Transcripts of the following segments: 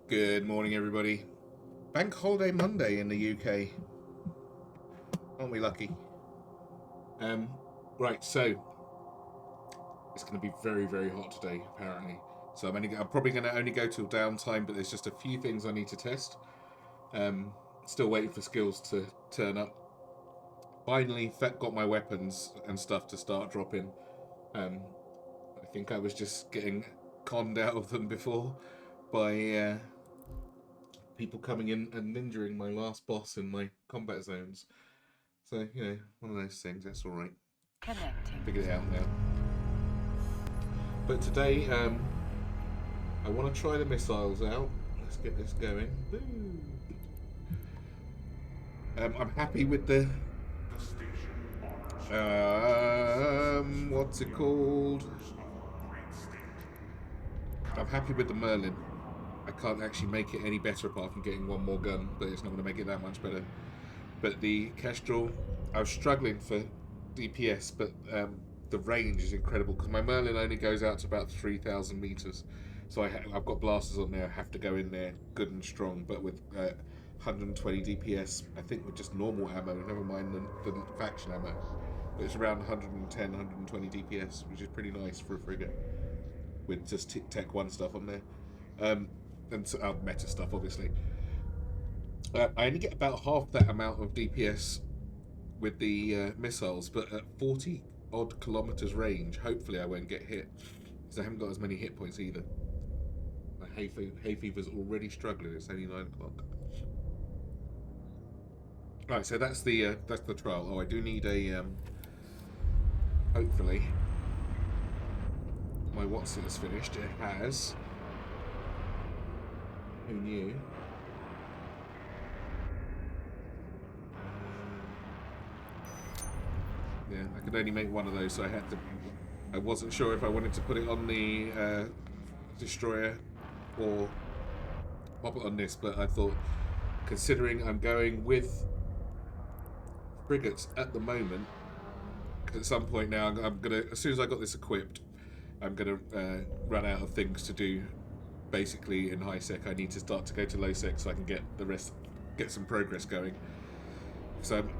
Good morning, everybody. Bank holiday Monday in the UK. Aren't we lucky? Right, so it's going to be very, very hot today, apparently. So I'm probably going to only go till downtime, but there's just a few things I need to test. Still waiting for skills to turn up. Finally, got my weapons and stuff to start dropping. I think I was just getting conned out of them before by people coming in and injuring my last boss in my combat zones. So, one of those things, that's alright. Connecting. Figured it out now. But today, I want to try the missiles out. Let's get this going. I'm happy with the... what's it called? I'm happy with the Merlin. I can't actually make it any better apart from getting one more gun, but it's not going to make it that much better. But the Kestrel, I was struggling for DPS, but the range is incredible because my Merlin only goes out to about 3,000 meters. So I've got blasters on there. I have to go in there good and strong, but with 120 DPS, I think with just normal ammo, never mind the faction ammo. But it's around 110, 120 DPS, which is pretty nice for a frigate with just Tech 1 stuff on there. And meta stuff, obviously. I only get about half that amount of DPS with the missiles, but at 40 odd kilometers range, hopefully I won't get hit because I haven't got as many hit points either. My hay fever's already struggling. It's only 9 o'clock. Right, so that's the trial. Oh, I do need a hopefully my Watson is finished. It has. Who knew? Yeah, I could only make one of those, so I had to. I wasn't sure if I wanted to put it on the destroyer or pop it on this, but I thought, considering I'm going with frigates at the moment, because at some point now I'm gonna, as soon as I got this equipped, I'm gonna run out of things to do. Basically, in high sec, I need to start to go to low sec so I can get the rest, get some progress going. So I'm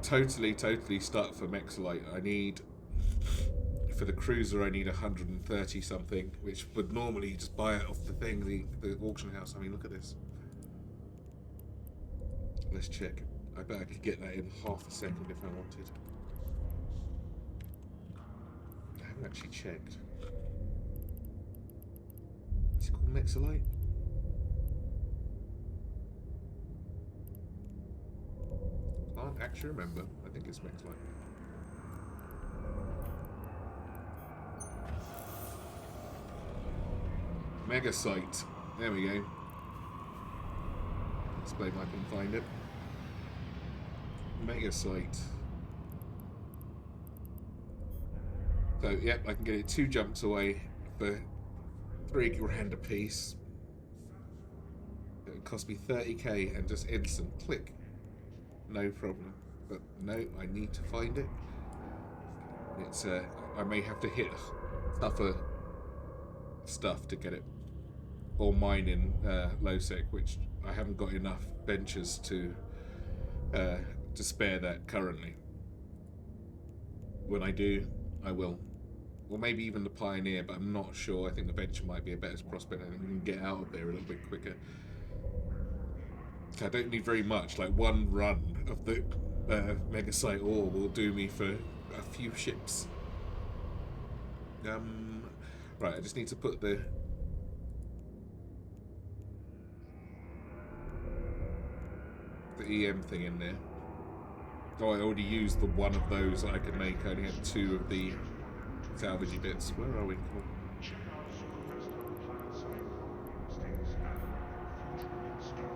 totally start for Mexolite. I need, for the cruiser, I need 130 something, which would normally just buy it off the thing, the auction house. I mean, look at this. Let's check. I bet I could get that in half a second if I wanted. I haven't actually checked. Is it called Mexolite? Can't actually remember. I think it's Mexolite. Megasite. There we go. Explain if I can find it. Megasite. So, yep, I can get it 2 jumps away for $3 a piece. It would cost me 30k and just instant click. No problem. But no, I need to find it. It's I may have to hit tougher stuff to get it, or mine in low sec, which I haven't got enough benches to spare that currently. When I do, I will. Or maybe even the Pioneer, but I'm not sure. I think the Venture might be a better prospect. I think we can get out of there a little bit quicker. I don't need very much. Like one run of the Megasite ore will do me for a few ships. Right, I just need to put the EM thing in there. Oh, I already used the one of those that I could make. I only had 2 of the salvagey bits. Where are we?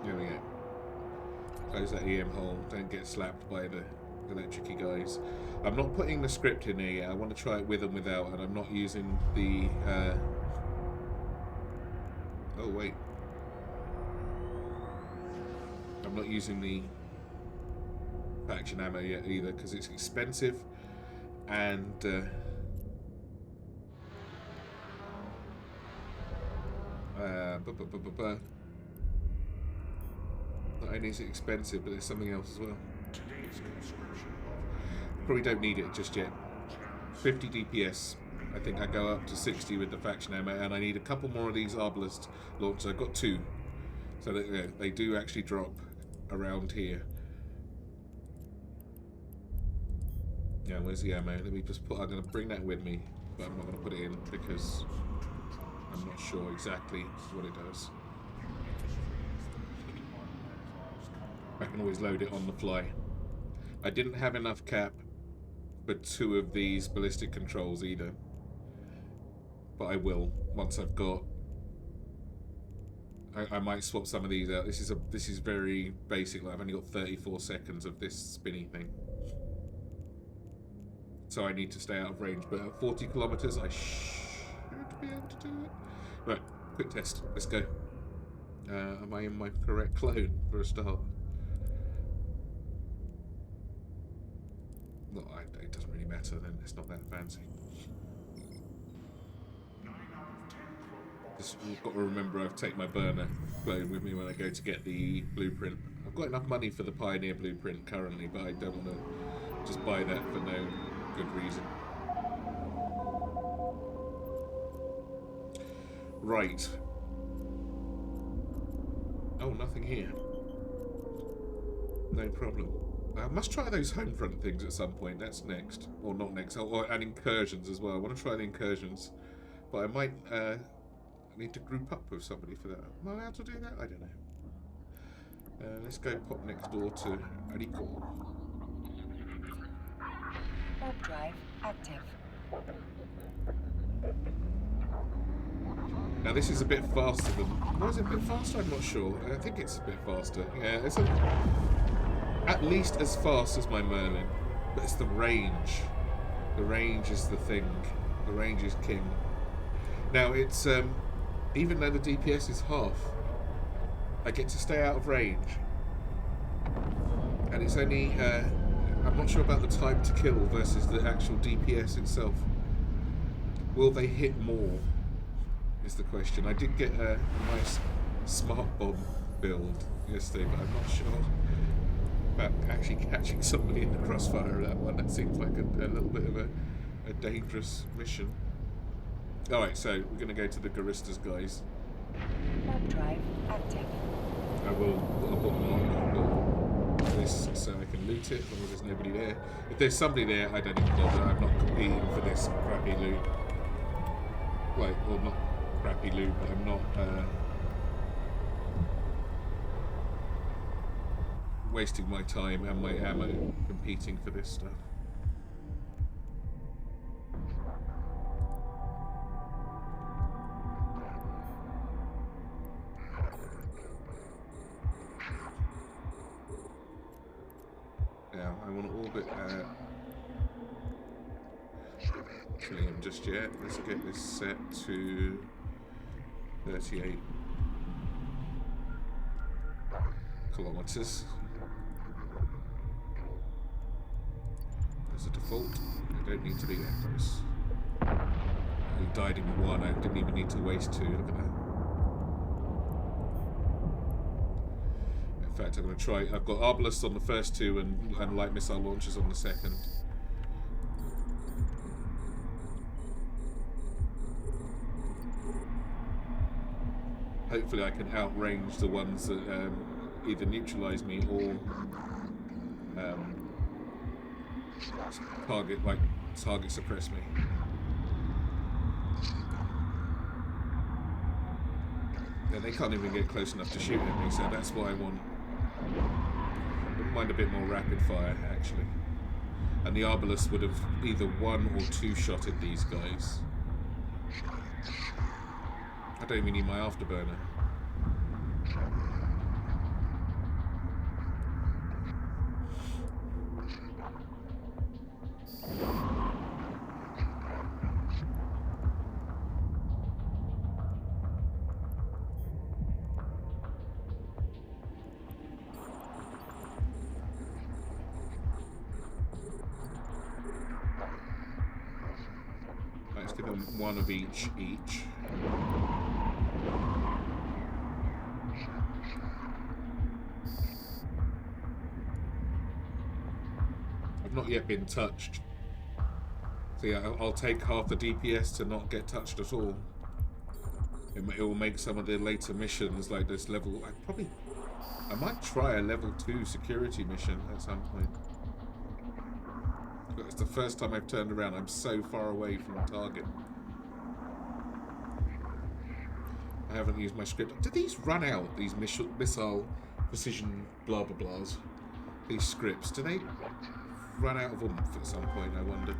There we go. Close that EM hole. Don't get slapped by the electric-y guys. I'm not putting the script in here yet. I want to try it with and without, and I'm not using the... Oh, wait. I'm not using the faction ammo yet either, because it's expensive, and... Not only is it expensive, but there's something else as well. Probably don't need it just yet. 50 DPS. I think I go up to 60 with the faction ammo, and I need a couple more of these Arbalest launchers. I've got 2. So they do actually drop around here. Yeah, where's the ammo? Let me just put... I'm going to bring that with me, but I'm not going to put it in because I'm not sure exactly what it does. I can always load it on the fly. I didn't have enough cap for 2 of these ballistic controls either. But I will, once I've got... I might swap some of these out. This is very basic. Like, I've only got 34 seconds of this spinny thing. So I need to stay out of range. But at 40 kilometers, I should be able to do it. Right, quick test. Let's go. Am I in my correct clone for a start? No, it doesn't really matter then. It's not that fancy. Just, you've got to remember I've taken my burner clone with me when I go to get the blueprint. I've got enough money for the Pioneer blueprint currently, but I don't want to just buy that for no good reason. Right. Oh, nothing here. No problem. I must try those home front things at some point. That's next. Or not next. And incursions as well. I want to try the incursions. But I might need to group up with somebody for that. Am I allowed to do that? I don't know. Let's go pop next door to Rico. Warp drive active. Now this is a bit faster than... Was it a bit faster? I'm not sure. I think it's a bit faster. Yeah, it's at least as fast as my Merlin. But it's the range. The range is the thing. The range is king. Now it's... even though the DPS is half, I get to stay out of range. And it's only... I'm not sure about the time to kill versus the actual DPS itself. Will they hit more? Is the question. I did get a nice smart bomb build yesterday, but I'm not sure about actually catching somebody in the crossfire of that one. That seems like a little bit of a dangerous mission. Alright, so we're going to go to the Garistas guys. Warp drive active. I will bookmark this so I can loot it as long as there's nobody there. If there's somebody there, I don't even bother. I'm not competing for this crappy loot. Like, well, not crappy loot, but I'm not wasting my time and my ammo competing for this stuff. Now, I want to orbit killing him just yet. Let's get this set to 38 kilometers. As a default, I don't need to be that close. He died in 1, I didn't even need to waste 2, look at that. In fact, I'm going to try, I've got Arbalists on the first 2 and light missile launchers on the second. Hopefully I can outrange the ones that either neutralise me or target suppress me. Yeah, they can't even get close enough to shoot at me, so that's what I want. Wouldn't mind a bit more rapid fire, actually. And the Arbalest would have either 1 or 2 shotted these guys. I don't even need my afterburner. Let's give them 1 of each. I've not yet been touched. So yeah, I'll take half the DPS to not get touched at all. It will make some of the later missions like this level. I might try a level 2 security mission at some point. But it's the first time I've turned around. I'm so far away from the target. I haven't used my script. Do these run out? These missile precision blah blah blahs. These scripts. Do they run out of oomph at some point? I wonder.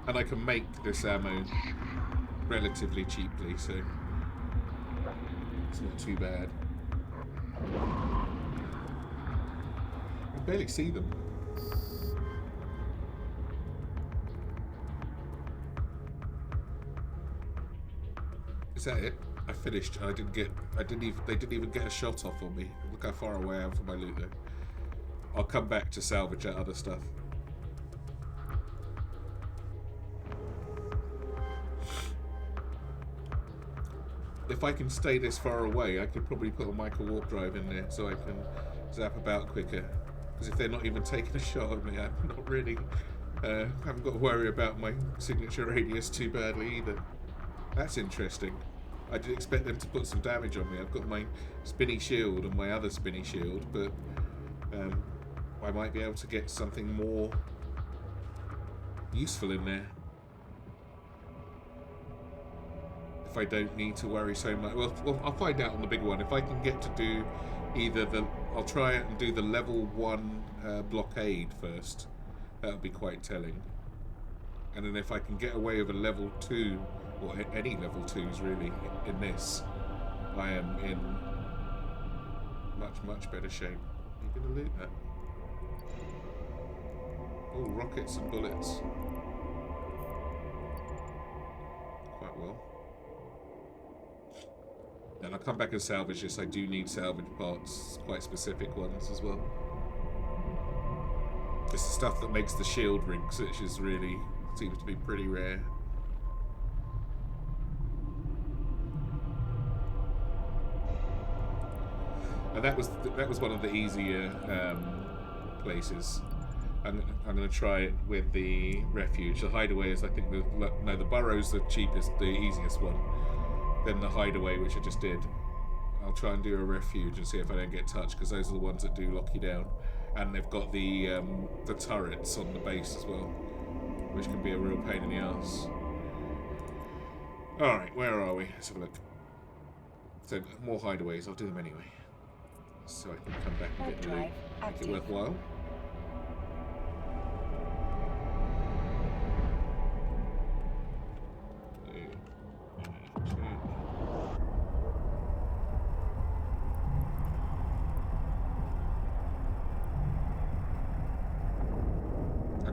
And I can make this ammo relatively cheaply, so it's not too bad. I barely see them. Is that it? I finished. They didn't even get a shot off on me. Look how far away I am from my loot though. I'll come back to salvage that other stuff. If I can stay this far away, I could probably put a micro warp drive in there so I can zap about quicker. Because if they're not even taking a shot at me, I'm not really... haven't got to worry about my signature radius too badly either. That's interesting. I did expect them to put some damage on me. I've got my spinny shield and my other spinny shield, but I might be able to get something more useful in there. If I don't need to worry so much. Well, I'll find out on the big one. If I can get to do either I'll try it and do the level 1 blockade first. That'll be quite telling. And then if I can get away with a level 2, or any level 2s really, in this, I am in much, much better shape. Are you going to loot that? Oh, rockets and bullets. Quite well. And I'll come back and salvage this. I do need salvage parts, quite specific ones as well. It's the stuff that makes the shield rings, which is really, seems to be pretty rare. And that was one of the easier places. I'm going to try it with the refuge. The hideaway is, I think, the burrow's the cheapest, the easiest one. Then the hideaway, which I just did. I'll try and do a refuge and see if I don't get touched, because those are the ones that do lock you down. And they've got the turrets on the base as well, which can be a real pain in the ass. Alright, where are we? Let's have a look. So, more hideaways. I'll do them anyway. So I can come back and get the loot. Make it worthwhile.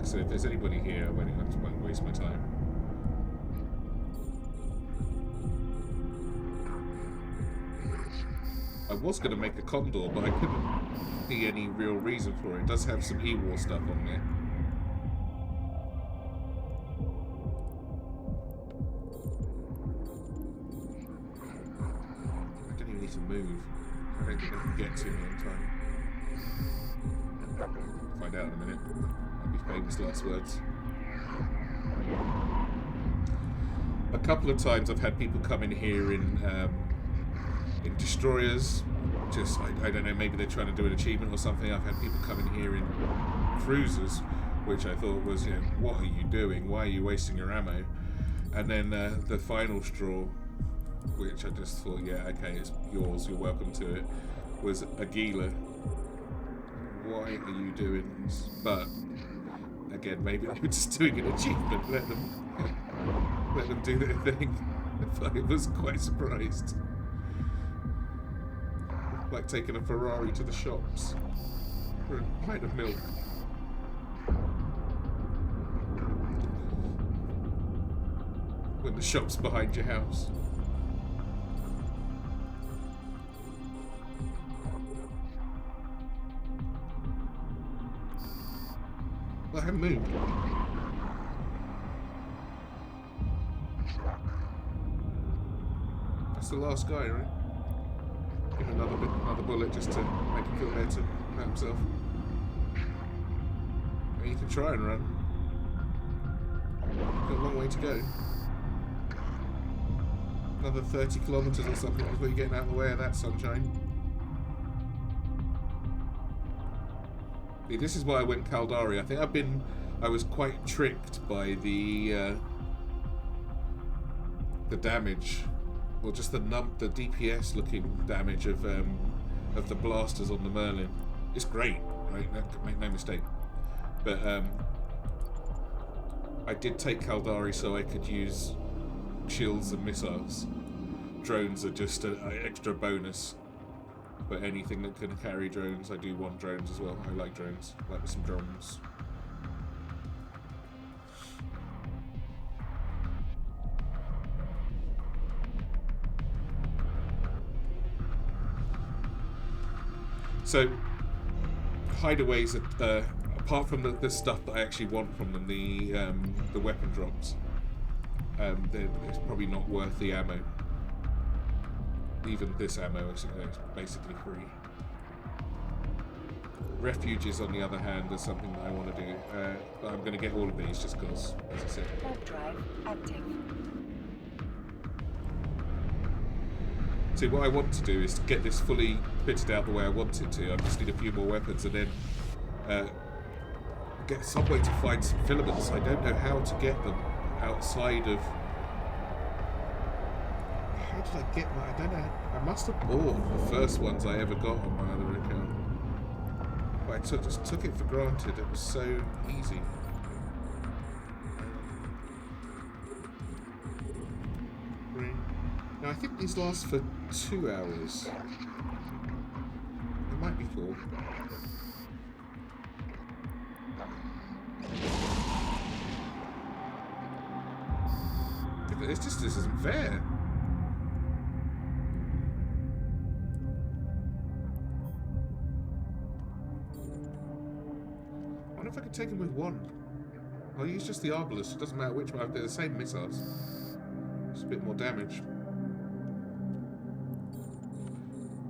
So if there's anybody here, I won't waste my time. I was going to make a condor, but I couldn't see any real reason for it. It does have some E-War stuff on there. I don't even need to move. I don't think I can get to me in time. Find out in a minute. Famous last words. A couple of times I've had people come in here in destroyers. Just I don't know, maybe they're trying to do an achievement or something. I've had people come in here in cruisers, which I thought was, you know, what are you doing? Why are you wasting your ammo? And then the final straw, which I just thought, yeah, okay, it's yours. You're welcome to it. Was a Gila. Why are you doing this? But again, maybe they were just doing an achievement. Let them do their thing. I was quite surprised. Like taking a Ferrari to the shops for a pint of milk. When the shop's behind your house. Well, I haven't moved. That's the last guy, right? Give him another bullet just to make him feel better about himself. And you can try and run. Got a long way to go. Another 30 kilometers or something before you're getting out of the way of that sunshine. See, this is why I went Caldari. I think I was quite tricked by the damage, or just the DPS looking damage of the blasters on the Merlin. It's great, right? Make no mistake. But I did take Caldari so I could use shields and missiles. Drones are just an extra bonus. But anything that can carry drones, I do want drones as well. I like drones. I like some drones. So, hideaways, apart from the stuff that I actually want from them, the weapon drops, it's probably not worth the ammo. Even this ammo is basically free. Refuges, on the other hand, is something that I want to do. But I'm going to get all of these just because, as I said. Warp drive active. See, what I want to do is to get this fully fitted out the way I want it to. I just need a few more weapons and then get some way to find some filaments. I don't know how to get them outside of... How did I get my... I don't know. I must have bought the first ones I ever got on my other account. But I just took it for granted. It was so easy. Now, I think these last for 2 hours. It might be 4. This isn't fair. I wonder if I could take him with one. I'll use just the Arbalest. It doesn't matter which one. They're the same missiles. Just a bit more damage.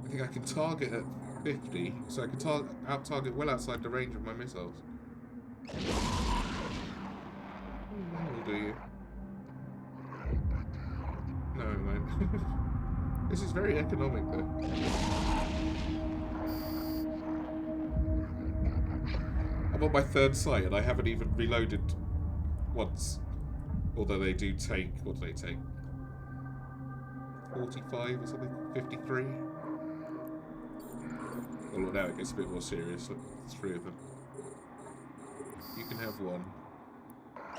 I think I can target at 50, so I can out-target well outside the range of my missiles. That will do you. No, it won't. This is very economic, though. I'm on my 3rd sight, and I haven't even reloaded once. Although they do take... What do they take? 45 or something? 53? Well, now it gets a bit more serious. Look, 3 of them. You can have 1.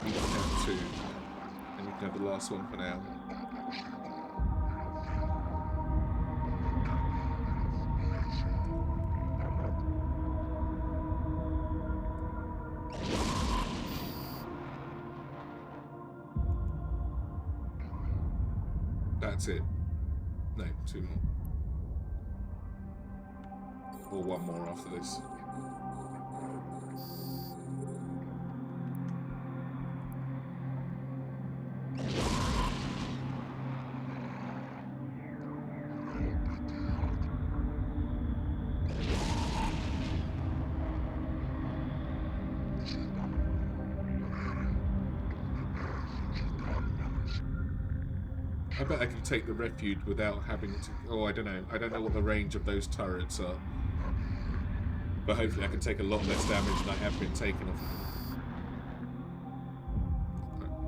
You can have 2. And you can have the last one for now. That's it. No, 2 more. Or 1 more after this. I bet I can take the refuge without having to... Oh, I don't know. I don't know what the range of those turrets are. But hopefully I can take a lot less damage than I have been taking off of them.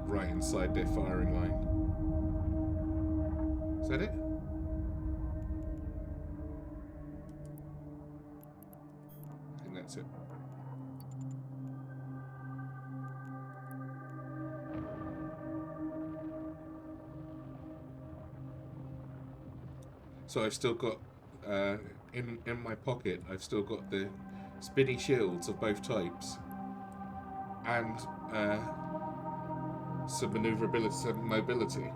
Right inside their firing line. Is that it? I think that's it. So I've still got, in my pocket, I've still got the spinny shields of both types, and some maneuverability, some mobility.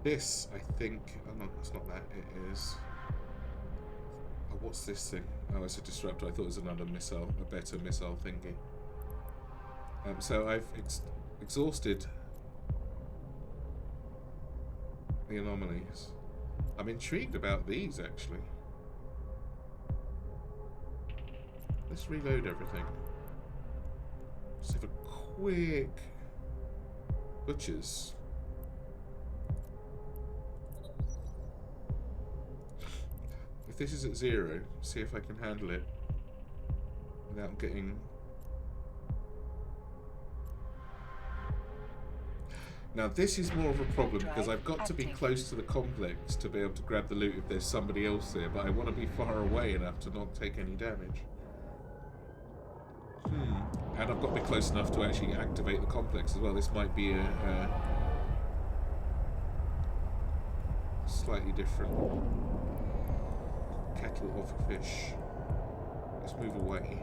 This, I think... Oh, no, it's not that. It is... Oh, what's this thing? Oh, it's a disruptor. I thought it was another missile. A better missile thingy. So I've exhausted the anomalies. I'm intrigued about these, actually. Let's reload everything. Just have a quick... Butchers. If this is at 0, see if I can handle it without getting... Now this is more of a problem because I've got to be close to the complex to be able to grab the loot if there's somebody else there, but I want to be far away enough to not take any damage. And I've got to be close enough to actually activate the complex as well. This might be a slightly different... Kettle off a fish. Let's move away.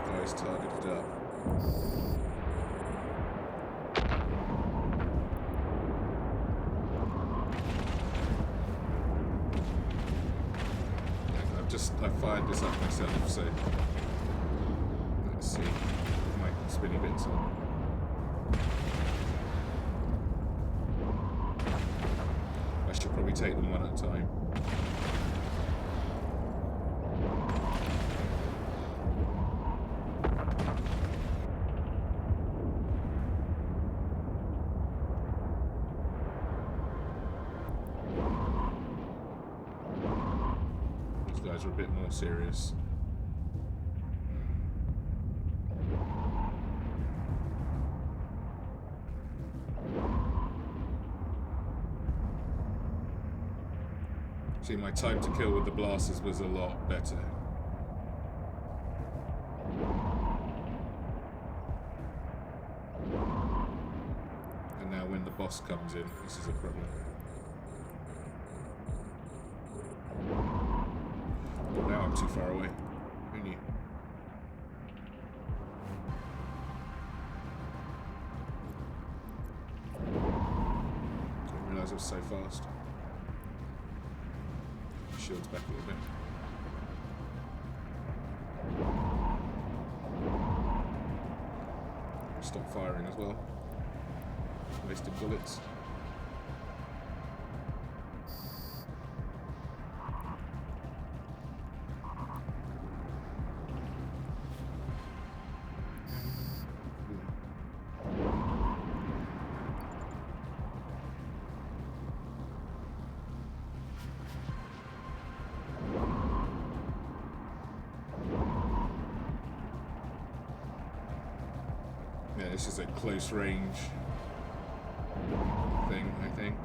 Guys targeted up. I fired this up myself, so let's see. My spinny bits on. I should probably take them one at a time. These guys are a bit more serious. See, my time to kill with the blasters was a lot better. And now when the boss comes in, this is a problem. But now I'm too far away. Who knew? Didn't realise it was so fast. Shield's back a little bit. Stop firing as well. Wasted bullets. Yeah, this is a close range thing, I think.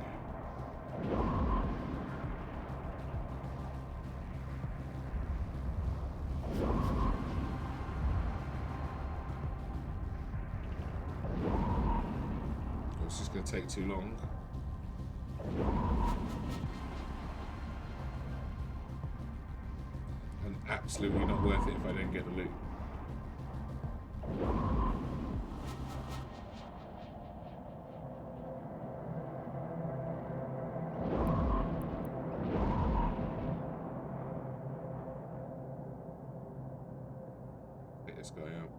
Oh, this is going to take too long. And absolutely not worth it if I don't get the loot. This guy out.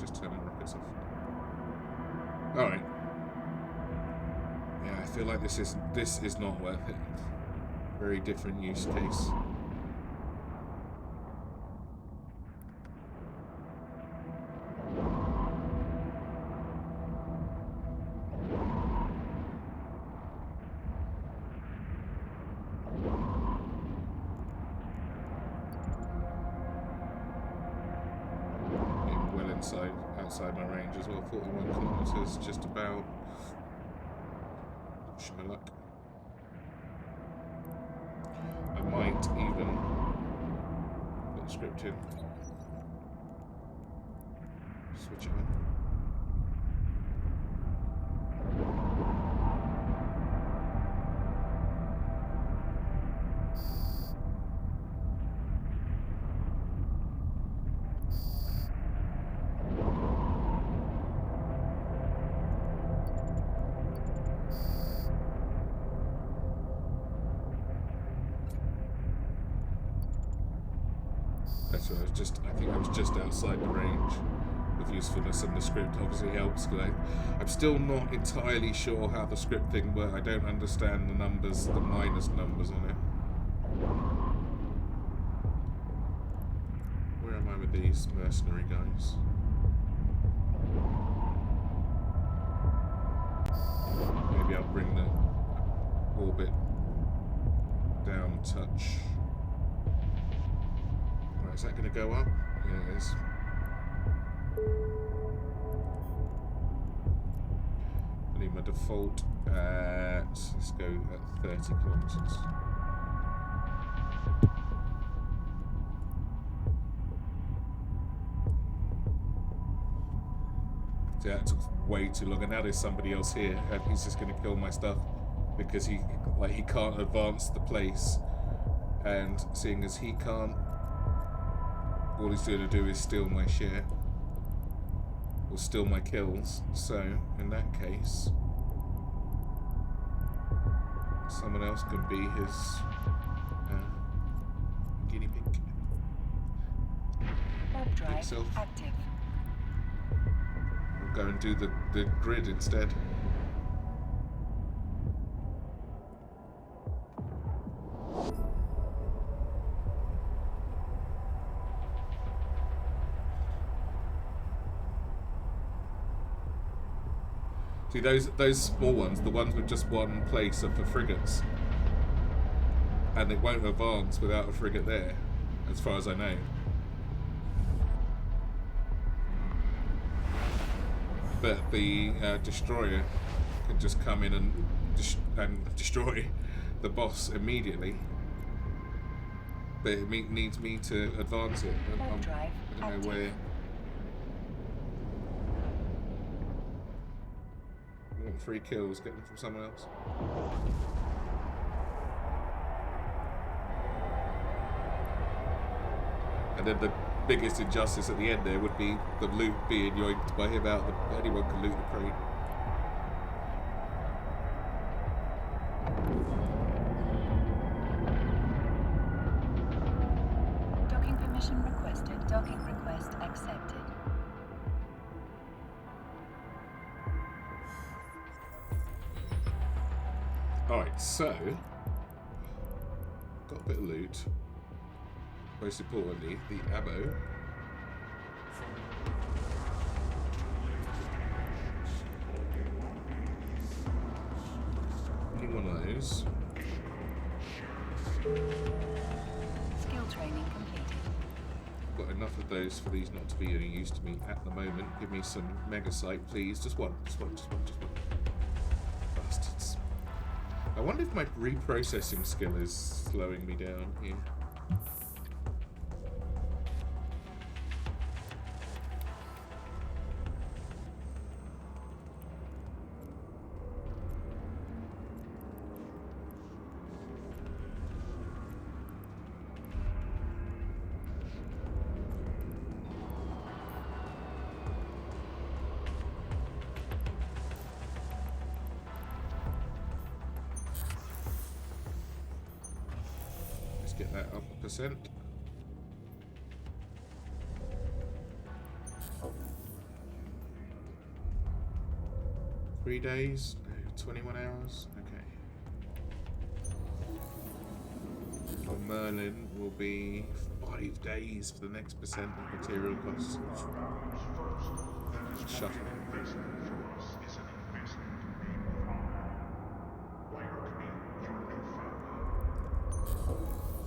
Just turn the rockets off. Alright. Yeah, I feel like this is not worth it. Very different use case. Outside my range as well, 41 kilometers, just about. Wish my luck. scripting. Switch it on. That's what I think I was just outside the range of usefulness, and the script obviously helps. Because I'm still not entirely sure how the script thing works. I don't understand the numbers, the minus numbers on it. Where am I with these mercenary guys? Maybe I'll bring the orbit down a touch. Right, is that going to go up? Yeah, it is. I need my default at, let's go at 30 kilometers. See, that took way too long, and now there's somebody else here, and he's just going to kill my stuff because he can't advance the place, and seeing as he can't, all he's going to do is steal my shit. Or steal my kills. So, in that case, someone else can be his guinea pig. Warp drive active. We'll go and do the grid instead. See, those small ones, the ones with just one place, are for frigates, and it won't advance without a frigate there, as far as I know. But the destroyer can just come in and destroy the boss immediately. But it needs me to advance it. I don't know where. I want 3 kills, get them from someone else. And then the biggest injustice at the end there would be the loot being yoinked by him out. Anyone can loot the crate. Docking permission requested. Docking request accepted. Alright, so got a bit of loot. Most importantly, the ammo. Need one of those. Skill training completed. Got enough of those for these not to be any use to me at the moment. Give me some megasite, please. Just one. Bastards. I wonder if my reprocessing skill is slowing me down here. Get that up a percent. Three days? No, 21 hours? Okay. For Merlin will be 5 days for the next percent of material costs. Shut up.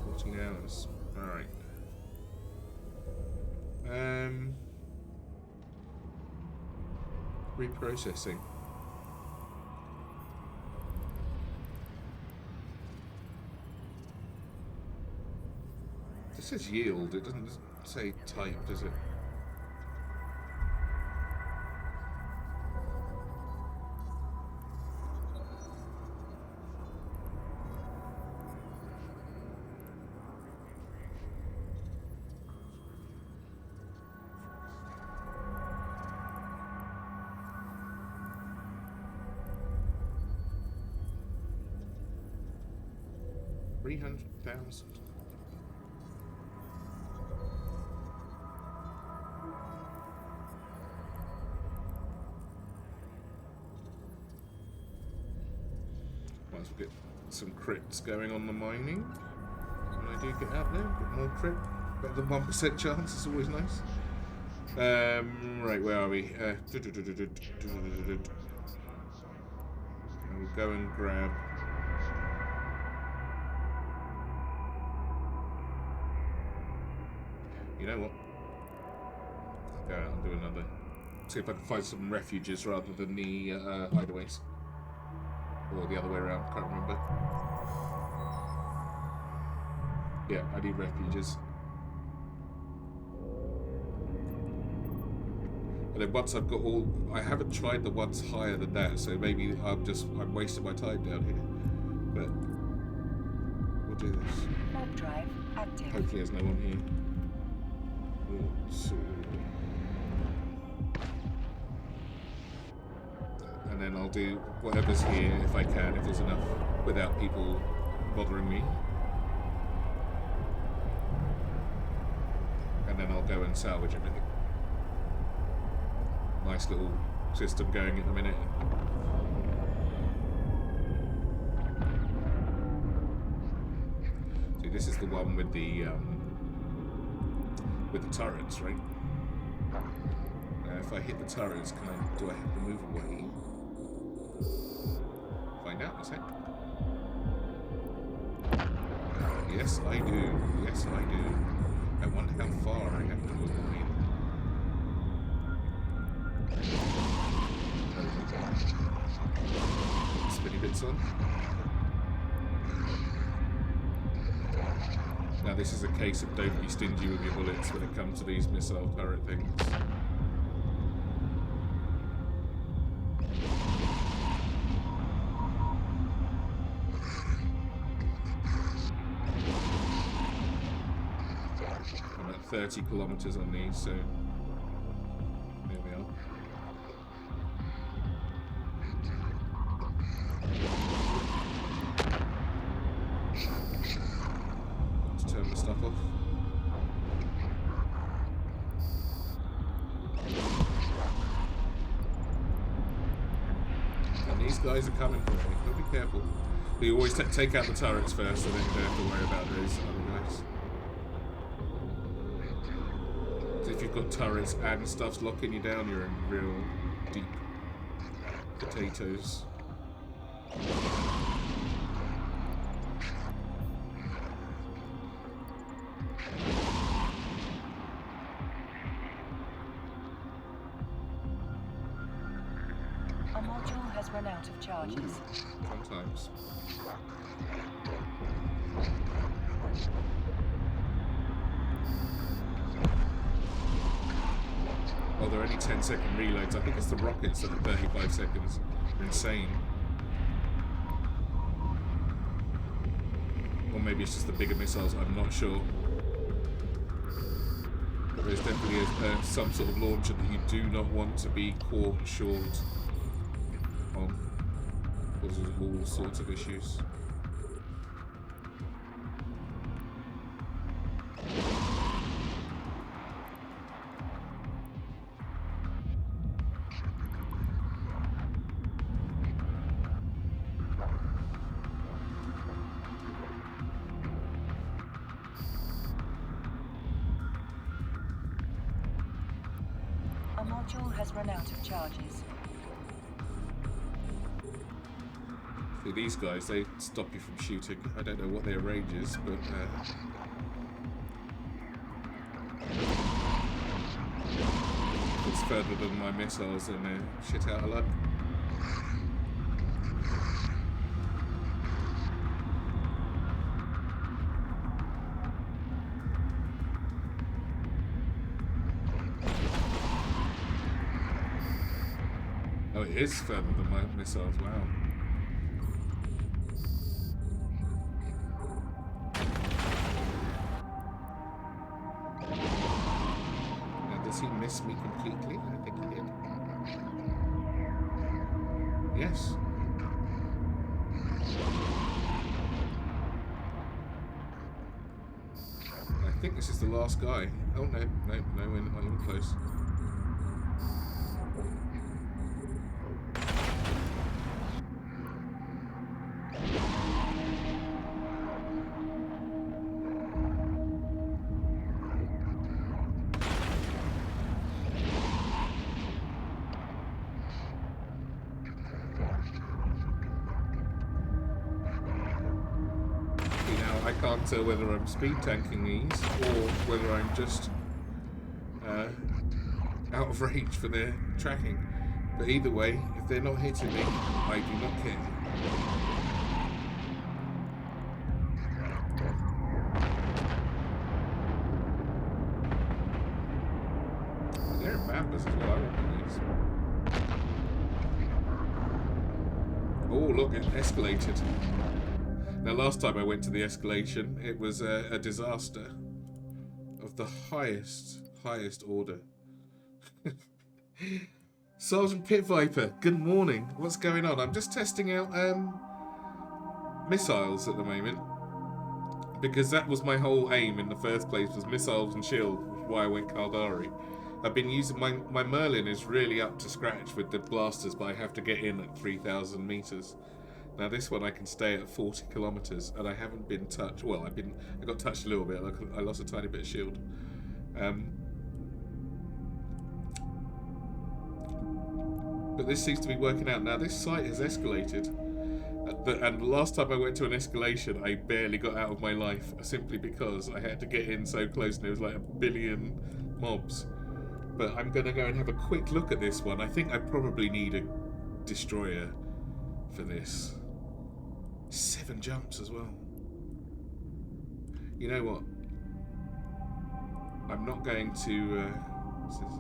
14 hours. Alright. Reprocessing. says yield. It doesn't say type, does it? $300,000. Might as well get some crits going on the mining when I do get out there. Get more crit. Better than 1% chance. It's always nice. Right, where are we? We'll go and grab. You know what? Let's go out and do another. See if I can find some refuges rather than the hideaways. Or the other way around, can't remember. Yeah, I need refuges. And then once I've got all... I haven't tried the ones higher than that, so maybe I'm wasting my time down here. But we'll do this. Warp drive active. Hopefully there's no one here. And then I'll do whatever's here if I can, if there's enough, without people bothering me. And then I'll go and salvage everything. Nice little system going at the minute. See, this is the one with the turrets, right? If I hit the turrets, do I have to move away? Find out in a sec. Yes, I do. Yes, I do. I wonder how far I have to move away. Spinny bits on. Now this is a case of don't be stingy with your bullets when it comes to these missile turret things. I'm at 30 kilometers on these, so there we are. Let's turn the stuff off. And these guys are coming for me. But be careful. You always take out the turrets first, so then you don't have to worry about those other guys. So if you've got turrets and stuff's locking you down, you're in real deep potatoes. A module has run out of charges. Sometimes. Oh, they're only 10-second reloads. I think it's the rockets that are 35 seconds. They're insane. Or maybe it's just the bigger missiles, I'm not sure. But there's definitely some sort of launcher that you do not want to be caught short on. Causes all sorts of issues. A module has run out of charges. See, these guys, they stop you from shooting. I don't know what their range is, but if it's further than my missiles, then they're shit out of luck. Oh, it is further than my missiles. Wow. Now, does he miss me completely? I think he did. Yes. I think this is the last guy. Oh, no, we're not even close. I can't tell whether I'm speed tanking these or whether I'm just out of range for their tracking. But either way, if they're not hitting me, I do not care. They're in Mambas as well. I want these. Oh, look, it escalated. Now, last time I went to the escalation, it was a disaster of the highest order. Sergeant Pit Viper, good morning. What's going on? I'm just testing out missiles at the moment, because that was my whole aim in the first place, was missiles and shield, which is why I went Caldari. I've been using my Merlin is really up to scratch with the blasters, but I have to get in at 3,000 meters. Now this one I can stay at 40 kilometers, and I haven't been touched. Well, I got touched a little bit. I lost a tiny bit of shield. But this seems to be working out. Now this site has escalated, and the last time I went to an escalation, I barely got out of my life, simply because I had to get in so close, and there was like a billion mobs. But I'm going to go and have a quick look at this one. I think I probably need a destroyer for this. 7 jumps as well. You know what? I'm not going to... what's this?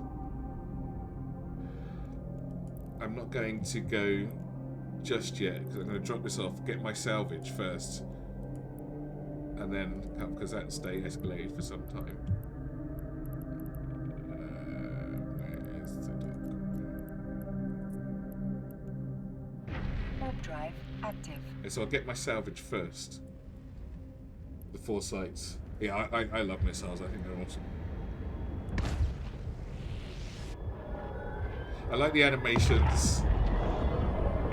I'm not going to go just yet, because I'm going to drop this off, get my salvage first, and then come, because that'll stay escalated for some time. Where's the dock? Warp drive active. Okay, so I'll get my salvage first. The 4 sites. Yeah, I love missiles. I think they're awesome. I like the animations.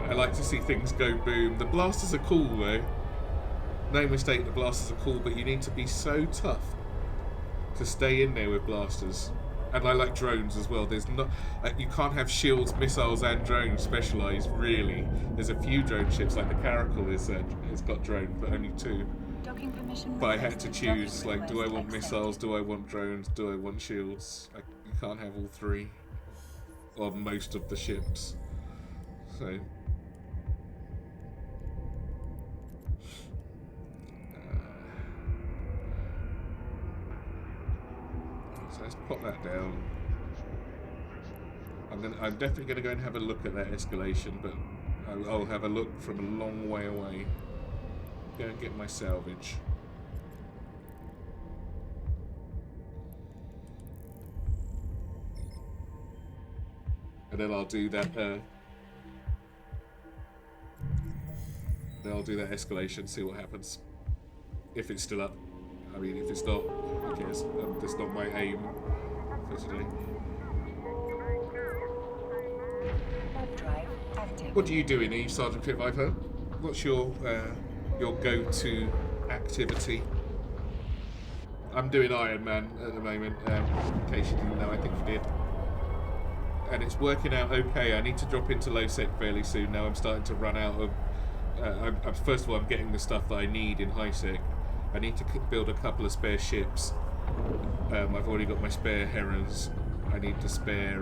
I like to see things go boom. The blasters are cool though. No mistake, the blasters are cool, but you need to be so tough to stay in there with blasters. And I like drones as well. There's not, you can't have shields, missiles, and drones specialised. Really, there's a few drone ships like the Caracal is. It's got drones, but only 2. Docking permission. But I had to choose. Like, do I want missiles? Do I want drones? Do I want shields? You can't have all 3 on most of the ships. So. So let's pop that down. I'm definitely gonna go and have a look at that escalation, but I'll have a look from a long way away. Go and get my salvage. And then I'll do that. Then I'll do that escalation. See what happens. If it's still up. I mean, if it's not, who cares? That's not my aim for today. Drive active. What are you doing, Eve, Sergeant Pit Viper? What's your go-to activity? I'm doing Ironman at the moment. In case you didn't know, I think you did. And it's working out okay. I need to drop into low sec fairly soon. Now I'm starting to run out of. First of all, I'm getting the stuff that I need in high sec. I need to build a couple of spare ships. I've already got my spare Herons. I need to spare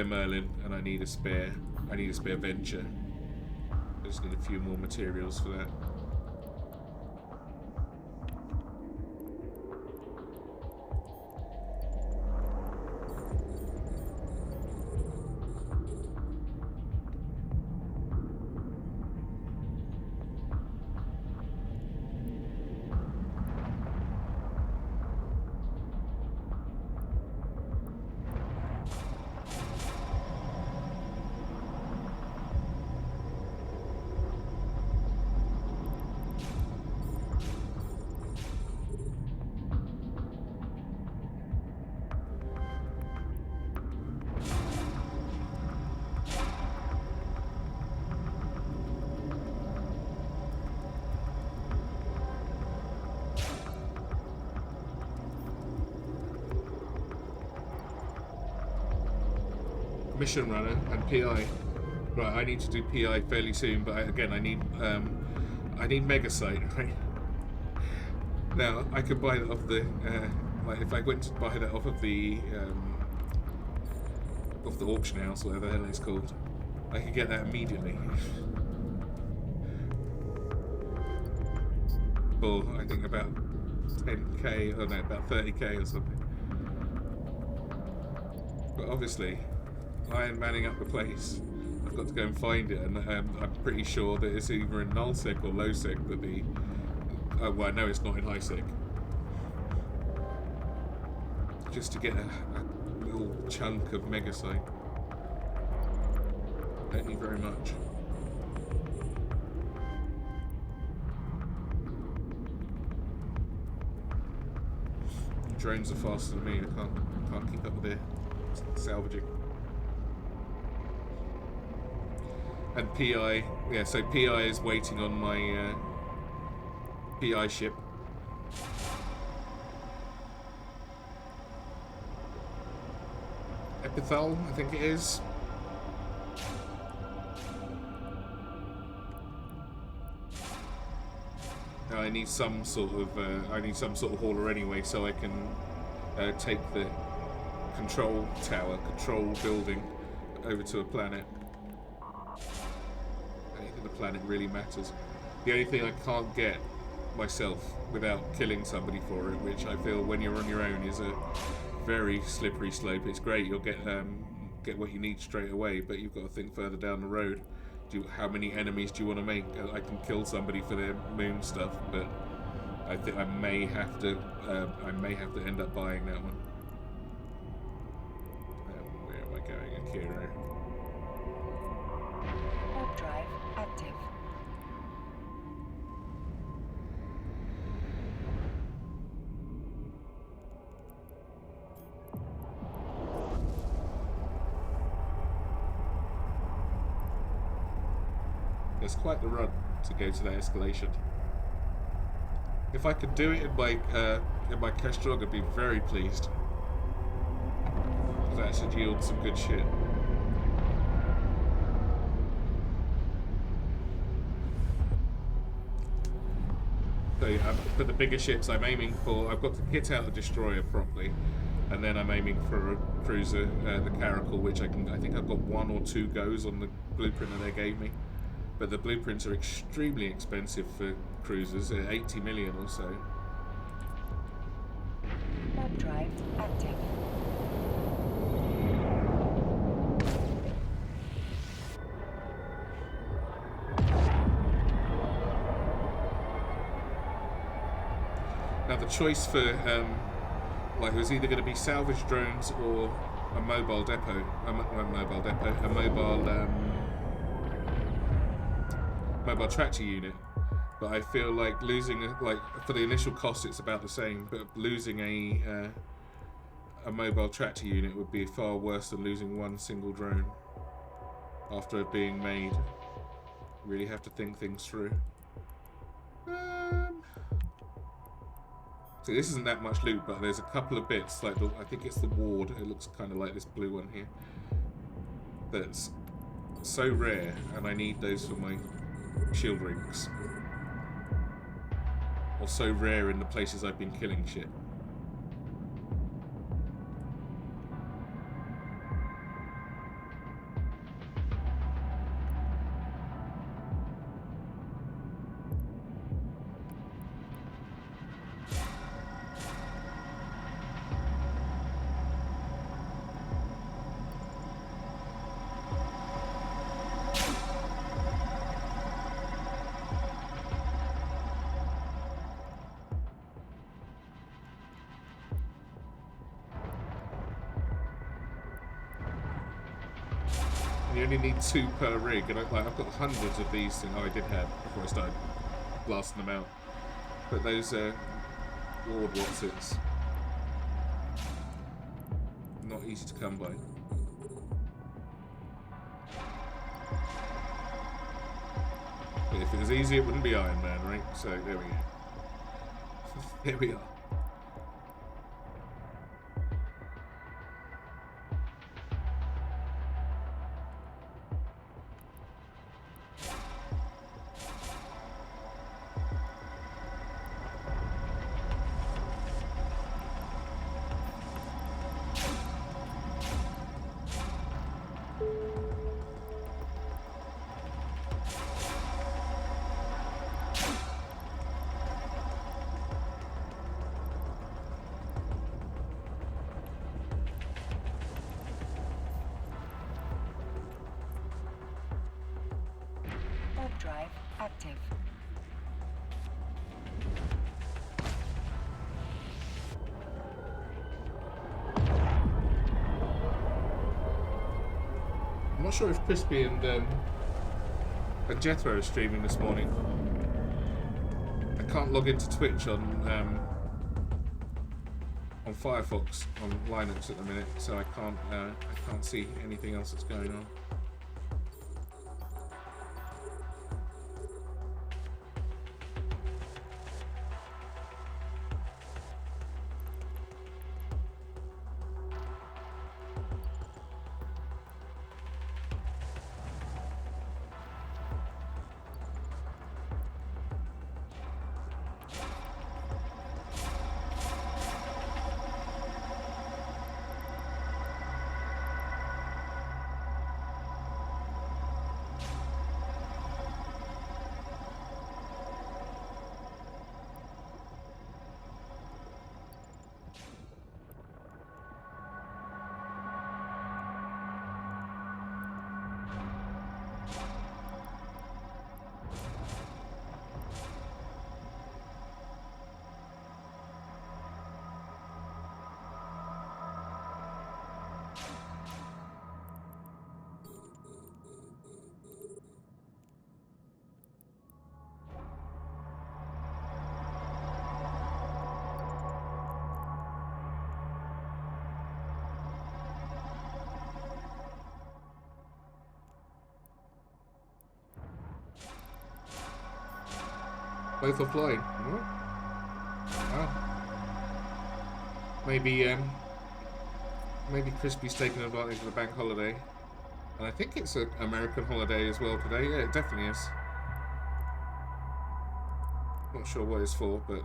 Merlin, and I need a spare Venture. I just need a few more materials for that. mission runner and PI. Right, I need to do PI fairly soon, but again, I need Mega Site, right? Now, I could buy that off the, like, if I went to buy that off of the auction house, whatever the hell it's called, I could get that immediately. For, I think, about 10k, or no, about 30k or something. But obviously, Ironmanning up the place, I've got to go and find it, and I'm pretty sure that it's either in null sec or low sec that the... well, I know it's not in high sec. Just to get a little chunk of Mega Site. Thank you very much. Drones are faster than me. I can't keep up with their salvaging. And PI, yeah. So PI is waiting on my PI ship. Epithal, I think it is. I need some sort of hauler anyway, so I can take the control tower, control building over to a planet. I don't think the planet really matters. The only thing I can't get myself without killing somebody for it, which I feel when you're on your own is a very slippery slope. It's great, you'll get what you need straight away, but you've got to think further down the road. How many enemies do you want to make? I can kill somebody for their moon stuff, but I think I may have to end up buying that one. Where am I going, Akira? Warp drive active. It's quite the run to go to that escalation. If I could do it in my Kestrel, I'd be very pleased. That should yield some good shit. So yeah, for the bigger ships, I'm aiming for. I've got to kit out a destroyer properly, and then I'm aiming for a cruiser, the Caracal, which I think I've got 1 or 2 goes on the blueprint that they gave me. But the blueprints are extremely expensive for cruisers, 80 million or so. Warp drive active. Now the choice for, like, it was either going to be salvage drones or a mobile depot, a mobile tractor unit, but I feel like losing for the initial cost it's about the same, but losing a mobile tractor unit would be far worse than losing one single drone after it being made. Really have to think things through. So this isn't that much loot, but there's a couple of bits, like I think it's the ward, it looks kind of like this blue one here, that's so rare, and I need those for my shield rings. Or so rare in the places I've been killing shit. You only need 2 per rig, and I've got hundreds of these things. Oh, I did have before I started blasting them out. But those ward whatsits, not easy to come by. But if it was easy, it wouldn't be Iron Man, right? So there we go. There we are. active. I'm not sure if Crispy and Jethro are streaming this morning. I can't log into Twitch on Firefox on Linux at the minute, so I can't see anything else that's going on. Both offline. What? Oh. Maybe Crispy's taking advantage of the bank holiday. And I think it's an American holiday as well today. Yeah, it definitely is. Not sure what it's for, but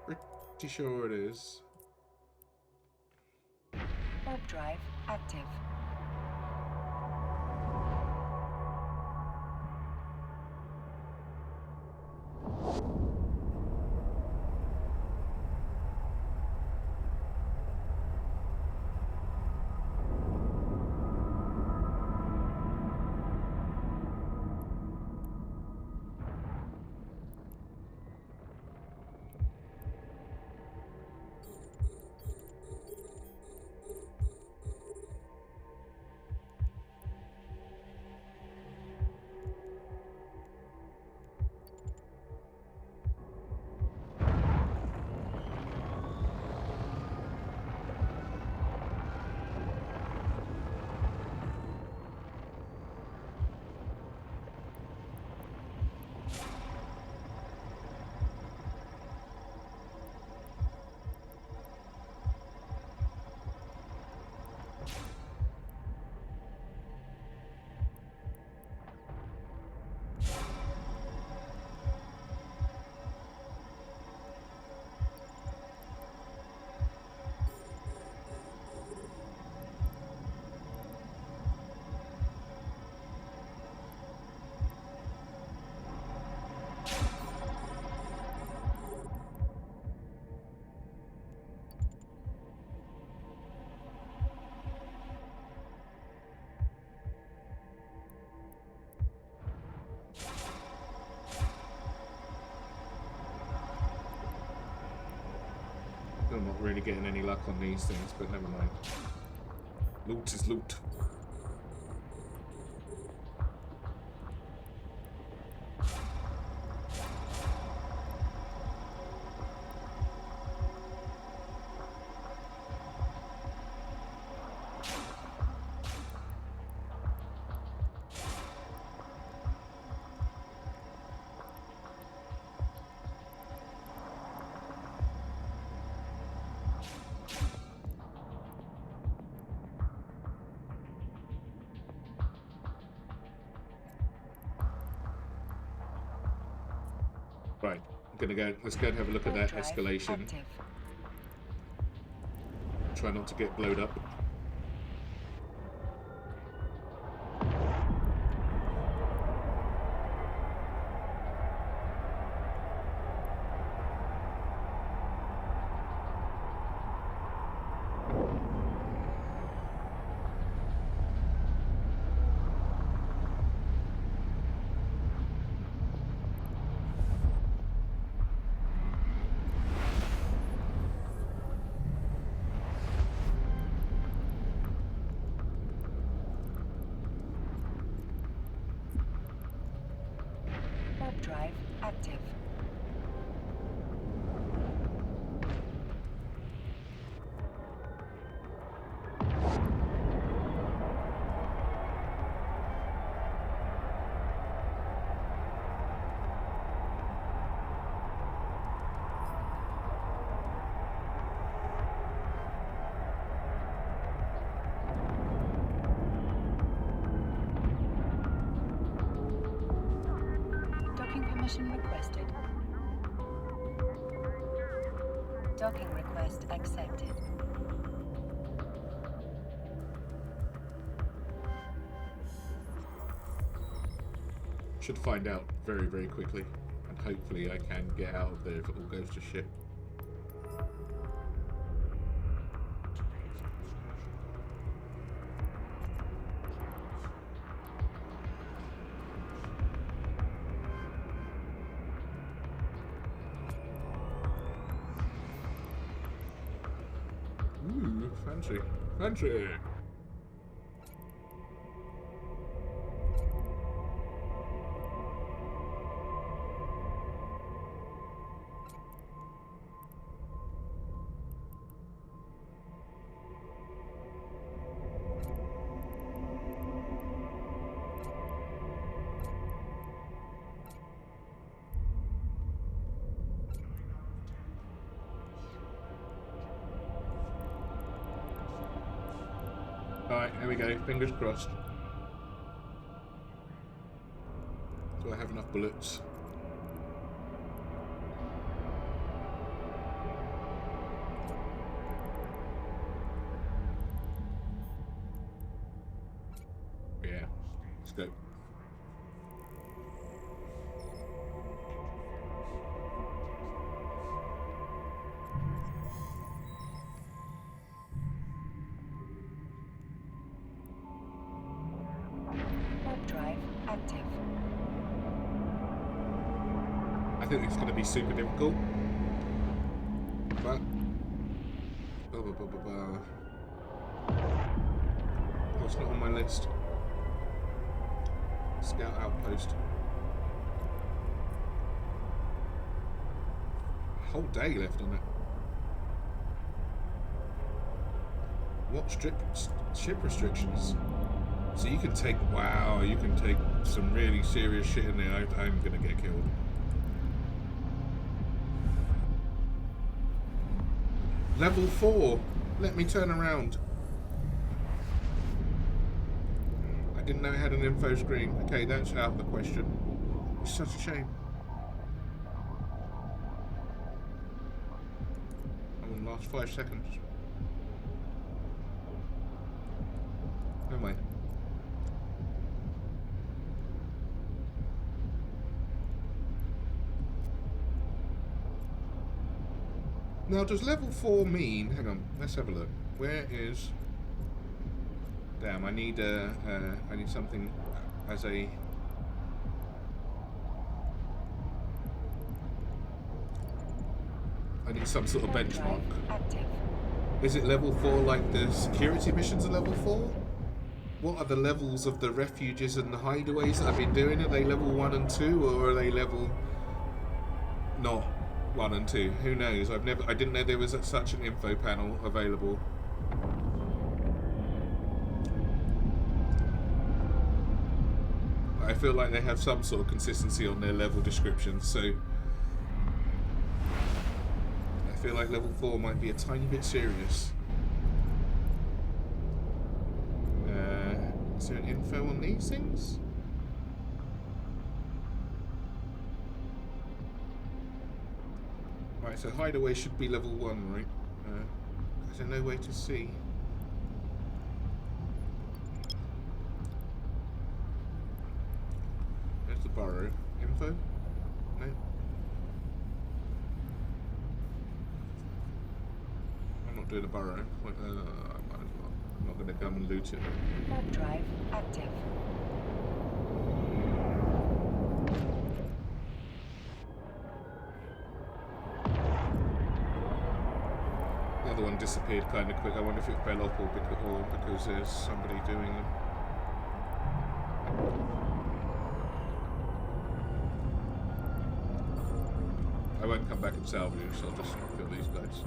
pretty sure it is. Warp drive active. I'm not really getting any luck on these things, but never mind. Loot is loot. Right, I'm gonna go. Let's go and have a look at that escalation. Active. Try not to get blowed up. Warp drive active. Docking permission requested. Docking request accepted. Should find out very, very quickly, and hopefully I can get out of there if it all goes to shit. Ooh, fancy. Fancy! Alright, here we go. Fingers crossed. Do I have enough bullets? Yeah. Let's go. Warp drive active. I think it's going to be super difficult. But... Oh, it's not on my list. Scout outpost. A whole day left on it. What ship restrictions? So you can take, wow, you can take some really serious shit in there. I'm gonna get killed. Level 4. Let me turn around. I didn't know it had an info screen. Okay, that's out of the question. It's such a shame. I'm in the last 5 seconds. Never mind. Now, does level 4 mean... Hang on, let's have a look. Where is... Damn, I need something as a... I need some sort of benchmark. Active. Is it level 4 like the security missions are level 4? What are the levels of the refuges and the hideaways that I've been doing? Are they level 1 and 2, or are they level... not 1 and 2? Who knows? I didn't know there was such an info panel available. I feel like they have some sort of consistency on their level descriptions, so I feel like level 4 might be a tiny bit serious. Is there an info on these things? Right, so hideaway should be level 1, right? Is there no way to see? There's the burrow. Info? No? I'm not doing a burrow. I might as well. I'm not going to come and loot it. Warp drive active. The other one disappeared kind of quick. I wonder if it fell off or because there's somebody doing them. won't come back and salvage it, so I'll just kill these guys.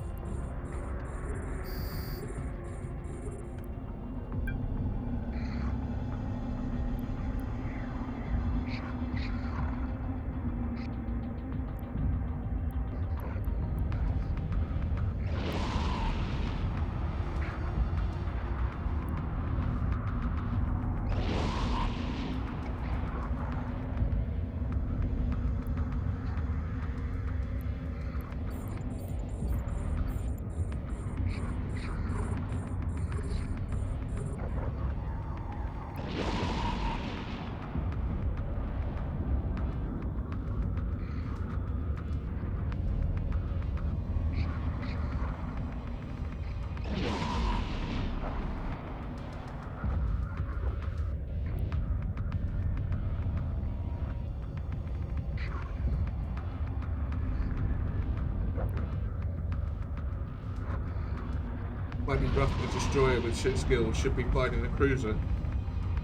Might be rough to destroyer with shit skills. Should be fighting a cruiser.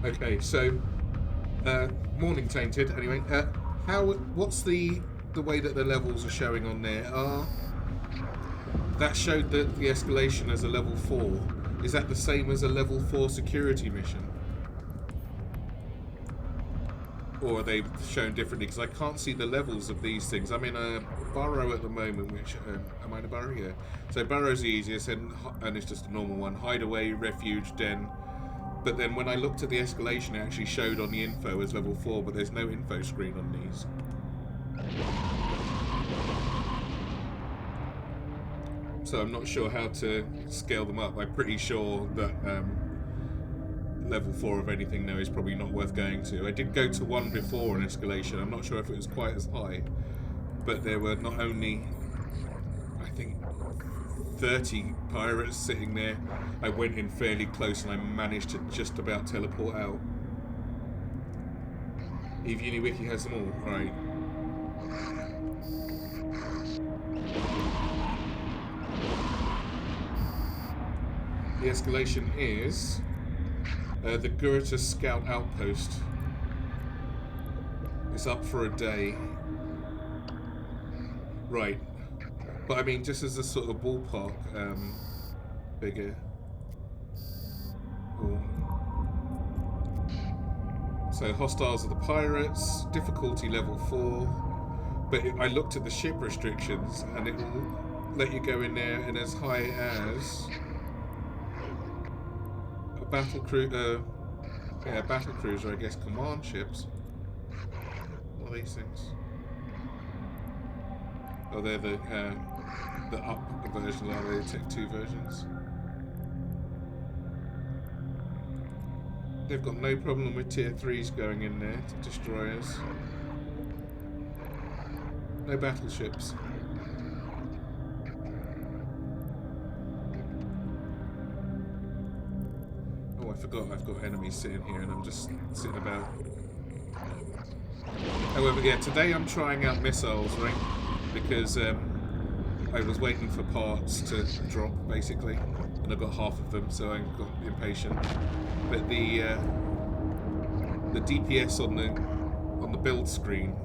Okay, so morning tainted. Anyway, what's the way that the levels are showing on there? That showed that the escalation as a level 4. Is that the same as a level 4 security mission? Or are they shown differently? Because I can't see the levels of these things. I'm in a burrow at the moment, which... am I in a burrow? Yeah. So burrow's the easiest, and it's just a normal one. Hideaway, refuge, den. But then when I looked at the escalation, it actually showed on the info as level 4, but there's no info screen on these. So I'm not sure how to scale them up. I'm pretty sure that... level 4 of anything now is probably not worth going to. I did go to one before an escalation. I'm not sure if it was quite as high, but there were not only, I think, 30 pirates sitting there. I went in fairly close and I managed to just about teleport out. EvE UniWiki has them all. Alright. The escalation is... the Gurita Scout Outpost is up for a day. Right. But I mean, just as a sort of ballpark figure. Ooh. So, hostiles are the pirates, difficulty level 4. But I looked at the ship restrictions and it will let you go in there and as high as... battle cruiser, I guess, command ships. What are these things? Oh, they're the up versions, are they? Tech 2 versions. They've got no problem with tier 3s going in there, destroyers. No battleships. Oh, I forgot I've got enemies sitting here and I'm just sitting about. However, yeah, today I'm trying out missiles, right? Because I was waiting for parts to drop, basically, and I got half of them, so I got impatient. But the DPS on the build screen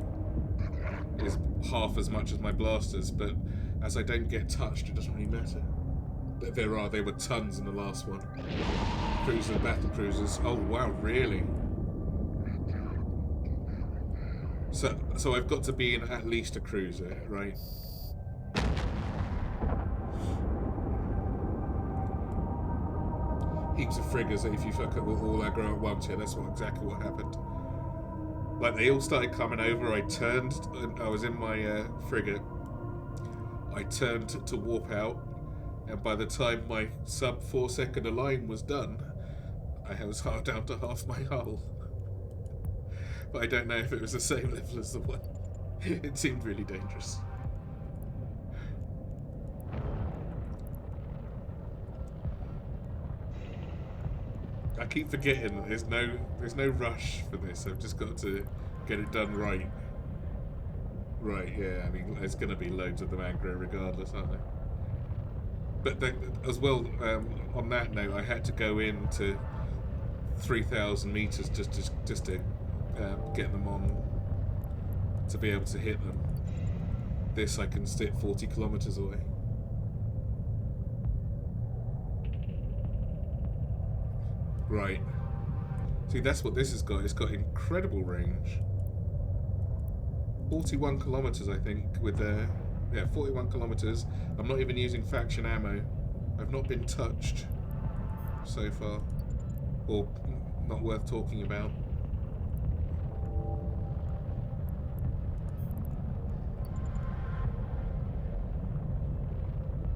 is half as much as my blasters, but as I don't get touched, it doesn't really matter. But there were tons in the last one. Cruiser, battle cruisers. Oh wow, really? So I've got to be in at least a cruiser, right? Heaps of friggers that if you fuck up with all aggro at once, yeah, that's exactly what happened. Like, they all started coming over, I turned, I was in my frigate, I turned to warp out, and by the time my sub 4 second align was done, I was down to half my hull. But I don't know if it was the same level as the one. It seemed really dangerous. I keep forgetting that there's no rush for this. I've just got to get it done right. Right, yeah, I mean, there's going to be loads of them aggro regardless, aren't there? But as well, on that note, I had to go in to 3,000 meters just to get them on, to be able to hit them. This I can sit 40 kilometers away. Right. See, that's what this has got. It's got incredible range. 41 kilometers, I think, with the... Yeah, 41 kilometers. I'm not even using faction ammo. I've not been touched so far. Or not worth talking about.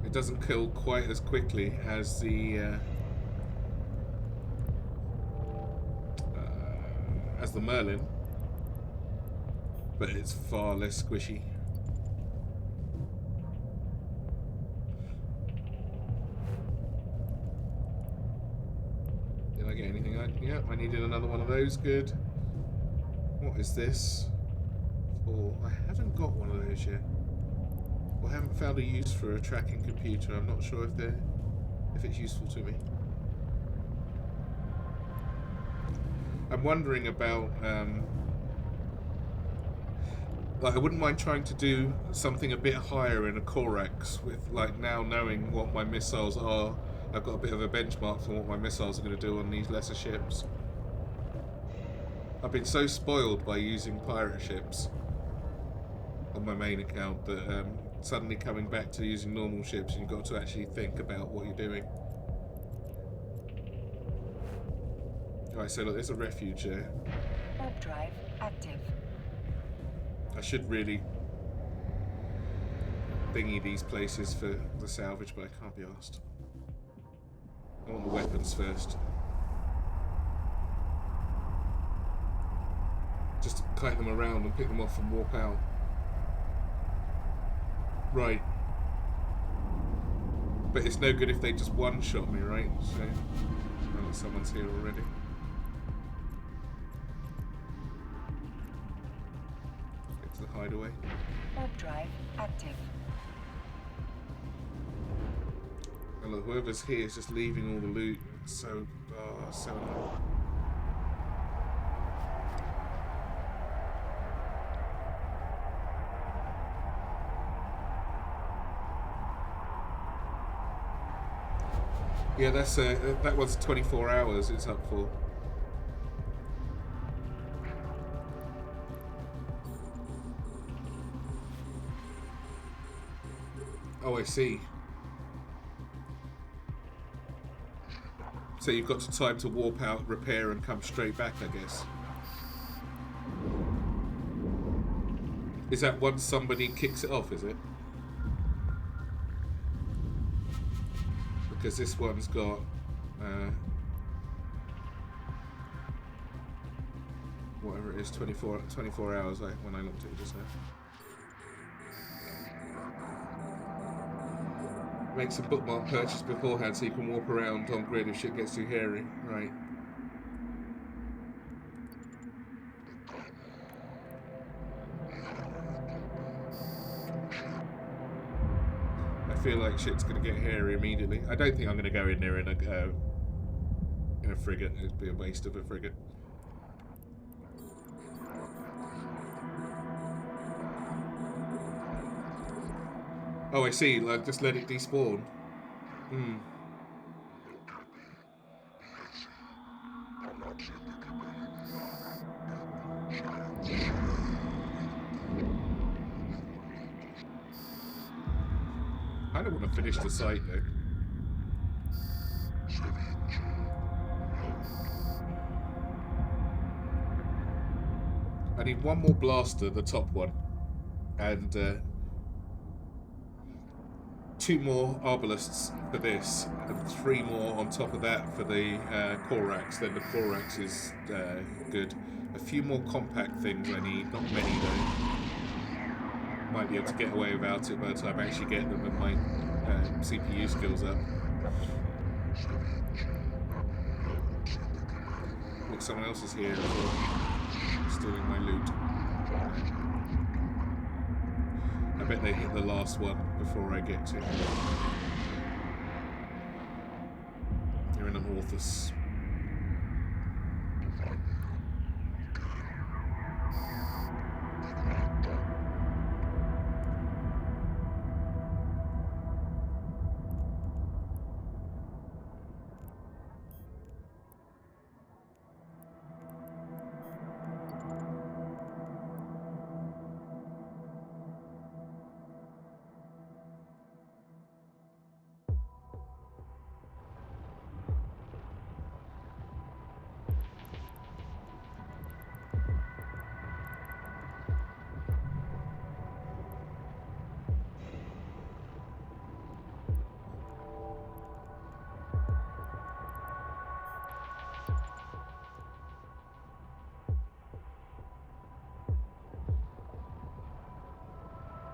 It doesn't kill quite as quickly as the Merlin, but it's far less squishy. Did I get anything? Yeah, I needed another one of those. Good. What is this? Oh, I haven't got one of those yet. I haven't found a use for a tracking computer. I'm not sure if it's useful to me. I'm wondering about like, I wouldn't mind trying to do something a bit higher in a Corax with, like, now knowing what my missiles are. I've got a bit of a benchmark for what my missiles are going to do on these lesser ships. I've been so spoiled by using pirate ships on my main account that suddenly coming back to using normal ships, you've got to actually think about what you're doing. Alright, so look, there's a refuge there. Warp drive active. I should really thingy these places for the salvage, but I can't be asked. I want the weapons first. Just kite them around and pick them off and warp out. Right. But it's no good if they just one-shot me, right? So, oh, someone's here already. Get to the hideaway. Warp drive active. And look, whoever's here is just leaving all the loot. It's so, so annoying. Yeah, that's that was 24 hours it's up for. Oh, I see. So you've got time to warp out, repair, and come straight back, I guess. Is that once somebody kicks it off, is it? Because this one's got whatever it is, 24 hours when I looked at it just now. Make some bookmark purchase beforehand so you can walk around on grid if shit gets too hairy. Right. I feel like shit's gonna get hairy immediately. I don't think I'm gonna go in there in a frigate. It'd be a waste of a frigate. Oh, I see. Like, just let it despawn. Hmm. I don't want to finish the site though. I need one more blaster, the top one, and 2 more arbalists for this, and 3 more on top of that for the Corax. Then the Corax is good. A few more compact things I need, not many though. Might be able to get away without it by the time I actually get them and my CPU skills up. Look, someone else is here as well, stealing my loot. I bet they hit the last one before I get to it. You're in an Orthus.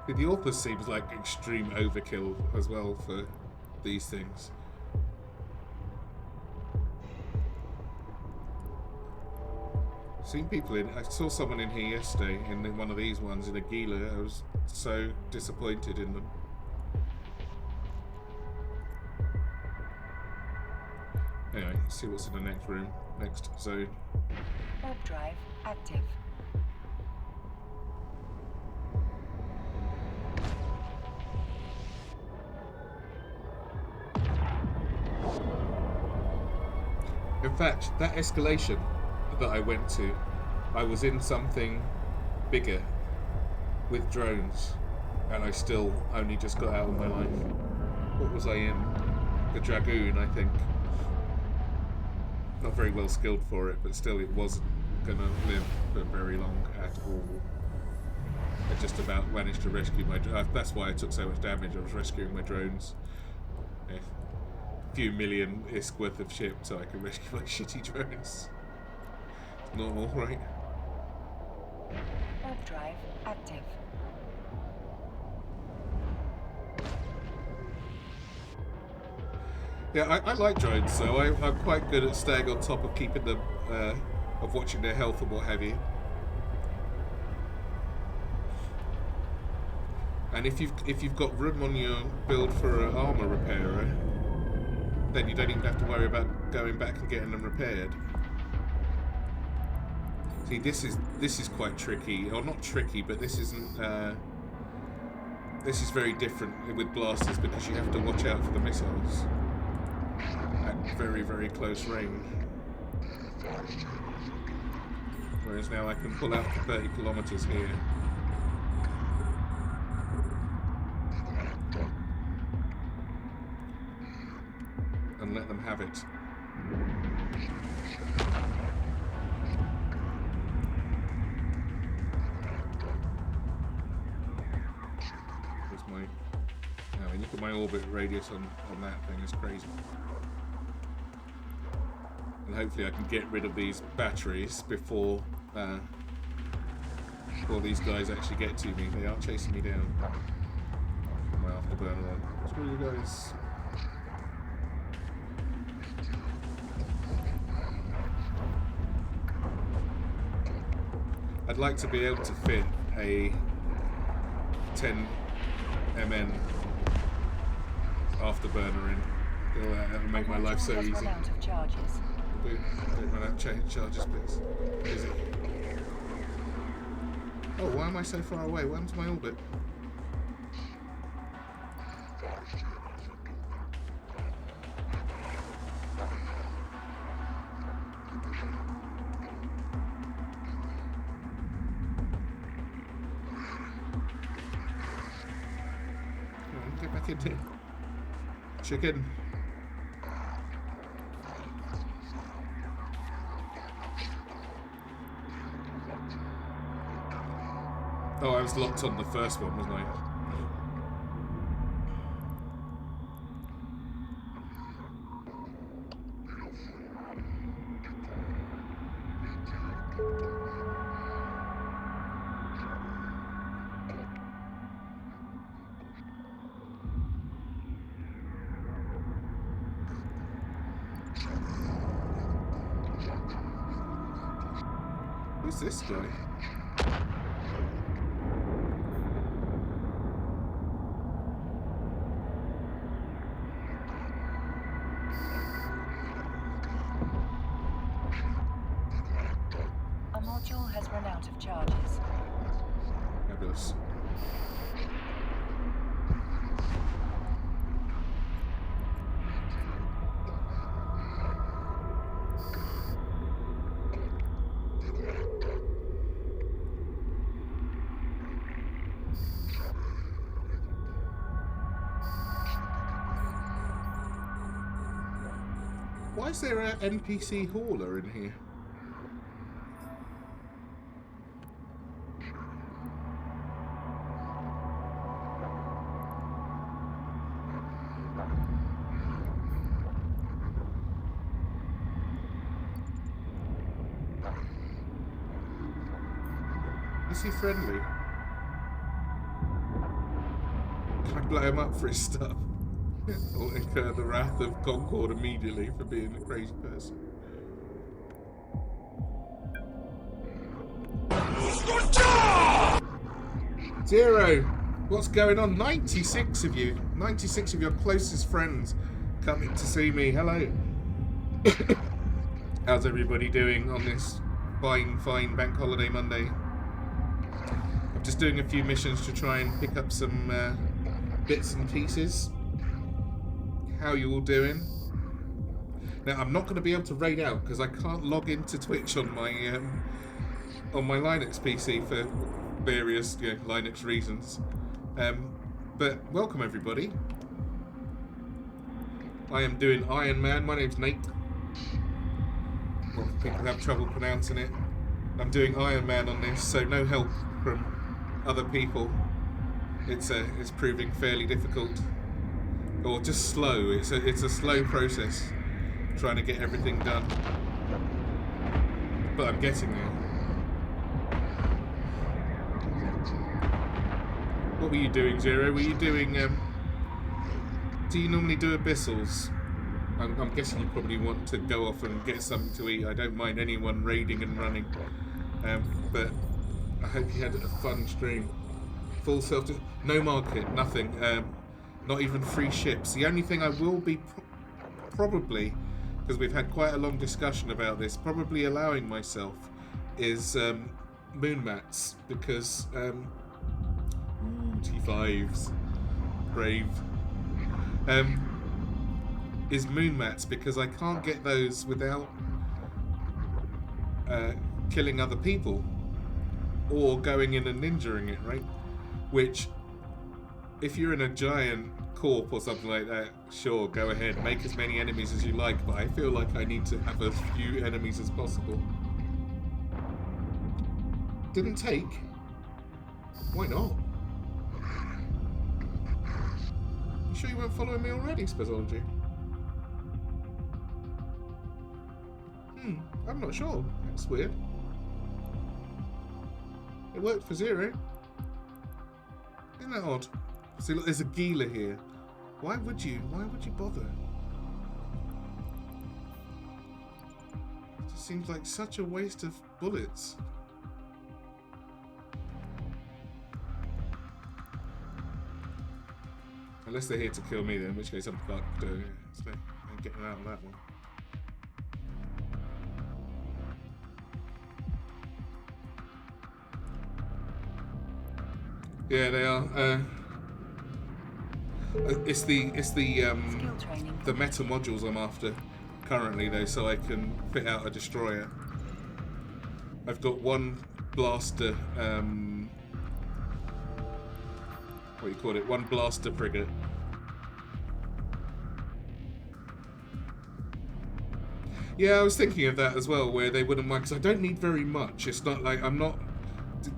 The author seems like extreme overkill as well for these things. Seen people in. I saw someone in here yesterday in one of these ones in a Gila. I was so disappointed in them. Anyway, let's see what's in the next room, next zone. Warp drive active. In fact, that escalation that I went to, I was in something bigger with drones, and I still only just got out of my life. What was I in? The Dragoon, I think. Not very well skilled for it, but still it wasn't gonna live for very long at all. I just about managed to rescue my... that's why I took so much damage. I was rescuing my drones. Yeah. A few million ISK worth of ship so I can rescue my shitty drones. It's normal, right? Warp drive active. Yeah, I like drones, so I'm quite good at staying on top of keeping them, of watching their health and what have you. And if you've got room on your build for an armor repairer, then you don't even have to worry about going back and getting them repaired. See, this is quite tricky, or not tricky, but this isn't. This is very different with blasters because you have to watch out for the missiles at very, very close range. Whereas now I can pull out to 30 kilometers here. And let them have it. There's my... I mean, look at my orbit radius on that thing, it's crazy. And hopefully I can get rid of these batteries before these guys actually get to me. They are chasing me down. My afterburner on. Screw you guys. I'd like to be able to fit a 10 MN afterburner in. That'll make my life so easy. Run out of charges. Don't run out of charges, please. Is it? Oh, why am I so far away? When's my orbit? Come on, get back in here. Chicken. Oh, I was locked on the first one, wasn't I? Who's this guy? Our module has run out of charges. Fabulous. Why is there an NPC hauler in here? Is he friendly? and blow him up for his stuff. Or incur the wrath of Concord immediately for being a crazy person. Zero! What's going on? 96 of you. 96 of your closest friends coming to see me. Hello. How's everybody doing on this fine bank holiday Monday? I'm just doing a few missions to try and pick up some bits and pieces. How you all doing? Now, I'm not going to be able to raid out because I can't log into Twitch on my Linux PC for various Linux reasons. But welcome everybody. I am doing Ironman. My name's Nate. Well, people have trouble pronouncing it. I'm doing Ironman on this, so no help from other people. It's proving fairly difficult, or just slow. It's a slow process trying to get everything done, but I'm getting there. What were you doing, Zero? Were you doing, do you normally do abyssals? I'm guessing you probably want to go off and get something to eat. I don't mind anyone raiding and running. But I hope you had a fun stream. Full self... No market, nothing. Not even free ships. The only thing I will be probably, because we've had quite a long discussion about this, probably allowing myself is moon mats, because... T5s. Brave. Is moon mats, because I can't get those without killing other people or going in and ninjaing it, right? Which, if you're in a giant corp or something like that, sure, go ahead, make as many enemies as you like, but I feel like I need to have as few enemies as possible. Didn't take? Why not? You sure you weren't following me already, Spazology? I'm not sure. That's weird. It worked for Zero. Isn't that odd? See, look, there's a Gila here. Why would you bother? It just seems like such a waste of bullets. Unless they're here to kill me, then, in which case I'm fucked. So I'm getting out of that one. Yeah, they are. It's the meta modules I'm after currently, though, so I can fit out a destroyer. I've got one blaster. What do you call it? One blaster frigate. Yeah, I was thinking of that as well, where they wouldn't mind, because I don't need very much. It's not like I'm not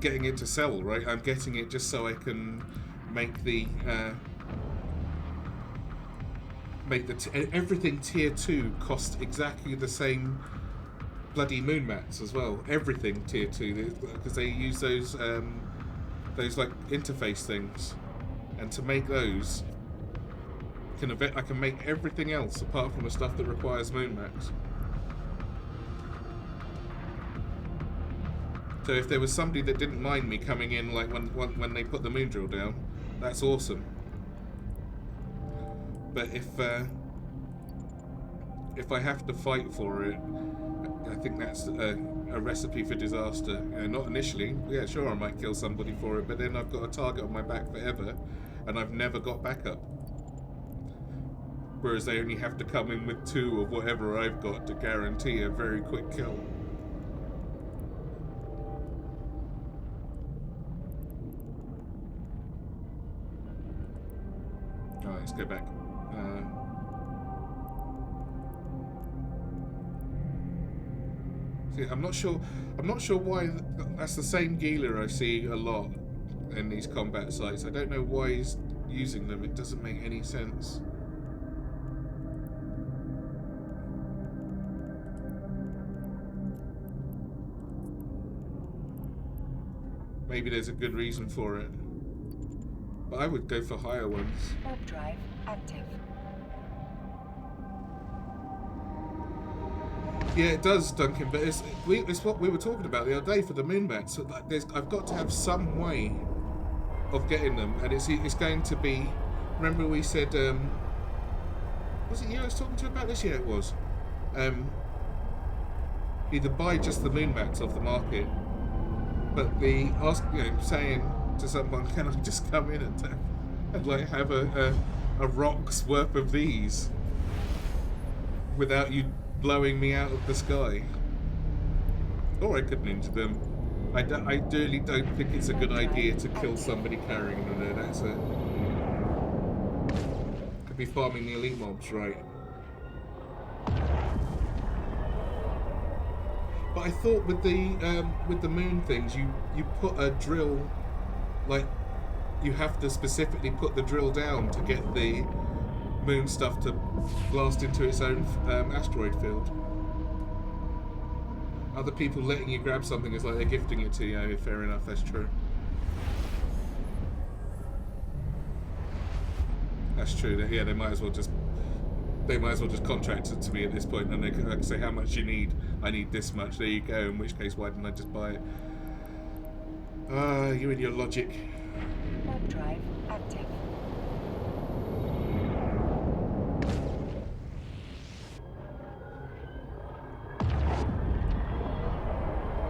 getting it to sell, right? I'm getting it just so I can make the everything tier 2 cost exactly the same bloody moon mats as well. Everything tier 2, because they use those like interface things, and to make those, I can make everything else apart from the stuff that requires moon mats. So if there was somebody that didn't mind me coming in, like when they put the moon drill down, that's awesome. But if I have to fight for it, I think that's a recipe for disaster. Not initially. Yeah, sure, I might kill somebody for it, but then I've got a target on my back forever, and I've never got backup. Whereas they only have to come in with 2 of whatever I've got to guarantee a very quick kill. Alright, let's go back. See, I'm not sure why that's the same Gila I see a lot in these combat sites. I don't know why he's using them. It doesn't make any sense. Maybe there's a good reason for it. But I would go for higher ones. Warp drive active. Yeah, it does, Duncan. But it's what we were talking about the other day for the moon mats. So like, I've got to have some way of getting them, and it's going to be. Remember we said, was it you I was talking to about this? Yeah, it was. Either buy just the moon mats off the market, but saying to someone, can I just come in and like have a rock's worth of these without you blowing me out of the sky? Or I could ninja them. I really don't think it's a good idea to kill somebody carrying them there. That's could be farming the elite mobs, right? But I thought with the moon things, you put a drill, like you have to specifically put the drill down to get the moon stuff to blast into its own asteroid field. Other people letting you grab something is like they're gifting it to you. Fair enough, that's true. That's true. Yeah, they might as well just contract it to me at this point, and they can say how much you need. I need this much. There you go. In which case, why didn't I just buy it? You and your logic. Warp drive active.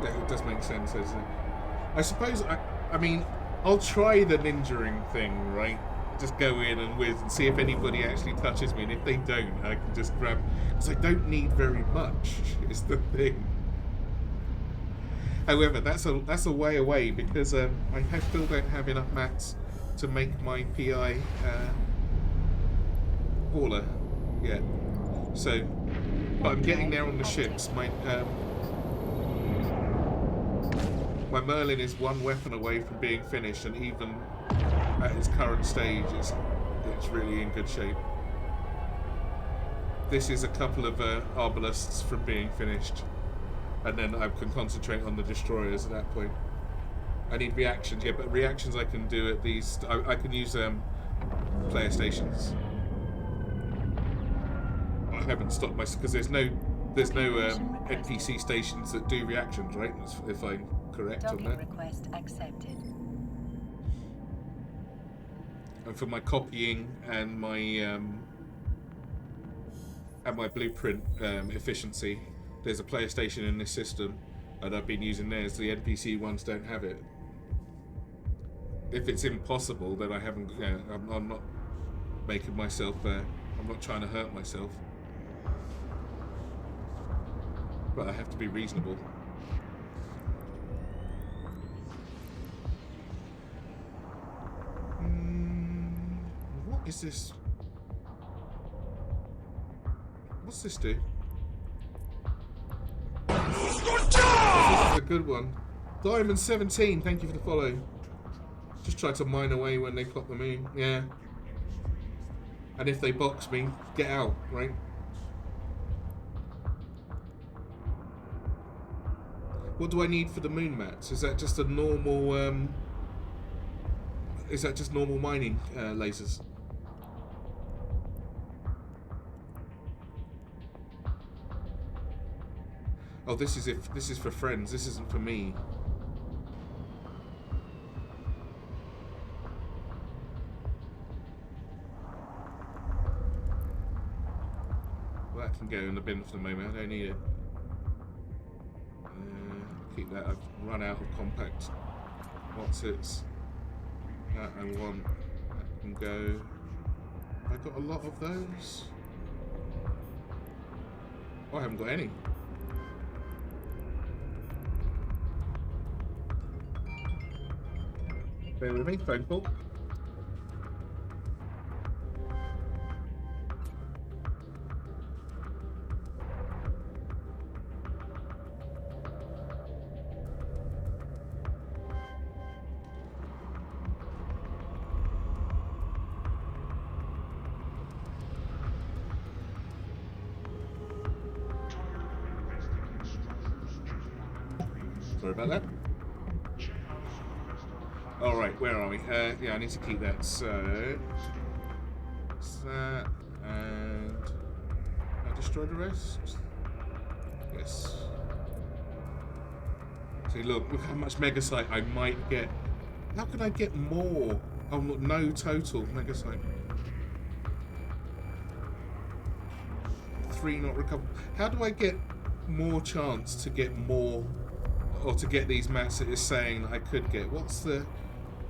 Yeah, it does make sense, doesn't it? I suppose. I mean, I'll try the ninjaing thing, right? Just go in and whiz and see if anybody actually touches me, and if they don't, I can just grab, because I don't need very much is the thing. However, that's a way away, because I still don't have enough mats to make my PI hauler yet. So, but I'm getting there on the ships. My Merlin is one weapon away from being finished, and even at its current stage, it's really in good shape. This is a couple of arbalists from being finished, and then I can concentrate on the destroyers at that point. I need reactions, yeah, but reactions I can do at these. I can use player stations. I haven't stopped my, because there's no NPC stations that do reactions, right? If I'm correct on that. Request accepted. And for my copying and my blueprint efficiency, there's a player station in this system, and I've been using theirs. The NPC ones don't have it. If it's impossible, then I haven't. I'm not making myself. I'm not trying to hurt myself, but I have to be reasonable. What is this? What's this do? This is a good one. Diamond 17, thank you for the follow. Just try to mine away when they pop the moon. Yeah. And if they box me, get out, right? What do I need for the moon mats? Is that just a normal is that just normal mining lasers? Oh, this is for friends. This isn't for me. Well, that can go in the bin for the moment. I don't need it. Keep that. I've run out of compact. What's it? That I want. That can go. Have I got a lot of those? Oh, I haven't got any. Bear with me, phone call. Sorry about that. Alright, where are we? Yeah, I need to keep that. So... It's that, and... I destroy the rest? Yes. See, look how much Megasite I might get. How can I get more? Oh, look, no total Megasite. 3 not recovered. How do I get more chance to get more, or to get these mats that is saying that I could get? What's the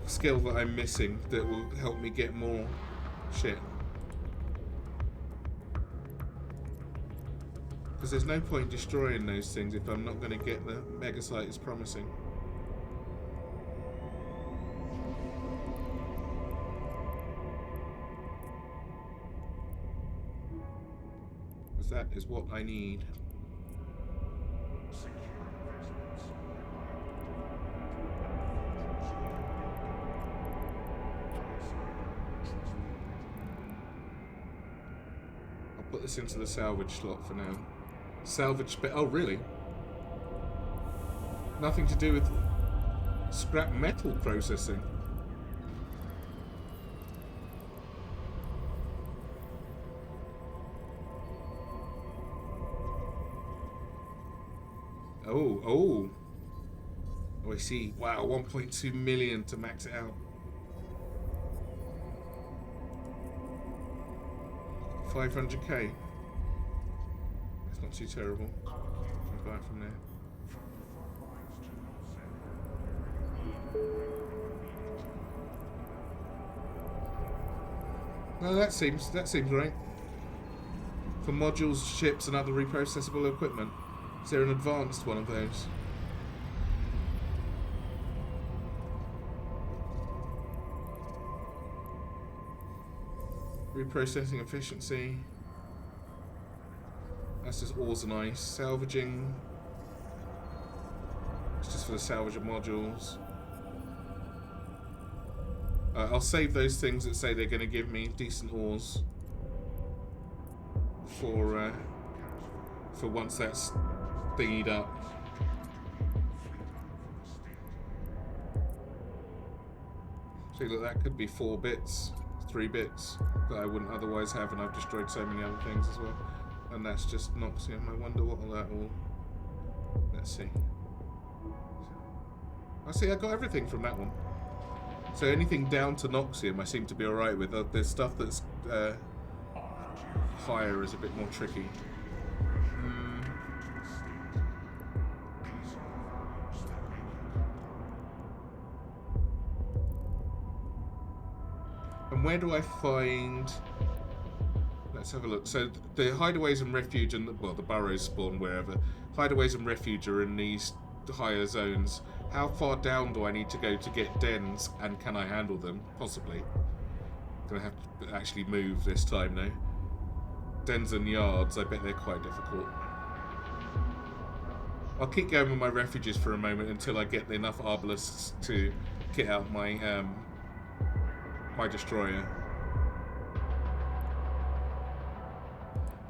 skill that I'm missing that will help me get more shit? Because there's no point destroying those things if I'm not going to get the Megasite it's promising. Because that is what I need. I'll put this into the salvage slot for now. Salvage, oh really? Nothing to do with scrap metal processing. Oh, I see. Wow, 1.2 million to max it out. 500k. It's not too terrible. I'll buy it from there. No, that seems right. For modules, ships, and other reprocessable equipment. Is there an advanced one of those? Reprocessing efficiency. That's just ores and ice. Salvaging. It's just for the salvage of modules. I'll save those things that say they're going to give me decent ores for once that's thingied up. See, look, that could be 4 bits, 3 bits that I wouldn't otherwise have, and I've destroyed so many other things as well. And that's just Noxium. I wonder what all that will... Let's see. I see, I got everything from that one. So anything down to Noxium I seem to be alright with. There's stuff that's higher is a bit more tricky. And where do I find... Let's have a look. So the hideaways and refuge, and well, the burrows spawn wherever. Hideaways and refuge are in these higher zones. How far down do I need to go to get dens, and can I handle them? Possibly. Gonna have to actually move this time though. Dens and yards, I bet they're quite difficult. I'll keep going with my refuges for a moment until I get enough arbalasks to kit out my my destroyer.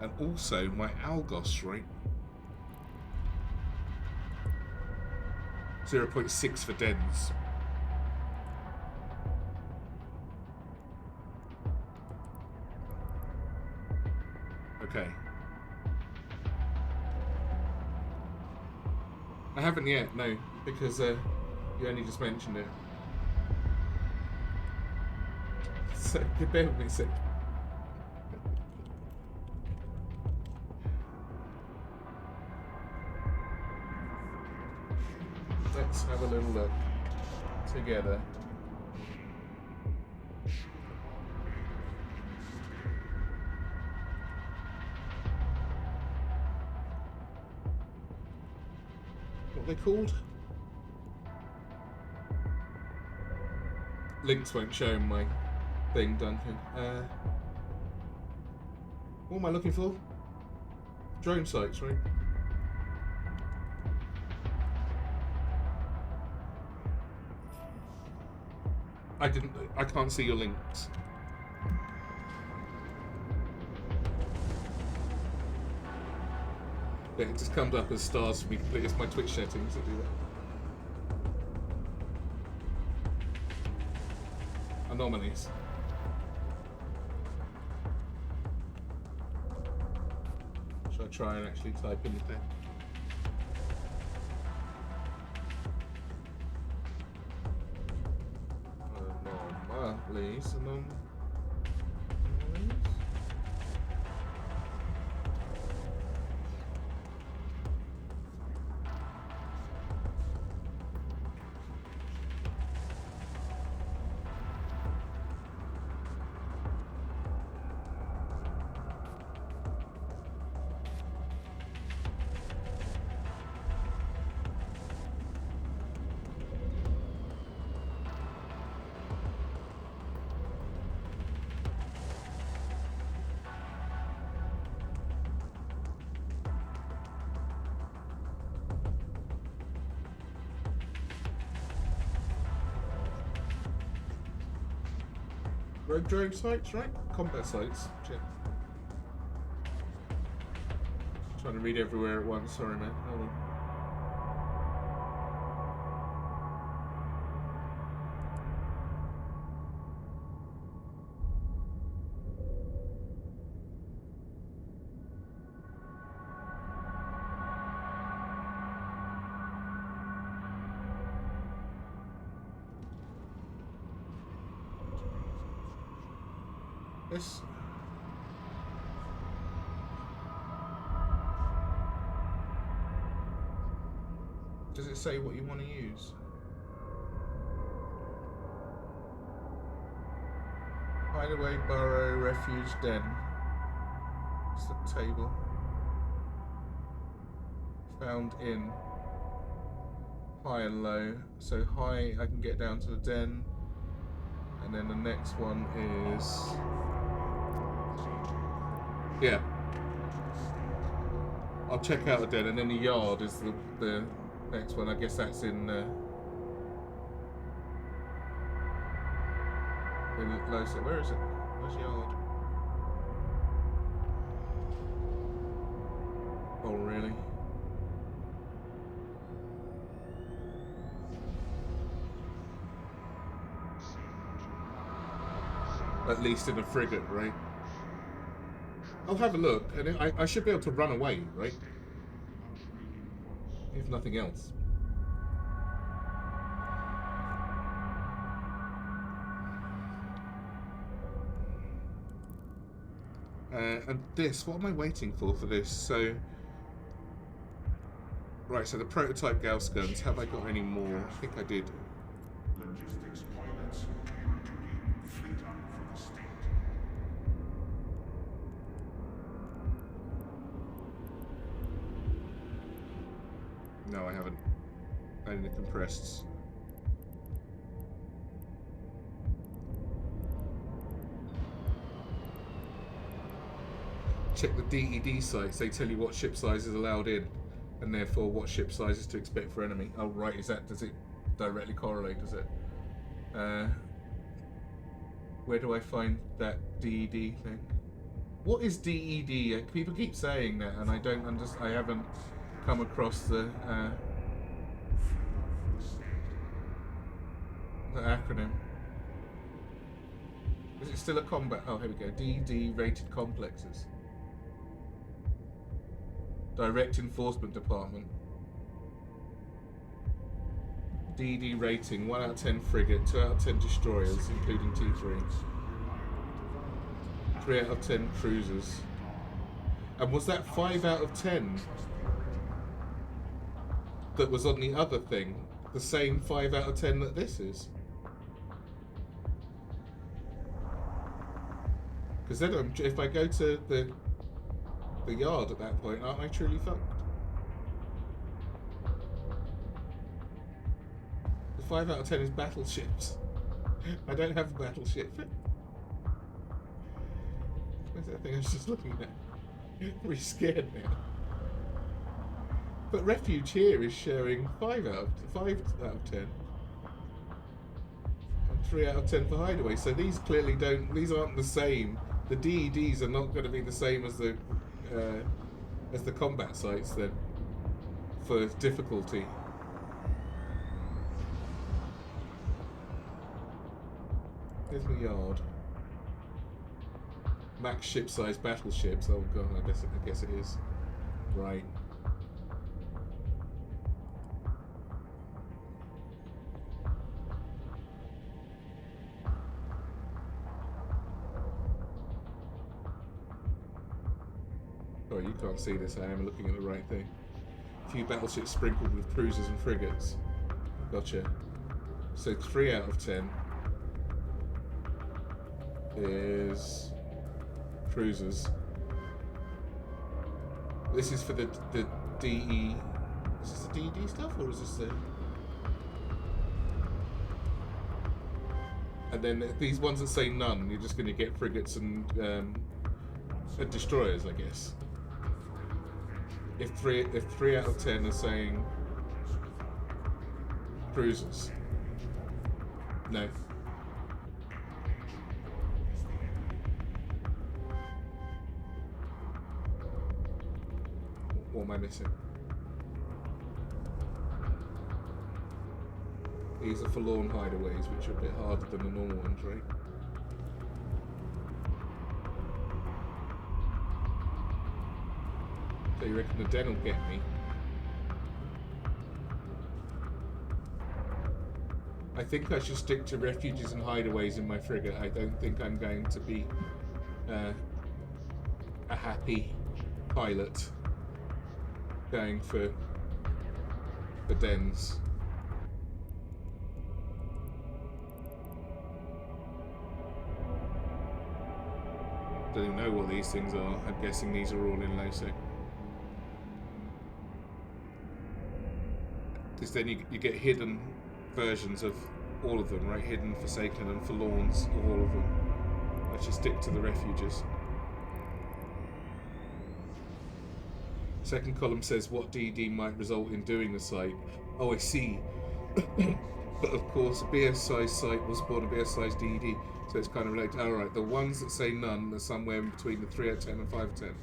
And also my Algos, right? 0.6 for dens. Okay. I haven't yet, no, because you only just mentioned it. So, bear with me a sec. Let's have a little look together. What are they called? Links won't show my thing, Duncan. What am I looking for? Drone sites, right? I can't see your links. Yeah, it just comes up as stars for me. It's my Twitch settings that do anomalies. Should I try and actually type in the thing? Anomalies, anomalies. Rogue drone sites, right? Combat sites. Shit. Trying to read everywhere at once. Sorry, man. Hold on. This. Does it say what you want to use? Hideaway, burrow, refuge, den. It's the table. Found in high and low. So high, I can get down to the den. And then the next one is... yeah. I'll check out the den, and then the yard is the next one. I guess that's in low. So where is it? Where's yard? Oh, really? At least in a frigate, right? I'll have a look, and I should be able to run away, right? If nothing else. And this, what am I waiting for this? So, right, so the prototype Gauss guns, have I got any more? I think I did. Logistics pilots, fleet up for the state. No, I haven't. Only the compresseds. Check the DED sites. They tell you what ship size is allowed in, and therefore what ship sizes to expect for enemy. Oh, right. Does it directly correlate? Does it? Where do I find that DED thing? What is DED? People keep saying that, and I don't understand. I haven't come across the acronym. Is it still a combat? Oh, here we go. DED rated complexes. Direct Enforcement Department. DD rating 1 out of 10 frigate, 2 out of 10 destroyers, including T3. 3 out of 10 cruisers. And was that 5 out of 10 that was on the other thing? The same 5 out of 10 that this is? Because then if I go to the yard at that point, aren't I truly fucked? The 5 out of 10 is battleships. I don't have a battleship. Where's that thing I was just looking at? I'm really scared now. But Refuge here is showing 5 out of 10. And 3 out of 10 for Hideaway. So these clearly don't, these aren't the same. The DEDs are not going to be the same as the combat sites then, for difficulty. Here's my yard. Max ship size battleships. Oh god, I guess it is. Right. Oh, you can't see this. I am looking at the right thing. A few battleships sprinkled with cruisers and frigates. Gotcha. So 3 out of 10 is cruisers. This is for the DE. Is this the DD stuff or is this the? And then these ones that say none, you're just going to get frigates and destroyers, I guess. If three out of 10 are saying cruisers, no. What am I missing? These are forlorn hideaways, which are a bit harder than the normal ones, right? So you reckon the den will get me? I think I should stick to refuges and hideaways in my frigate. I don't think I'm going to be a happy pilot going for the dens. Don't even know what these things are. I'm guessing these are all in LASIK. Because then you get hidden versions of all of them, right? Hidden, Forsaken, and Forlorns of all of them. I should stick to the refuges. Second column says what DD might result in doing the site. Oh, I see. But of course, a BS size site will spawn a BS size DD, so it's kind of related. Alright, the ones that say none are somewhere in between the 3 out of 10 and 5 out of 10.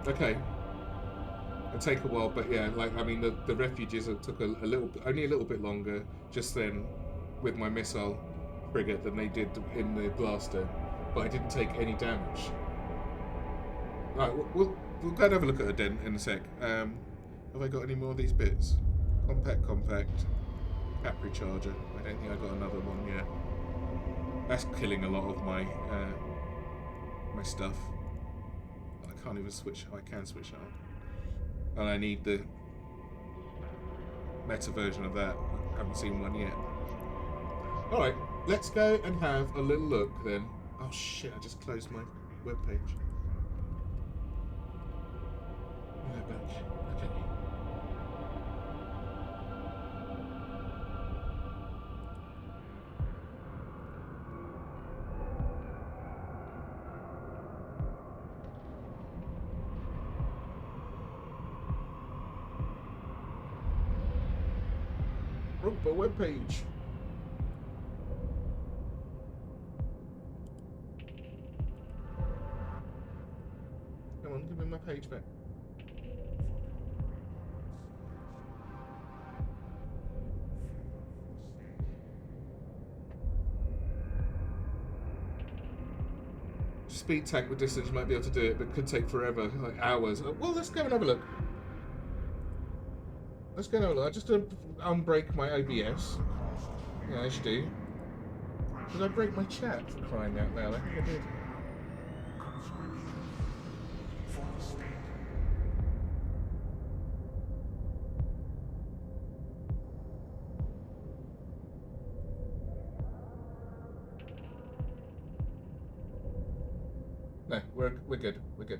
Okay. It'll take a while, but yeah, like, I mean, the refuges took only a little bit longer just then with my missile frigate than they did in the blaster, but I didn't take any damage. Right, we'll go and have a look at a den in a sec. Have I got any more of these bits? Compact, Capri charger. I don't think I got another one yet. That's killing a lot of my my stuff. I can't even switch. I can switch it on. And I need the meta version of that. I haven't seen one yet. Alright, let's go and have a little look then. Oh shit, I just closed my webpage. Go back. Okay. The webpage. Come on, give me my page back. Speed tank with distance, you might be able to do it, but it could take forever, like hours. Well, let's go and have a look. Let's go and have a look. I just unbreak my OBS. Yeah, I should do. Did I break my chat for crying out loud? I think I did. No, we're good. We're good.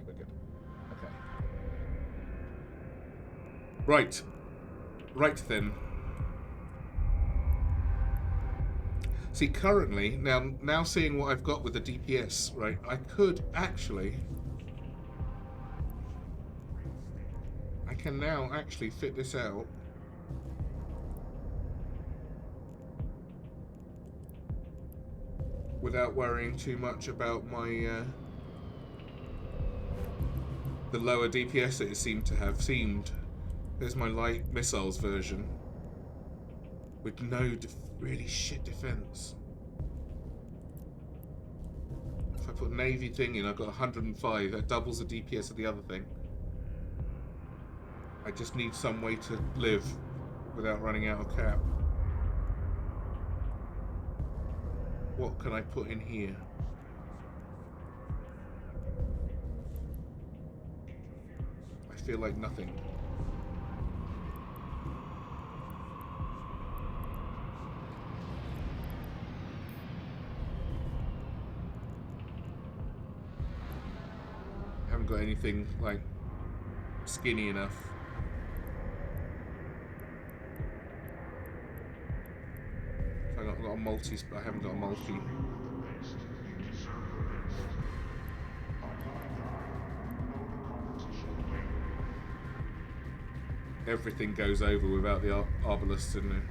Okay. Right then. See, currently, now seeing what I've got with the DPS, right, I can now actually fit this out without worrying too much about my the lower DPS that it seemed. There's my light missiles version. with no really shit defense. If I put Navy thing in, I've got 105. That doubles the DPS of the other thing. I just need some way to live without running out of cap. What can I put in here? I feel like nothing. I haven't got anything like skinny enough. I've got a multi, but I haven't got a multi. Everything goes over without the arbalists in there.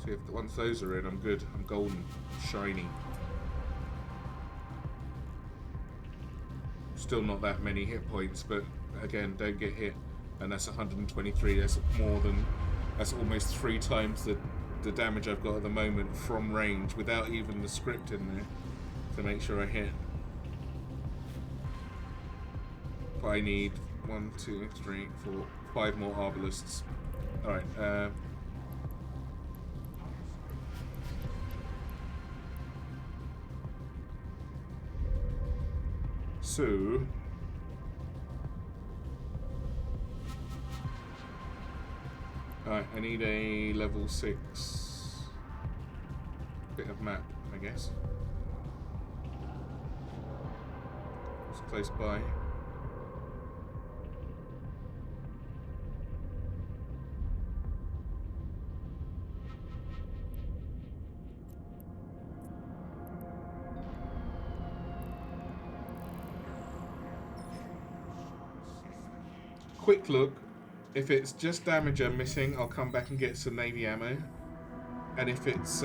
So if once those are in, I'm good. I'm golden, shiny. Still not that many hit points, but again, don't get hit. And that's 123. That's more than, that's almost 3 times the damage I've got at the moment from range without even the script in there to make sure I hit. But I need 1, 2, 3, 4, 5 more arbalists. Alright, so alright, I need a level 6 bit of map, I guess. It's close by. Quick look. If it's just damage I'm missing, I'll come back and get some Navy ammo. And if it's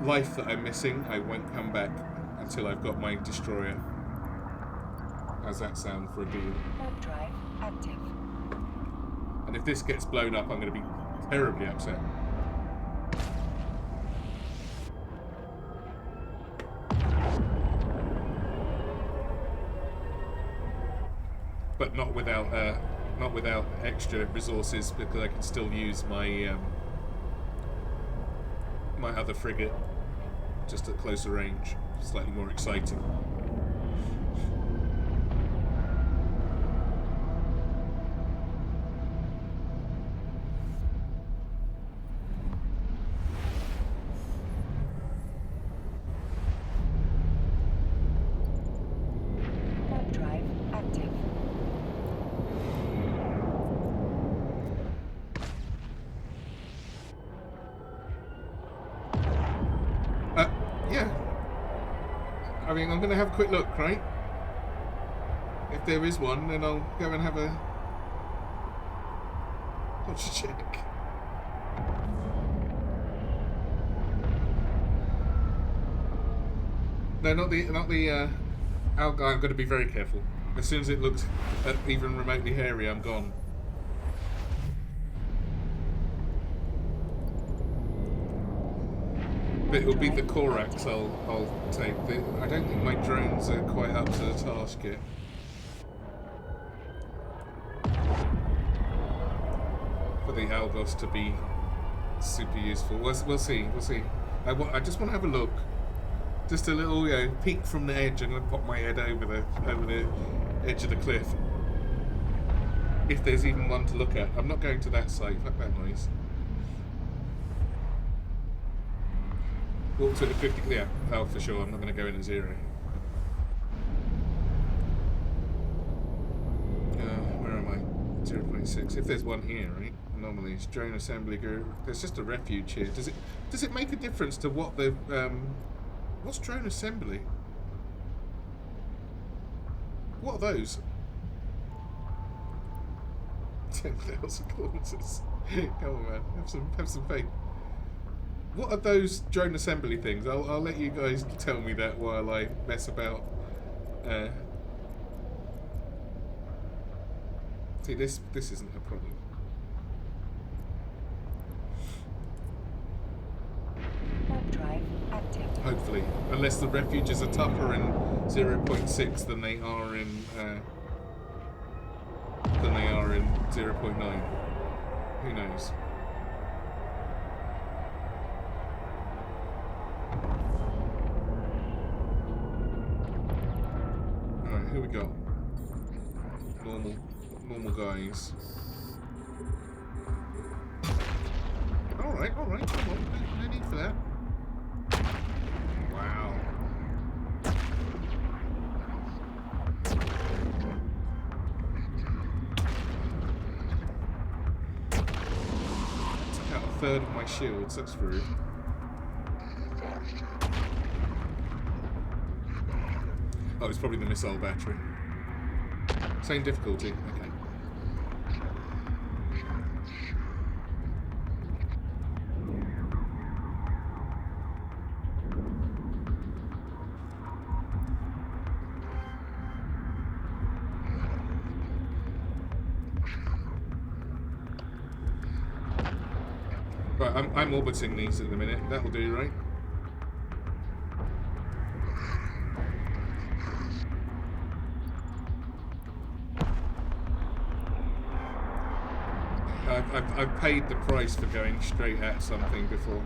life that I'm missing, I won't come back until I've got my destroyer. How's that sound for a deal? Warp drive active. And if this gets blown up, I'm going to be terribly upset. But not without extra resources, because I can still use my my other frigate just at closer range, slightly more exciting. Warp drive active. Yeah. I mean, I'm going to have a quick look, right? If there is one, then I'll go and have a... Let's check. No, not the Algar. I'm going to be very careful. As soon as it looks even remotely hairy, I'm gone. But it'll be the Korax I'll take. I don't think my drones are quite up to the task yet. For the Algos to be super useful. We'll see. I just want to have a look. Just a little, peek from the edge. I'm going to pop my head over the edge of the cliff. If there's even one to look at. I'm not going to that site. Fuck that noise. Walk to the 50, yeah, oh for sure, I'm not going to go in at 0. Where am I? 0.6, if there's one here, right? Anomalies, drone assembly group, there's just a refuge here. Does it make a difference to what the, what's drone assembly? What are those? 10,000 kilometers. Come on man, have some faith. What are those drone assembly things? I'll let you guys tell me that while I mess about See, this isn't a problem. Warp drive active. Hopefully, unless the refuges are tougher in 0.6 than they are in 0.9. Who knows? All right, who we got? Normal guys. All right, come on, no need for that. Wow. Took out a third of my shields, that's rude. Oh, it's probably the missile battery. Same difficulty, okay. Right, I'm orbiting these at the minute. That'll do, right? I've paid the price for going straight at something before.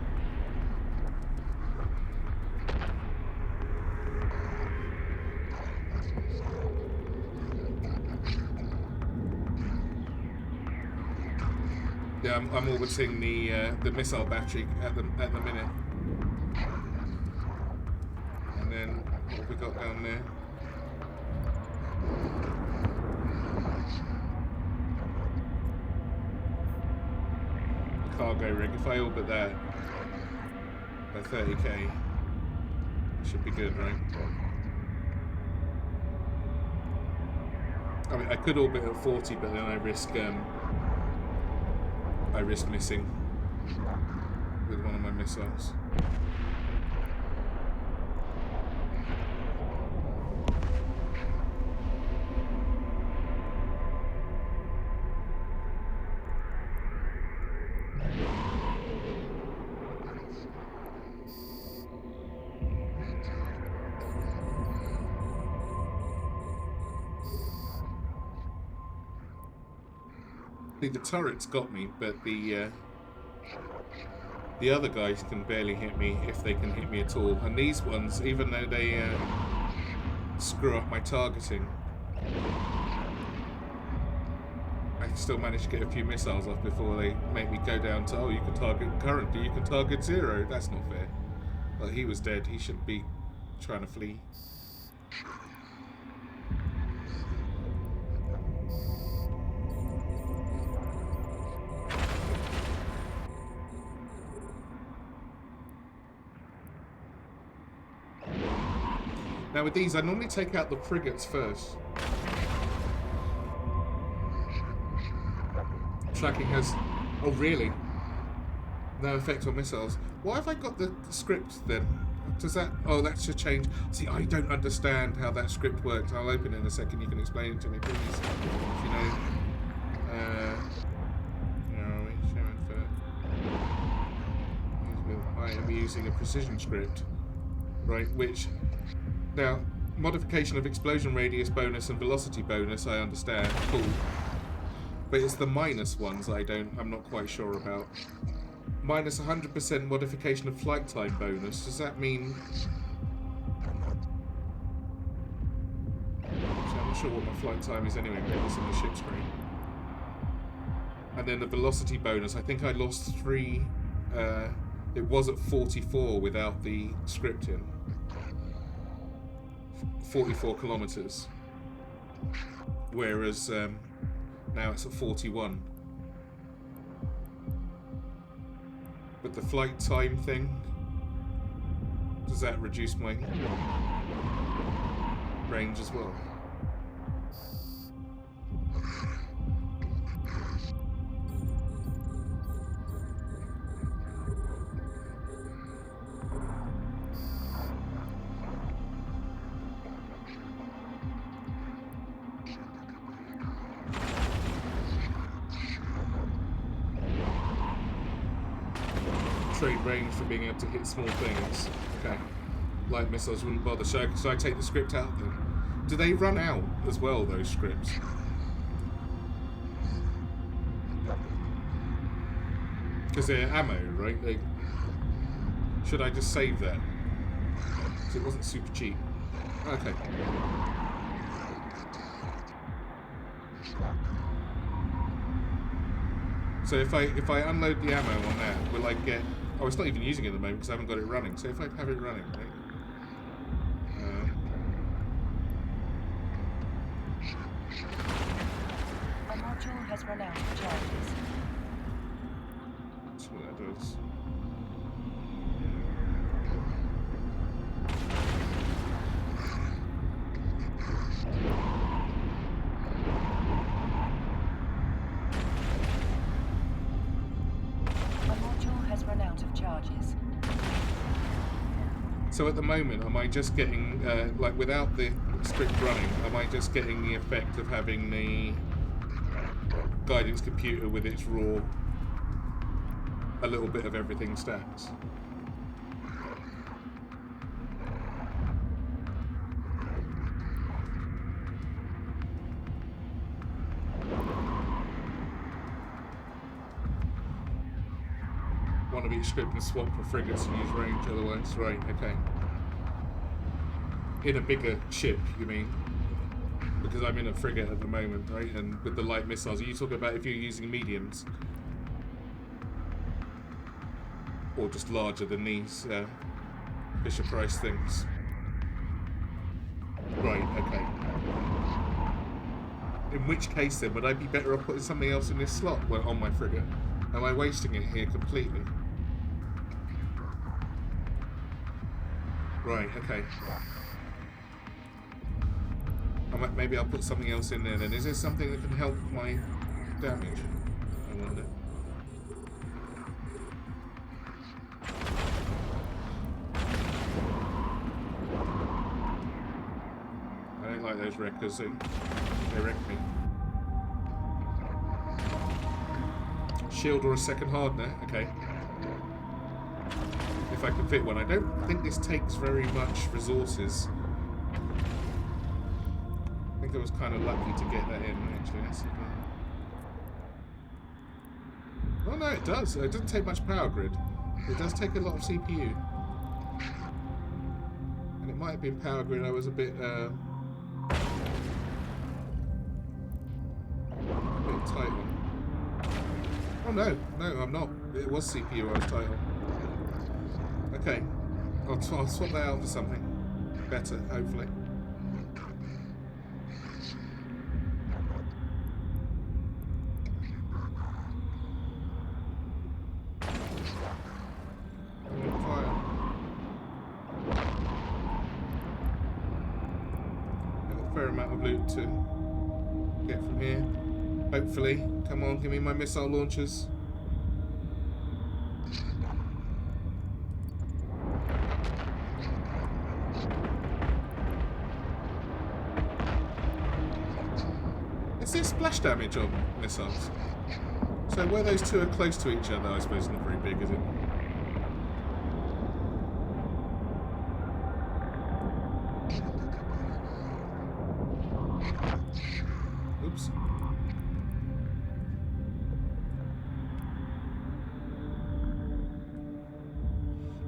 Yeah, I'm orbiting the missile battery at the minute. And then what have we got down there? Cargo rig. If I orbit that by 30k, should be good, right? I mean, I could orbit at 40, but then I risk missing with one of my missiles. The turret's got me, but the other guys can barely hit me, if they can hit me at all. And these ones, even though they screw up my targeting, I still manage to get a few missiles off before they make me go down to, oh, you can target current, you can target 0. That's not fair. Well, he was dead. He shouldn't be trying to flee. Now with these, I normally take out the frigates first. Tracking has... Oh, really? No effect on missiles. Why have I got the script then? Does that... Oh, that should change. See, I don't understand how that script works. I'll open it in a second. You can explain it to me, please. If you know... where are we? Show info. I am using a precision script. Right, which... Now, modification of explosion radius bonus and velocity bonus, I understand. Cool. But it's the minus ones I'm not quite sure about. Minus 100% modification of flight time bonus. Does that mean... Actually, I'm not sure what my flight time is anyway, maybe it's on the ship screen. And then the velocity bonus, I think I lost 3... it was at 44 without the script in. 44 kilometers, whereas now it's at 41. But the flight time thing, does that reduce my range as well? trade range for being able to hit small things. Okay. Light missiles wouldn't bother. So I take the script out then? Do they run out as well, those scripts? Because they're ammo, right? Should I just save that? Because it wasn't super cheap. Okay. So if I unload the ammo on that, will I get... Oh, it's not even using it at the moment because I haven't got it running. So if I have it running, right? A module has run out of charges. That's what that does. A module has run out of charges. So at the moment, am I just getting, like without the script running, am I just getting the effect of having the guidance computer with its raw, a little bit of everything stacks? One of each script and swap for frigates and use range otherwise. Right, okay. In a bigger ship, you mean? Because I'm in a frigate at the moment, right? And with the light missiles, are you talking about if you're using mediums? Or just larger than these Fisher Price things? Right, okay. In which case then, would I be better off putting something else in this slot on my frigate? Am I wasting it here completely? Right, okay. Maybe I'll put something else in there then. Is there something that can help my damage? I wonder. I don't like those wreckers. They wreck me. Shield or a second hardener? Okay. If I can fit one. I don't think this takes very much resources. I think I was kind of lucky to get that in, actually. Oh no, it does. It doesn't take much power grid. It does take a lot of CPU. And it might have been power grid I was a bit tight on. Oh no, I'm not. It was CPU I was tight on. Okay, I'll swap that out for something better, hopefully. Fire. I've got a fair amount of loot to get from here. Hopefully. Come on, give me my missile launchers. Is there splash damage on missiles? So where those two are close to each other, I suppose not very big, is it? Oops.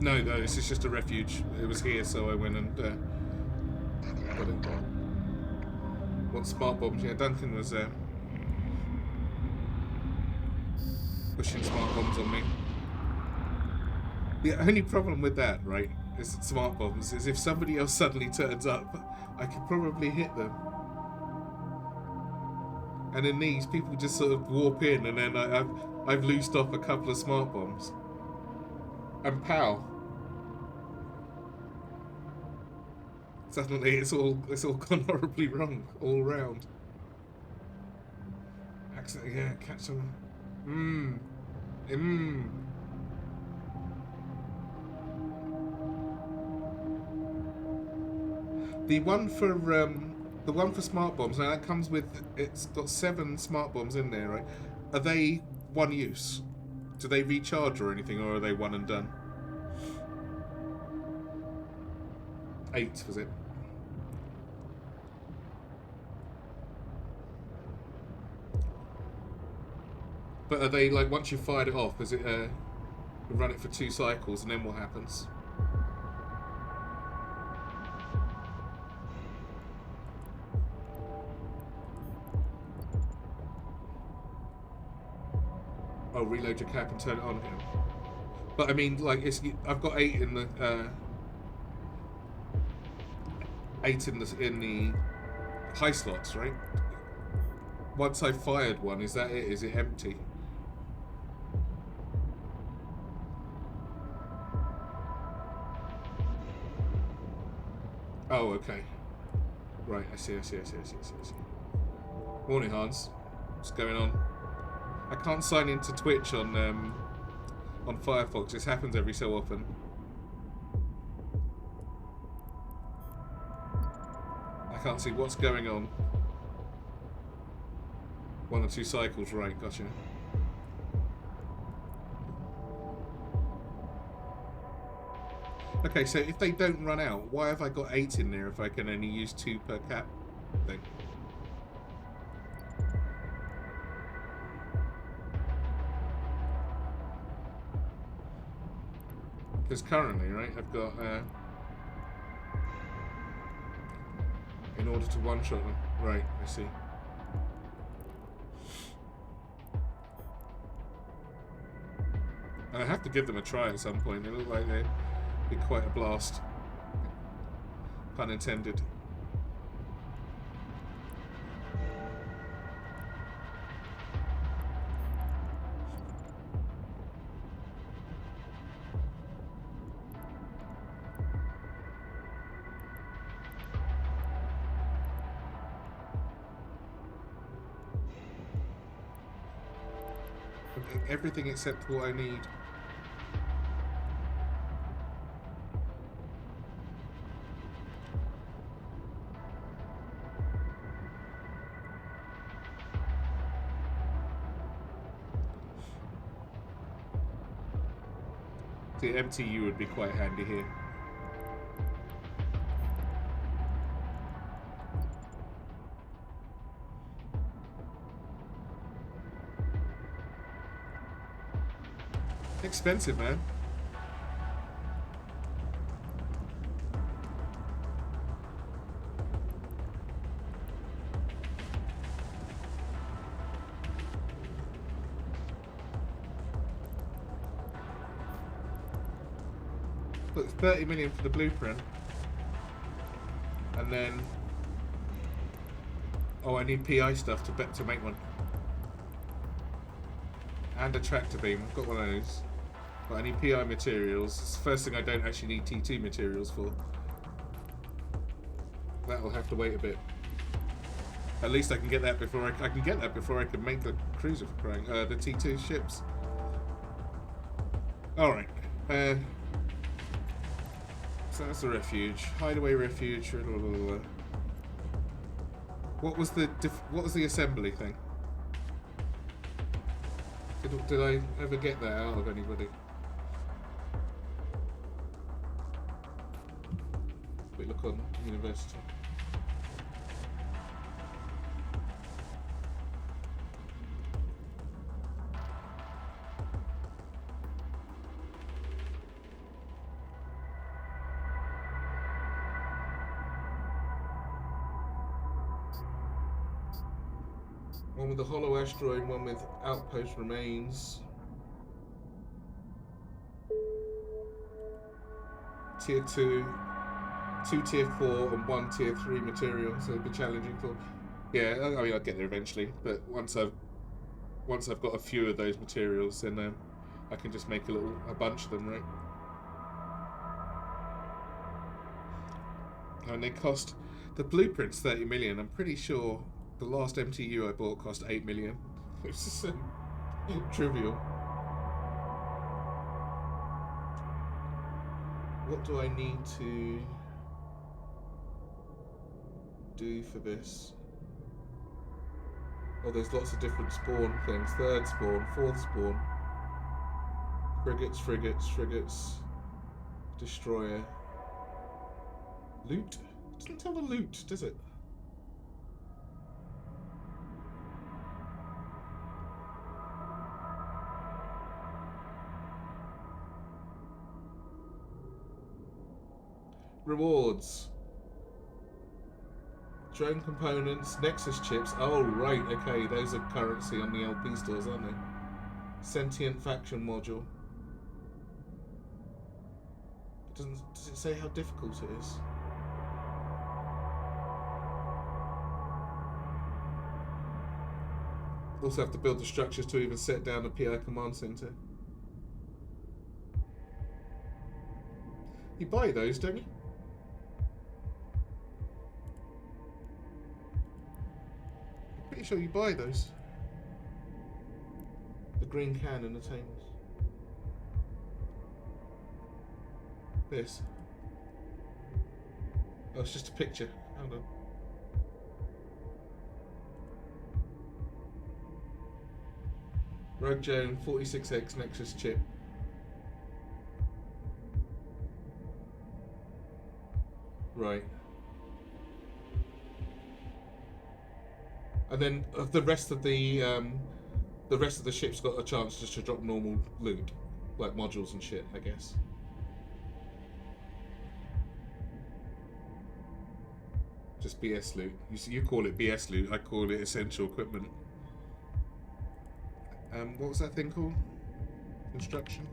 No, this is just a refuge. It was here, so I went and got it. What smart bombs? Yeah, Duncan was pushing smart bombs on me. The only problem with that, right, is smart bombs, is if somebody else suddenly turns up, I could probably hit them. And in these, people just sort of warp in, and then I've loosed off a couple of smart bombs. And pow. Suddenly it's all gone horribly wrong all round. Accident, yeah, catch some. The one for smart bombs, now that comes with, it's got 7 smart bombs in there, right? Are they one use? Do they recharge or anything, or are they one and done? 8, was it? But are they like, once you fired it off, is it run it for 2 cycles and then what happens? Oh, reload your cap and turn it on again. But I mean, like, I've got 8 in the 8 in the high slots, right? Once I fired one, is that it? Is it empty? Oh, okay. Right, I see. Morning, Hans. What's going on? I can't sign into Twitch on Firefox. This happens every so often. I can't see what's going on. 1 or 2 cycles, right, gotcha. Okay, so if they don't run out, why have I got 8 in there if I can only use 2 per cap thing? Because currently, right, I've got, in order to one-shot them. Right, I see. And I have to give them a try at some point. They look like they'd be quite a blast. Pun intended. Everything except what I need. The MTU would be quite handy here. Expensive, man. Look, 30 million for the blueprint. And then... oh, I need PI stuff to make one. And a tractor beam. I've got one of those. But I need PI materials. It's the first thing I don't actually need T2 materials for. That'll have to wait a bit. At least I can get that before I can get that before I can make the cruiser for crying. The T2 ships. Alright. So that's the refuge. Hideaway refuge. What was the assembly thing? Did I ever get that out of anybody? Quick look on university. One with the hollow asteroid, one with outpost remains. Tier 2, 2 tier 4 and 1 tier 3 material, so it'd be challenging for... yeah, I mean, I'll get there eventually, but once I've got a few of those materials, then I can just make a bunch of them, right? And they cost... the blueprint's 30 million, I'm pretty sure the last MTU I bought cost 8 million. It's just trivial. What do I need to do for this? Oh, there's lots of different spawn things. 3rd spawn, 4th spawn. Frigates. Destroyer. Loot? It doesn't tell the loot, does it? Rewards. Drone components, Nexus chips. Oh, right, okay, those are currency on the LP stores, aren't they? Sentient faction module. Does it say how difficult it is? Also have to build the structures to even set down a PI command center. You buy those, don't you? I'm pretty sure you buy those. The green cannon attainments. This. Oh, it's just a picture. Hold on. Rogue Joan 46X Nexus chip. Right. And then the rest of the ships got a chance just to drop normal loot, like modules and shit, I guess. Just BS loot. You call it BS loot. I call it essential equipment. What was that thing called? Construction.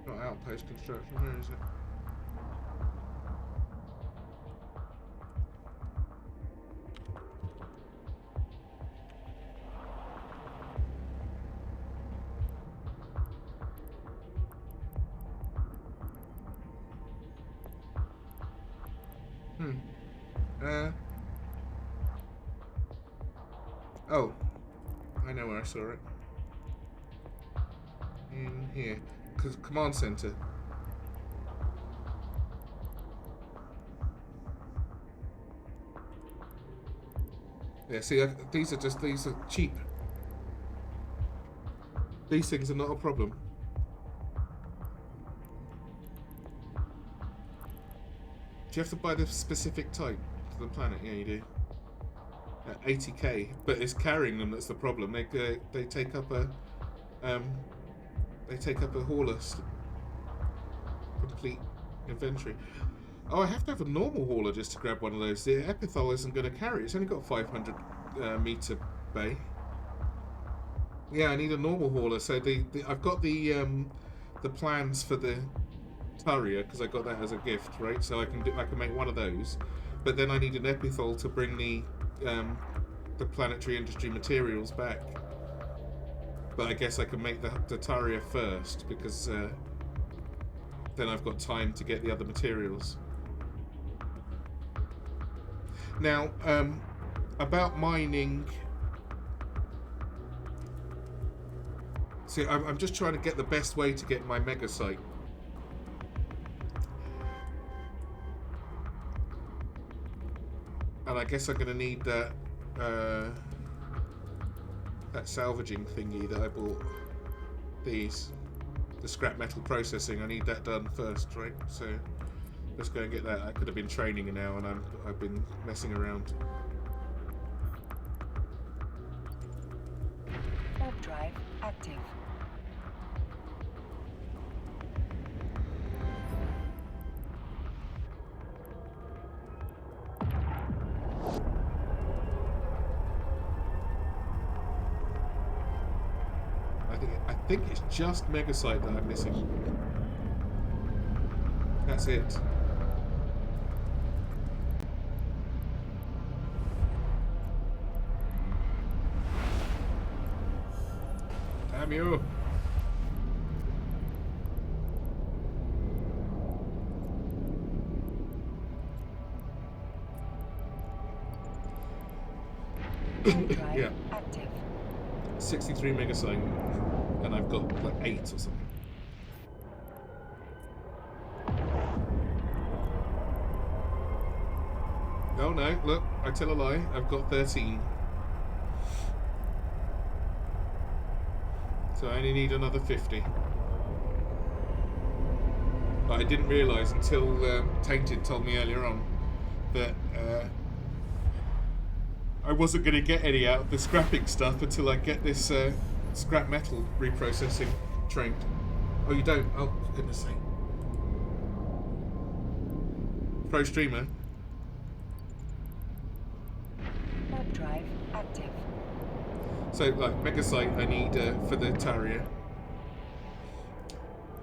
Not outpost construction. Where is it? Oh, I know where I saw it. In here, command center. Yeah, see, these are cheap. These things are not a problem. Do you have to buy the specific type for the planet? Yeah, you do. 80k, but it's carrying them that's the problem. They take up a hauler complete inventory. Oh, I have to have a normal hauler just to grab one of those. The Epithol isn't going to carry. It's only got 500 meter bay. Yeah, I need a normal hauler. So I've got the plans for the Turrier because I got that as a gift, right? So I can make one of those, but then I need an Epithol to bring the planetary industry materials back. But I guess I can make the Turrier first because then I've got time to get the other materials. Now, about mining. See, I'm just trying to get the best way to get my mega site. And I guess I'm going to need that salvaging thingy that I bought. The scrap metal processing. I need that done first, right? So let's go and get that. I could have been training now, and I've been messing around. Warp drive active. I think it's just Megasite that I'm missing. That's it. Damn you! Warp drive Yeah. active. 63 Megasite. and I've got like 8 or something. Oh no, look, I tell a lie, I've got 13. So I only need another 50. But I didn't realise until Tainted told me earlier on that I wasn't going to get any out of the scrapping stuff until I get this scrap metal reprocessing trained. Oh, you don't? Oh, for goodness sake. Pro streamer. Warp drive active. So, like, Mega Site I need for the Tarrier.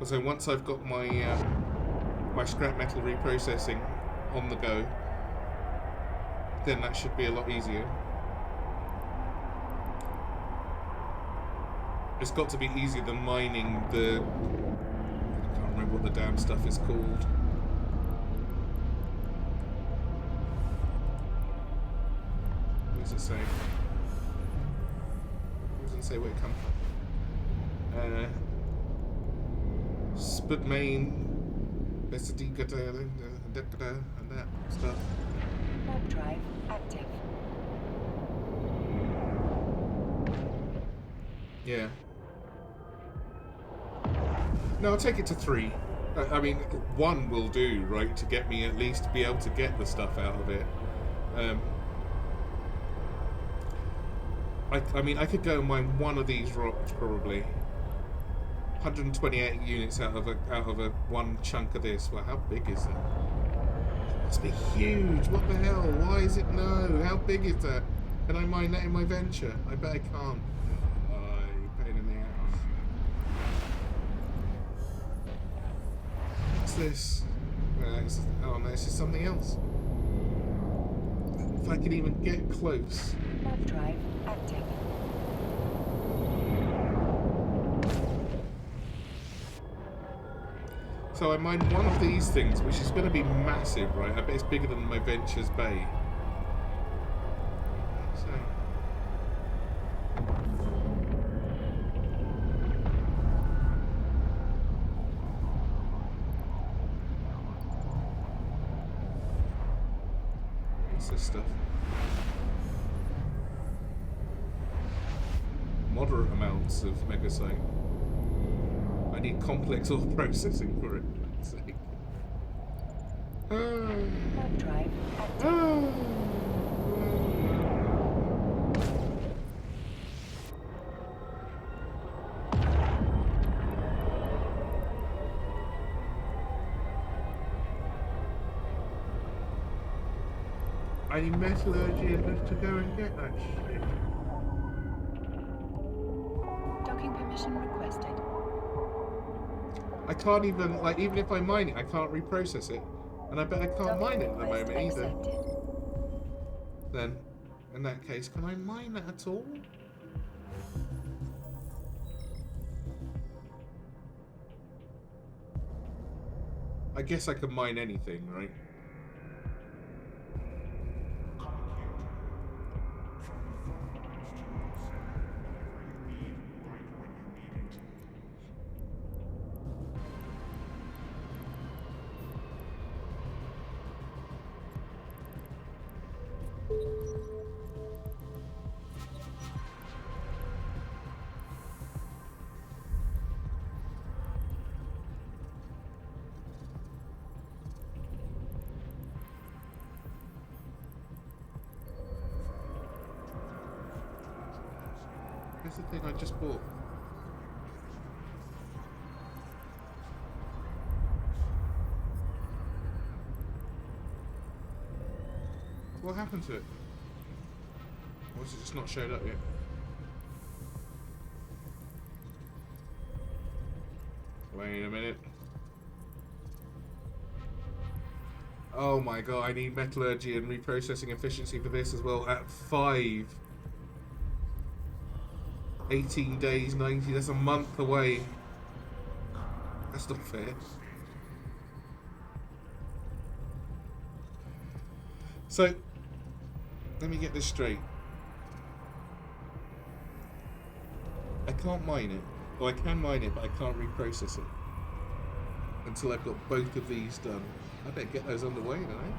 So once I've got my my scrap metal reprocessing on the go, then that should be a lot easier. It's got to be easier than mining the... I can't remember what the damn stuff is called. What does it say? It doesn't say where it comes from. Spudmain, Besadicata, and that stuff. Warp drive active. Yeah. No, I'll take it to 3. I mean, 1 will do, right, to get me at least to be able to get the stuff out of it. I mean, I could go and mine one of these rocks probably. 128 units out of a one chunk of this. Well, how big is that? It must be huge. What the hell? Why is it no? How big is that? Can I mine that in my venture? I bet I can't. Pain in the ass. What's this? Oh no, this is something else. If I could even get close. Warp drive active. So I mine one of these things, which is going to be massive, right? I bet it's bigger than my Venture's Bay. So... what's this stuff? Moderate amounts of megasite. I need complex ore processing for it, for God's sake. Warp drive active. I need metallurgy enough to go and get that shit. Docking permission requested. I can't even, like, even if I mine it, I can't reprocess it. And I bet I can't mine it at the moment either. Then, in that case, can I mine that at all? I guess I can mine anything, right? Where's the thing I just bought? What happened to it? Or has it just not showed up yet? Wait a minute. Oh my god, I need metallurgy and reprocessing efficiency for this as well at 5. 18 days, 90, that's a month away. That's not fair. So, let me get this straight. I can't mine it. Oh, I can mine it, but I can't reprocess it until I've got both of these done. I better get those underway, don't I?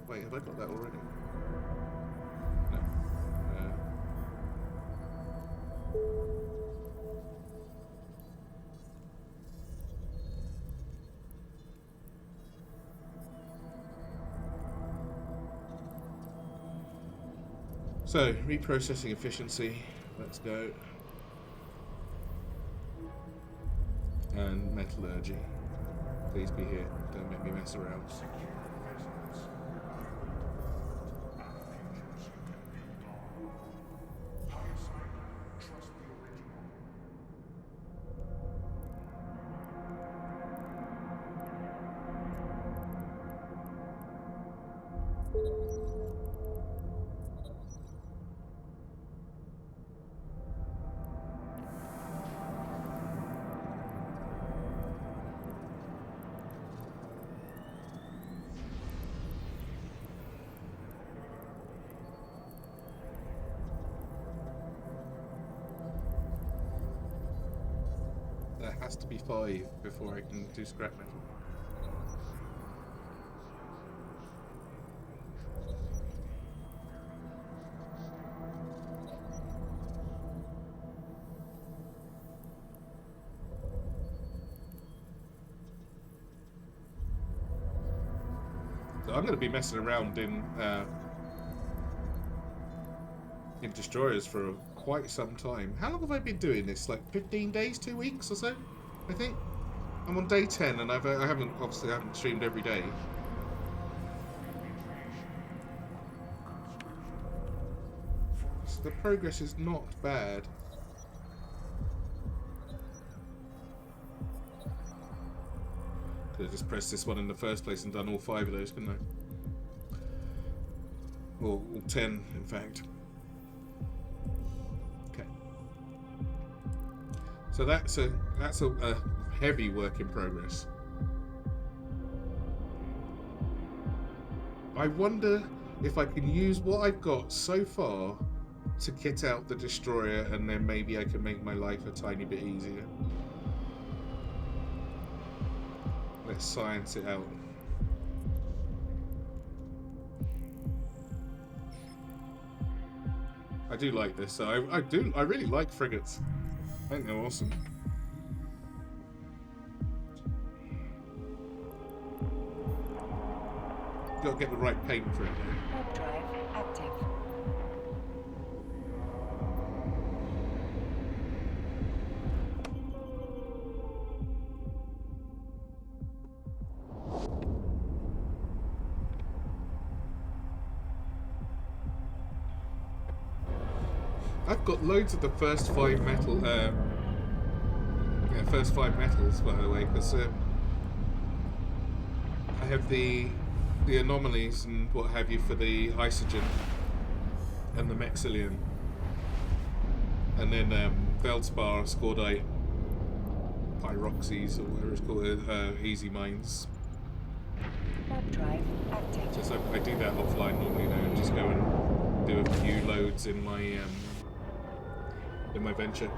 Wait, have I got that already? No. So, reprocessing efficiency. Let's go. And metallurgy. Please be here. Don't make me mess around. Secure residence requirement. And futures you can build on. Hindsight, trust the original. There has to be 5 before I can do scrap metal. So I'm going to be messing around in destroyers for quite some time. How long have I been doing this? Like 15 days, 2 weeks or so, I think. I'm on day 10, and I haven't streamed every day. So the progress is not bad. Could have just pressed this one in the first place and done all 5 of those, couldn't I? Or all 10, in fact. Okay. So that's a heavy work in progress. I wonder if I can use what I've got so far to kit out the destroyer, and then maybe I can make my life a tiny bit easier. Let's science it out. I do like this. So I really like frigates. I think they're awesome. Got to get the right paint for it. Warp drive active. I've got loads of the first 5 metal, first 5 metals, by the way, because I have the anomalies and what have you for the isogen and the mexillion, and then feldspar, scordite, pyroxes, or whatever it's called, easy mines. Warp drive active. Just I do that offline normally now, and just go and do a few loads in my venture.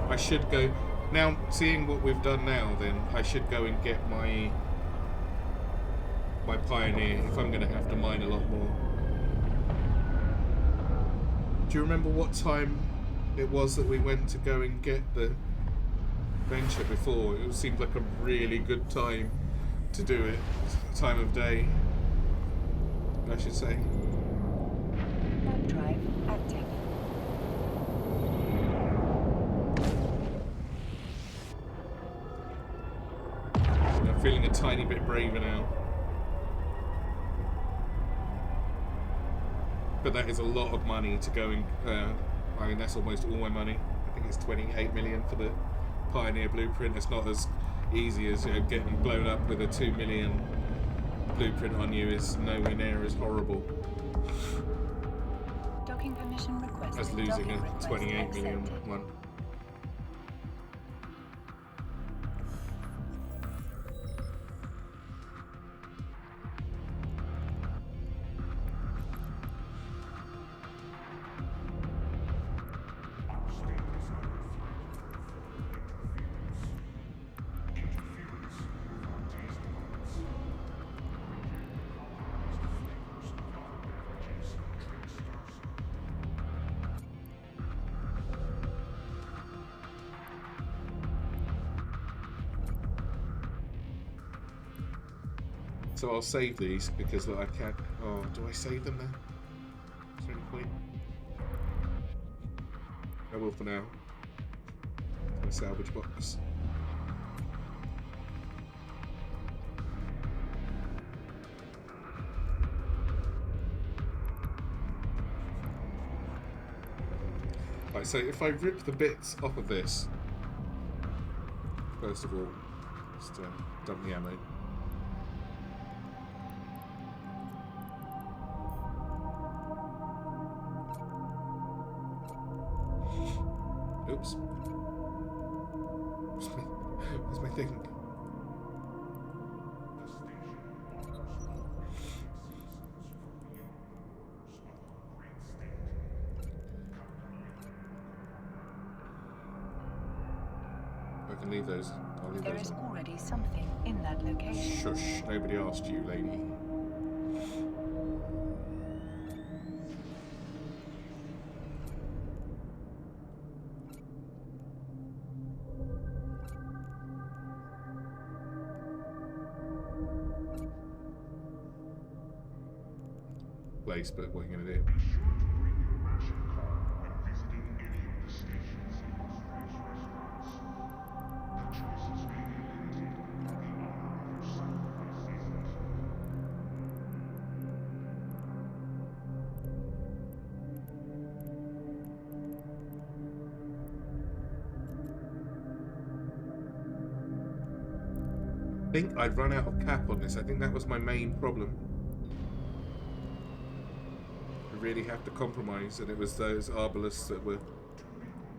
I should go now. Seeing what we've done now, then I should go and get my pioneer if I'm going to have to mine a lot more. Do you remember what time it was that we went to go and get the venture before? It seemed like a really good time to do it. Time of day, I should say. Warp drive active. I'm feeling a tiny bit braver now. But that is a lot of money to go and, I mean, that's almost all my money. I think it's 28 million for the Pioneer blueprint. It's not as easy as, getting blown up with a 2 million blueprint on you is nowhere near as horrible Docking permission requested. as losing Docking a request 28 million accepted. one. So I'll save these because I can't. Oh, do I save them there? Is there any point? I will for now. A salvage box. Right, so if I rip the bits off of this, first of all, just dump the ammo. Oops. Where's my thing? I can leave those. I'll leave There those is on. already something in that location. Shush, nobody asked you, lady. Place, but what are you going to do? Be sure to bring your ration card when visiting any of the stations in Australia's restaurants. The choices may be limited, and the honor of your sacrifice isn't. I think I'd run out of cap on this. I think that was my main problem. I really have to compromise, and it was those arbalists that were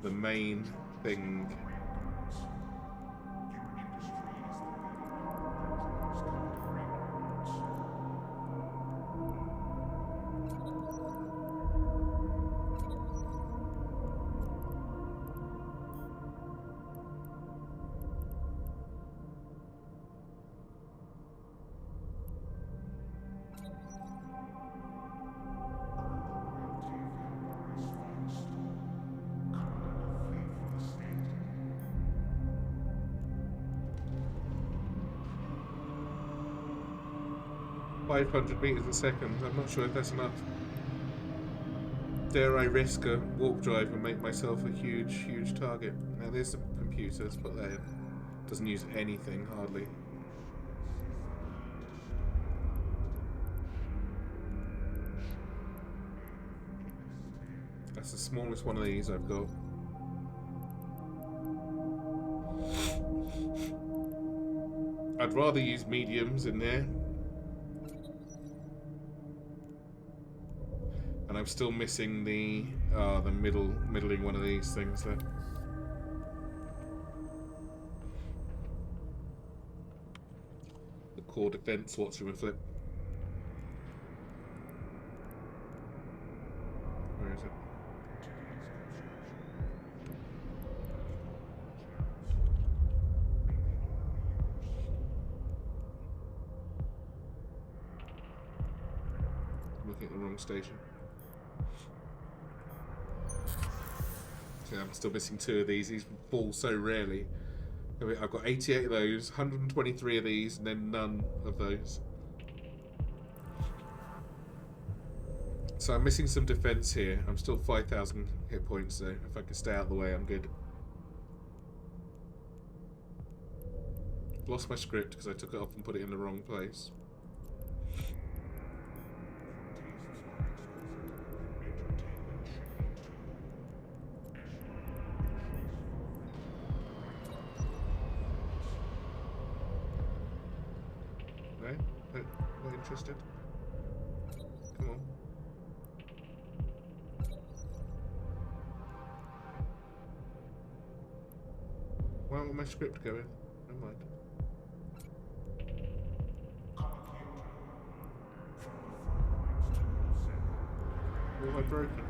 the main thing. Your industry is the leading power that exports Commandant 500 meters a second. I'm not sure if that's enough. Dare I risk a warp drive and make myself a huge target? Now there's some computers, put that in. Doesn't use anything, hardly. That's the smallest one of these I've got. I'd rather use mediums in there. And I'm still missing the middling one of these things there. The core defense, what's from a flip. Where is it? I'm looking at the wrong station. I'm still missing 2 of these. These fall so rarely. I've got 88 of those, 123 of these, and then none of those. So I'm missing some defense here. I'm still 5,000 hit points, so if I can stay out of the way, I'm good. Lost my script because I took it off and put it in the wrong place. Not interested. Come on. Why won't my script go in? Never mind. What have I broken?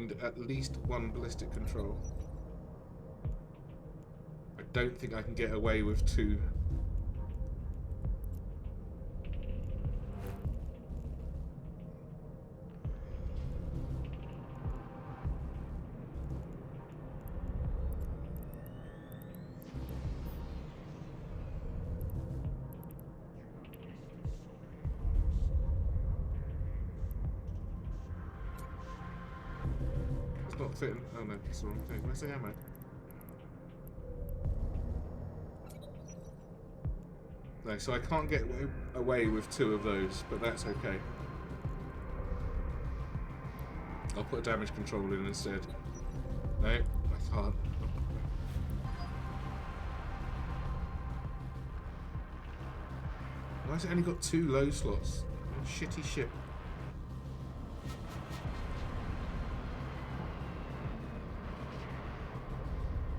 find at least one ballistic control. I don't think I can get away with two. It's not fitting. Oh no, it's the wrong thing. Where's the ammo? No, so I can't get away with two of those, but that's okay. I'll put a damage control in instead. No, I can't. Why has it only got two low slots? Shitty ship.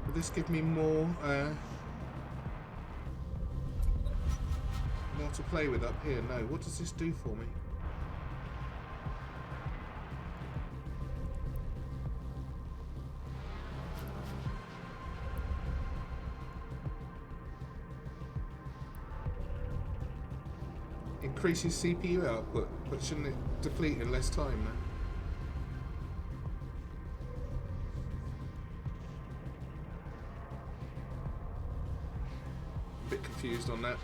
Will this give me more to play with up here? No. What does this do for me? Increases CPU output, but shouldn't it deplete in less time then? A bit confused on that.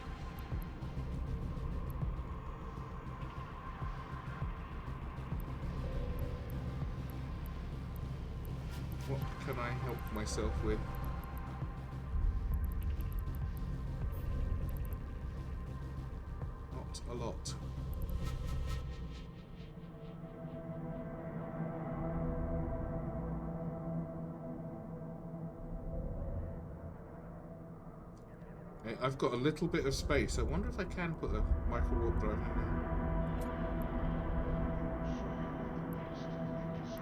What can I help myself with? Not a lot. Okay, I've got a little bit of space. I wonder if I can put a micro warp drive in there.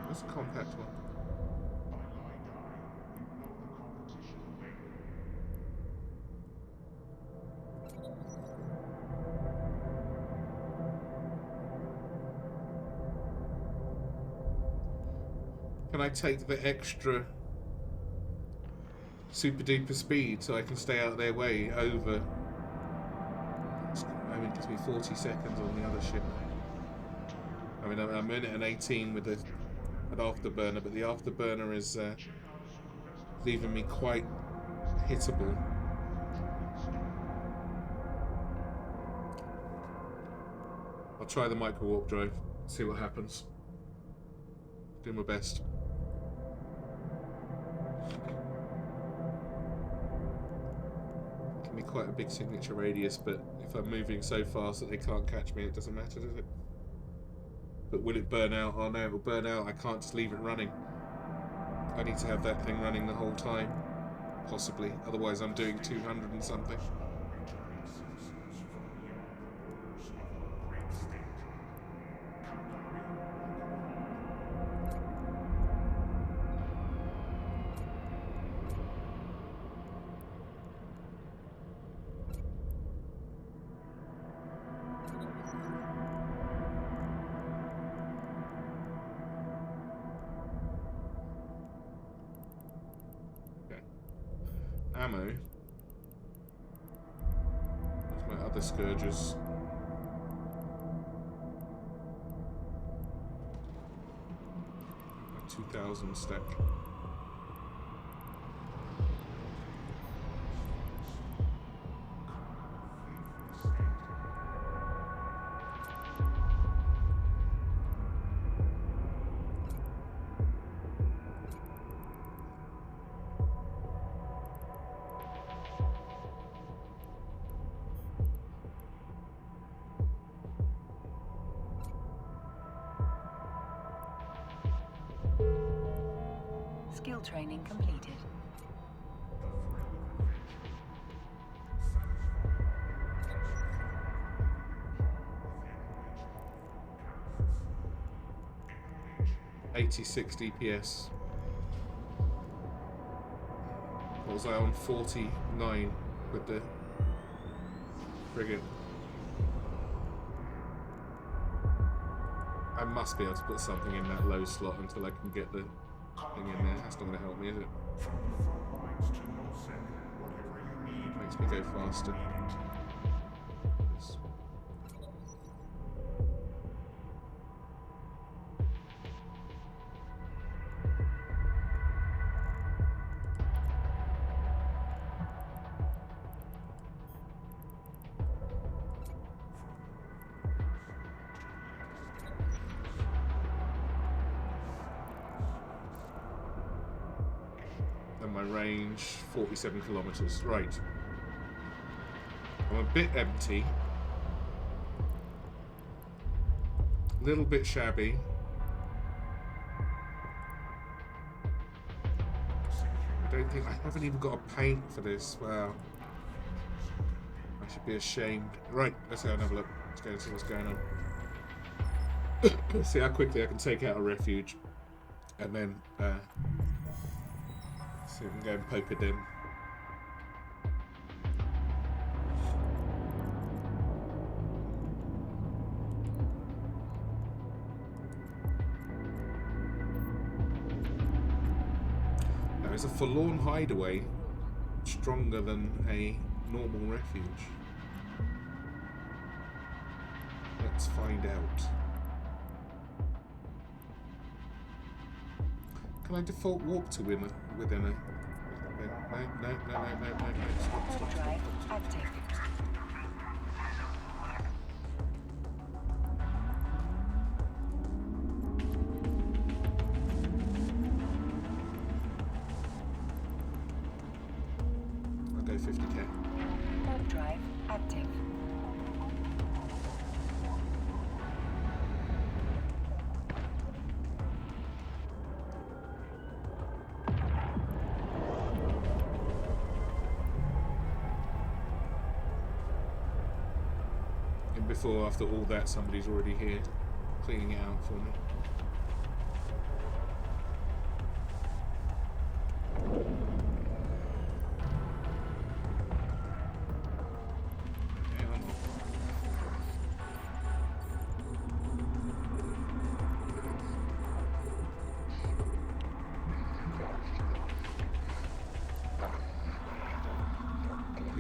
That's a compact one. Can I take the extra super duper speed so I can stay out of their way over? I mean, it gives me 40 seconds on the other ship. I mean, I'm a minute and 18 with an afterburner, but the afterburner is leaving me quite hittable. I'll try the micro warp drive, see what happens. Do my best. Give me quite a big signature radius, but if I'm moving so fast that they can't catch me, it doesn't matter, does it? But will it burn out? Oh no, it will burn out. I can't just leave it running. I need to have that thing running the whole time. Possibly. Otherwise I'm doing 200 and something. Ammo. There's my other scourges. My 2000 stack. Skill training completed. .86 DPS. What was I on? 49 with the frigate. I must be able to put something in that low slot until I can get the thing in there. That's not going to help me, is it? From the front lines to Nullsec, whatever you need. Makes me go faster. Yes. And my range, 47 kilometers. Right. I'm a bit empty. A little bit shabby. I don't think I haven't even got a paint for this. Wow. I should be ashamed. Right, let's go and have a look. Let's go and see what's going on. See how quickly I can take out a refuge. And then see if we can go and poke it in. Now, is a forlorn hideaway stronger than a normal refuge? Let's find out. Can I default walk to within a... No. Stop. Overdrive active. I'll go 50k. Overdrive active. Before, after all that, somebody's already here cleaning it out for me. Hang on.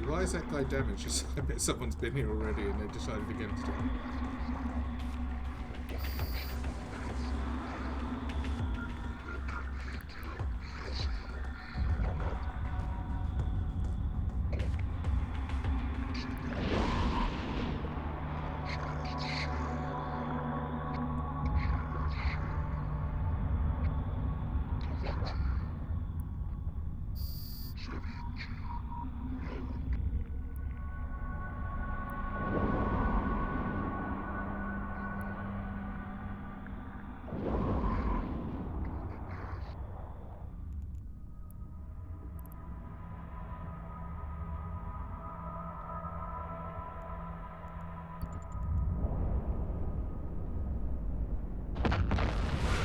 Why is that guy damaged? I bet someone's been here already and they decided against it.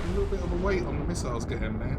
A little bit of a weight on the missiles getting there.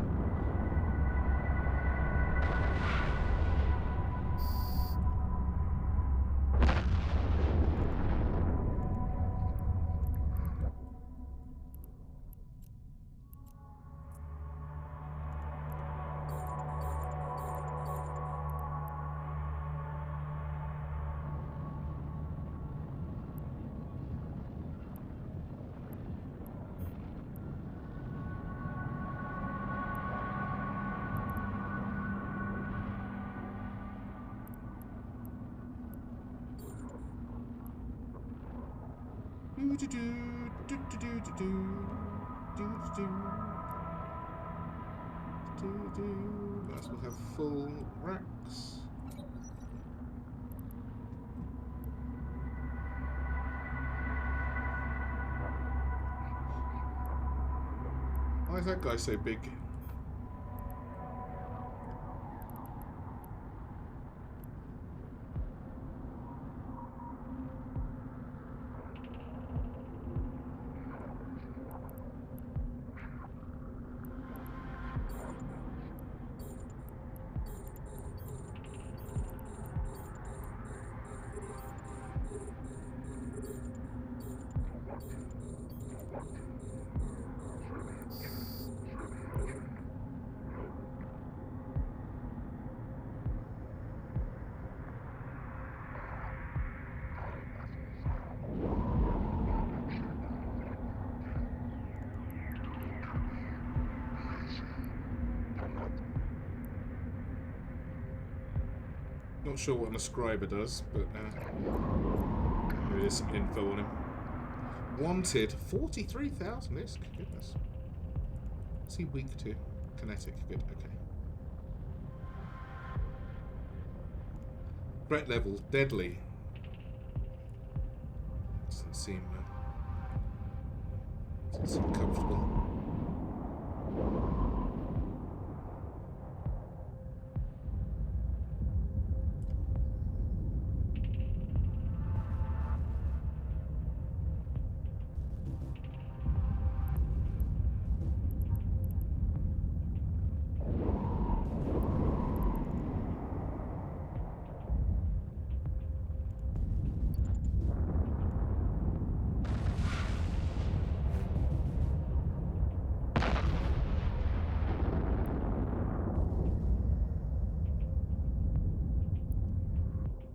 Guys will have full racks. Why is that guy so big? Not sure what an ascriber does, but maybe there's some info on him. Wanted 43,000 ISK. Goodness. Is he weak to kinetic? Good. Okay. Threat level deadly. Doesn't seem comfortable.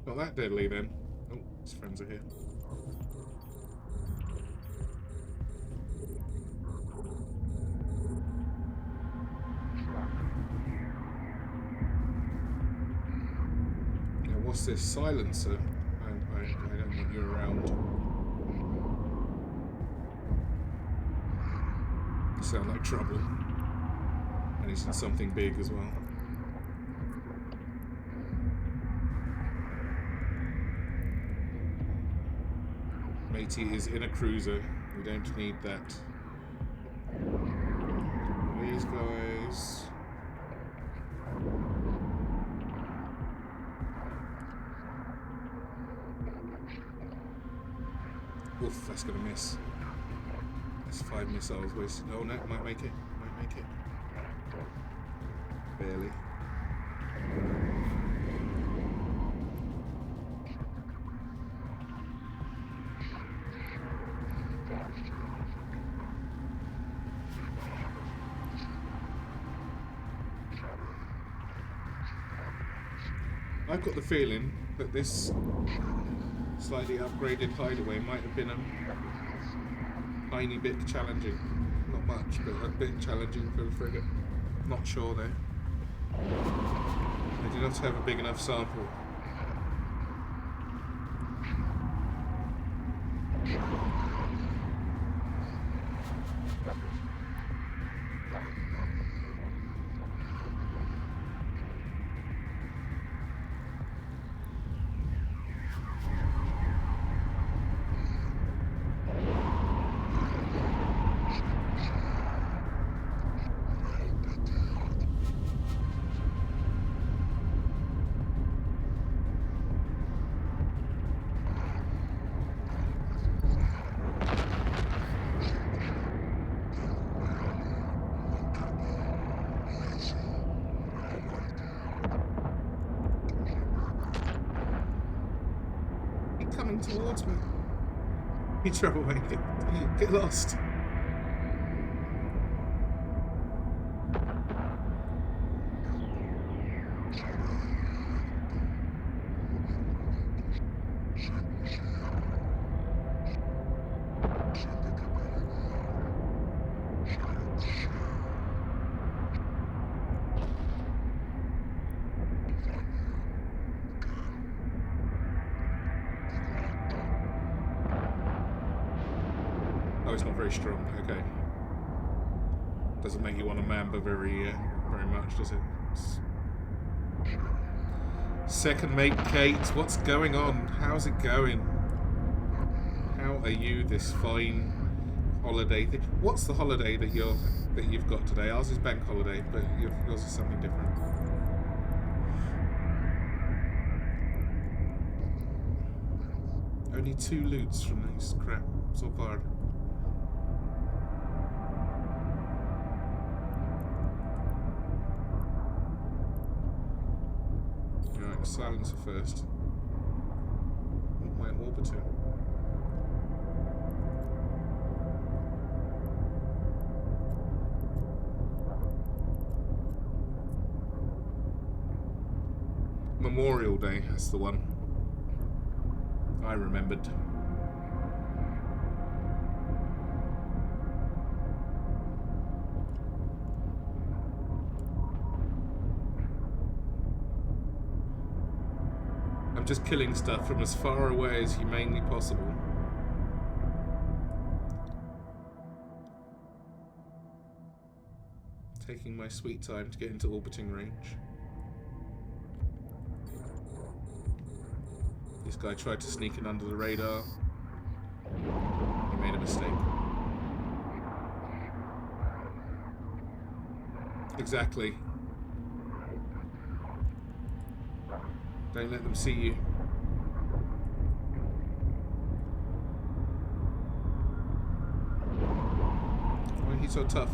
Not that deadly then. Oh, his friends are here. Now, what's this silencer? I don't want you around. You sound like trouble. And he's in something big as well. Matey is in a cruiser. We don't need that. These guys. Oof, that's gonna miss. That's 5 missiles wasted. Oh no, might make it. Might make it. Barely. I've got the feeling that this slightly upgraded hideaway might have been a tiny bit challenging. Not much, but a bit challenging for the frigate. Not sure though. They do not have a big enough sample. Towards me. You troublemaker. Get lost. Oh, it's not very strong. Okay. Doesn't make you want to mamba very much, does it? Second mate Kate, what's going on? How's it going? How are you this fine holiday? What's the holiday that you've got today? Ours is bank holiday, but yours is something different. Only 2 loots from this crap so far. Alright, silencer first. Oh, my orbiter. Memorial Day, that's the one. I remembered. just killing stuff from as far away as humanely possible. Taking my sweet time to get into orbiting range. This guy tried to sneak in under the radar. He made a mistake. Exactly. Don't let them see you. Why are you so tough?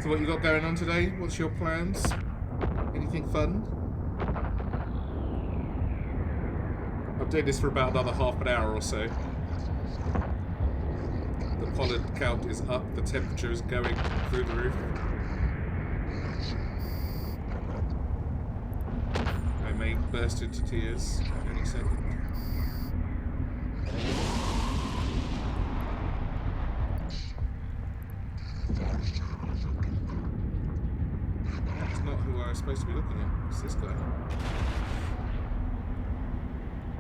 So what you got going on today? What's your plans? Anything fun? I'm doing this for about another half an hour or so. The pollen count is up, the temperature is going through the roof. I may burst into tears any second. I'm supposed to be looking at. It's this guy.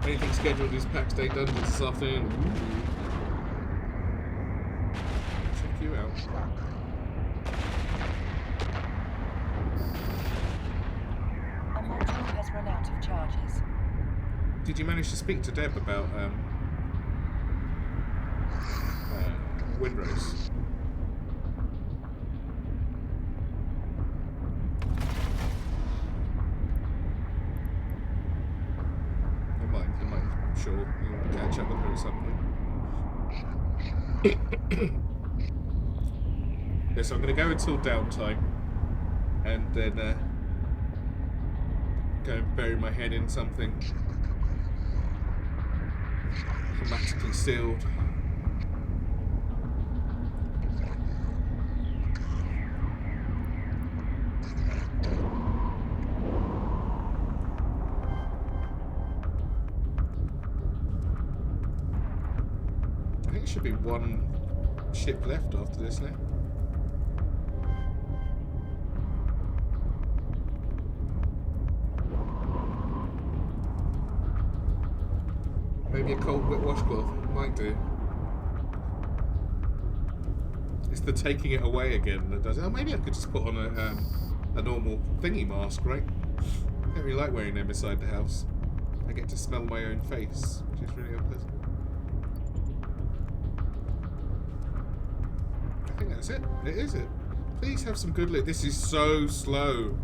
Anything scheduled is Pax Day Dungeons this afternoon. Ooh. Check you out. A module has run out of charges. Did you manage to speak to Deb about Windrose? Sure, you'll catch up with her or something. Yeah, so I'm going to go until downtime and then go and bury my head in something hermetically sealed. Should be one ship left after this now. Maybe a cold wet washcloth might do. It's the taking it away again that does it. Oh, maybe I could just put on a normal thingy mask, right? I don't really like wearing them inside the house. I get to smell my own face, which is really unpleasant. I think that's it. It is it. Please have some good luck. This is so slow.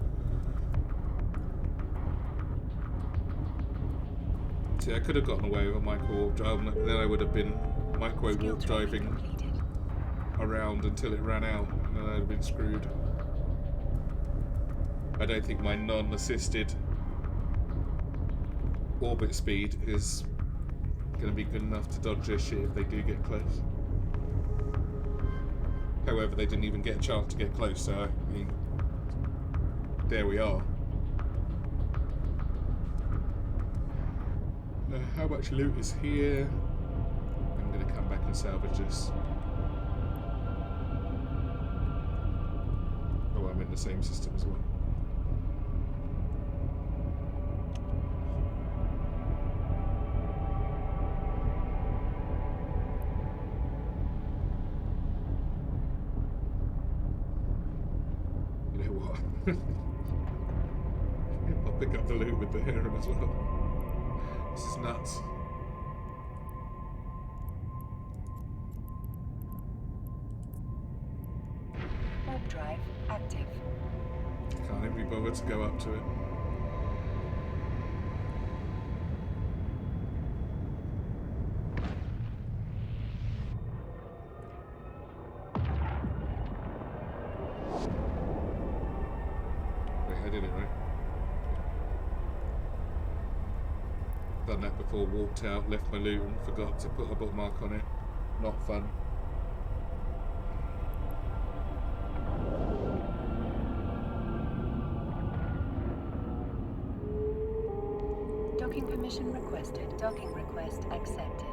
See, I could have gotten away with a micro warp drive, then I would have been micro warp driving around until it ran out, and then I'd have been screwed. I don't think my non-assisted orbit speed is going to be good enough to dodge their shit if they do get close. However, they didn't even get a chance to get close, so I mean, there we are. How much loot is here? I'm going to come back and salvage this. Oh, I'm in the same system as well. You know what? I'll pick up the loot with the harem as well. This is nuts. Warp drive active. Can't even be bothered to go up to it. Wait, I did it right. Done that before, walked out, left my loot and forgot to put a bookmark on it. Not fun. Docking permission requested. Docking request accepted.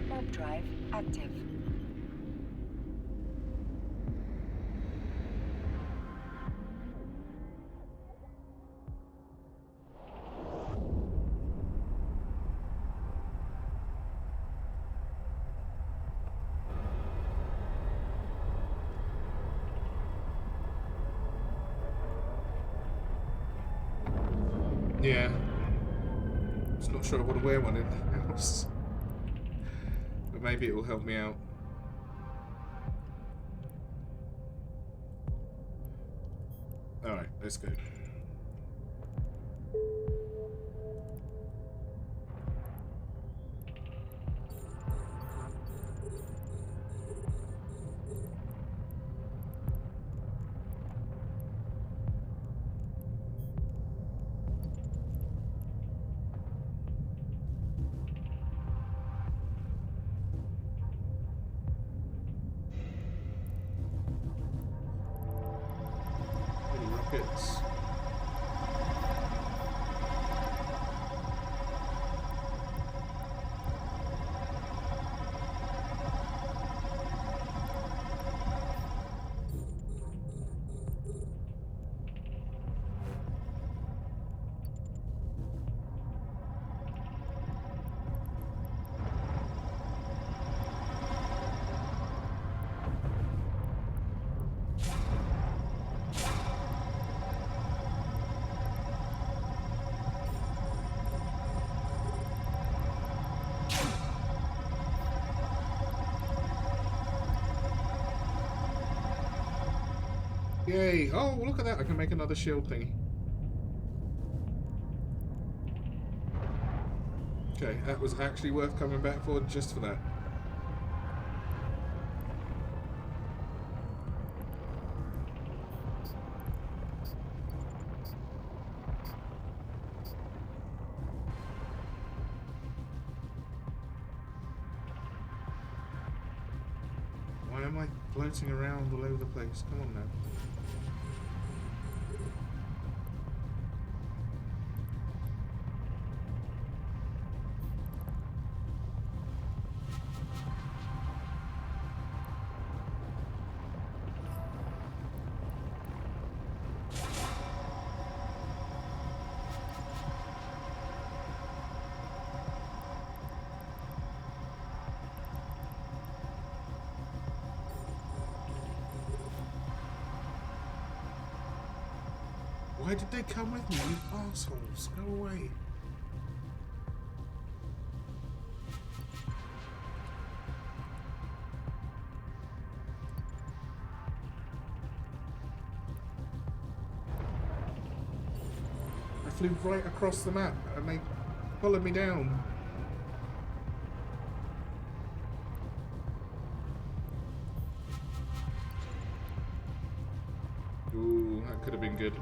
Warp drive active. Yeah. Just not sure I want to wear one in the house. But maybe it will help me out. Alright, let's go. Any rockets? Yay! Oh, look at that! I can make another shield thingy. Okay, that was actually worth coming back for just for that. Why am I floating around all over the place? Come on now. Why did they come with me, you assholes? Go away. I flew right across the map and they followed me down. Ooh, that could have been good.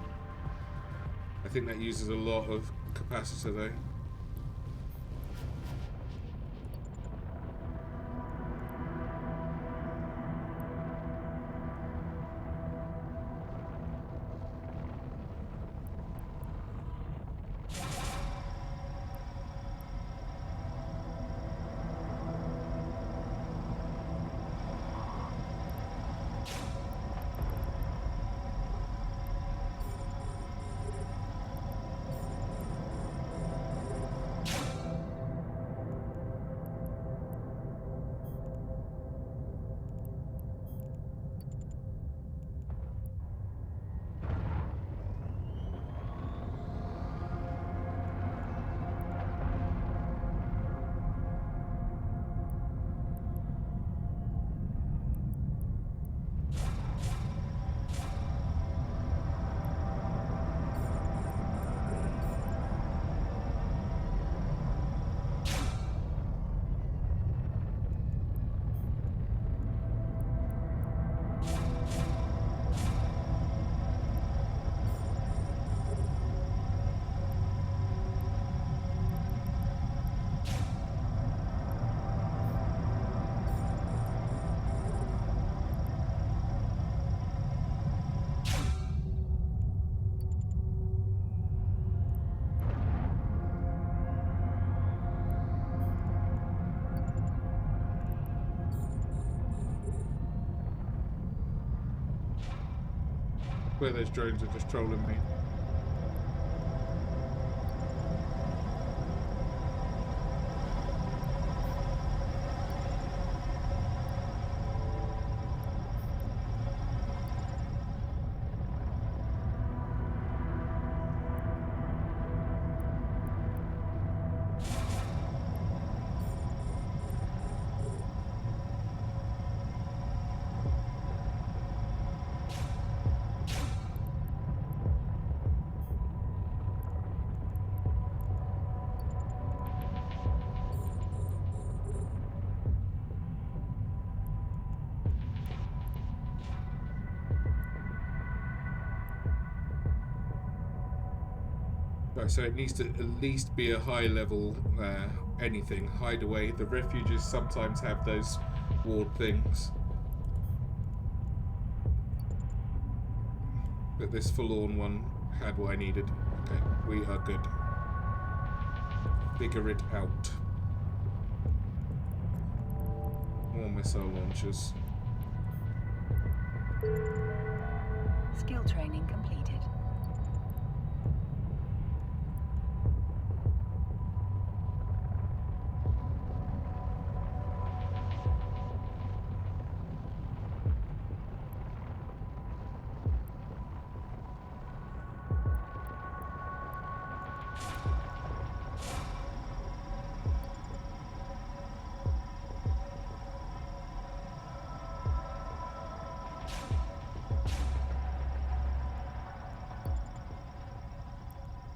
I think that uses a lot of capacitor though. Where those drones are just trolling me. Right, so it needs to at least be a high level anything. Hideaway. The refuges sometimes have those ward things. But this forlorn one had what I needed. Okay, we are good. Figure it out. More missile launchers. Skill training completed.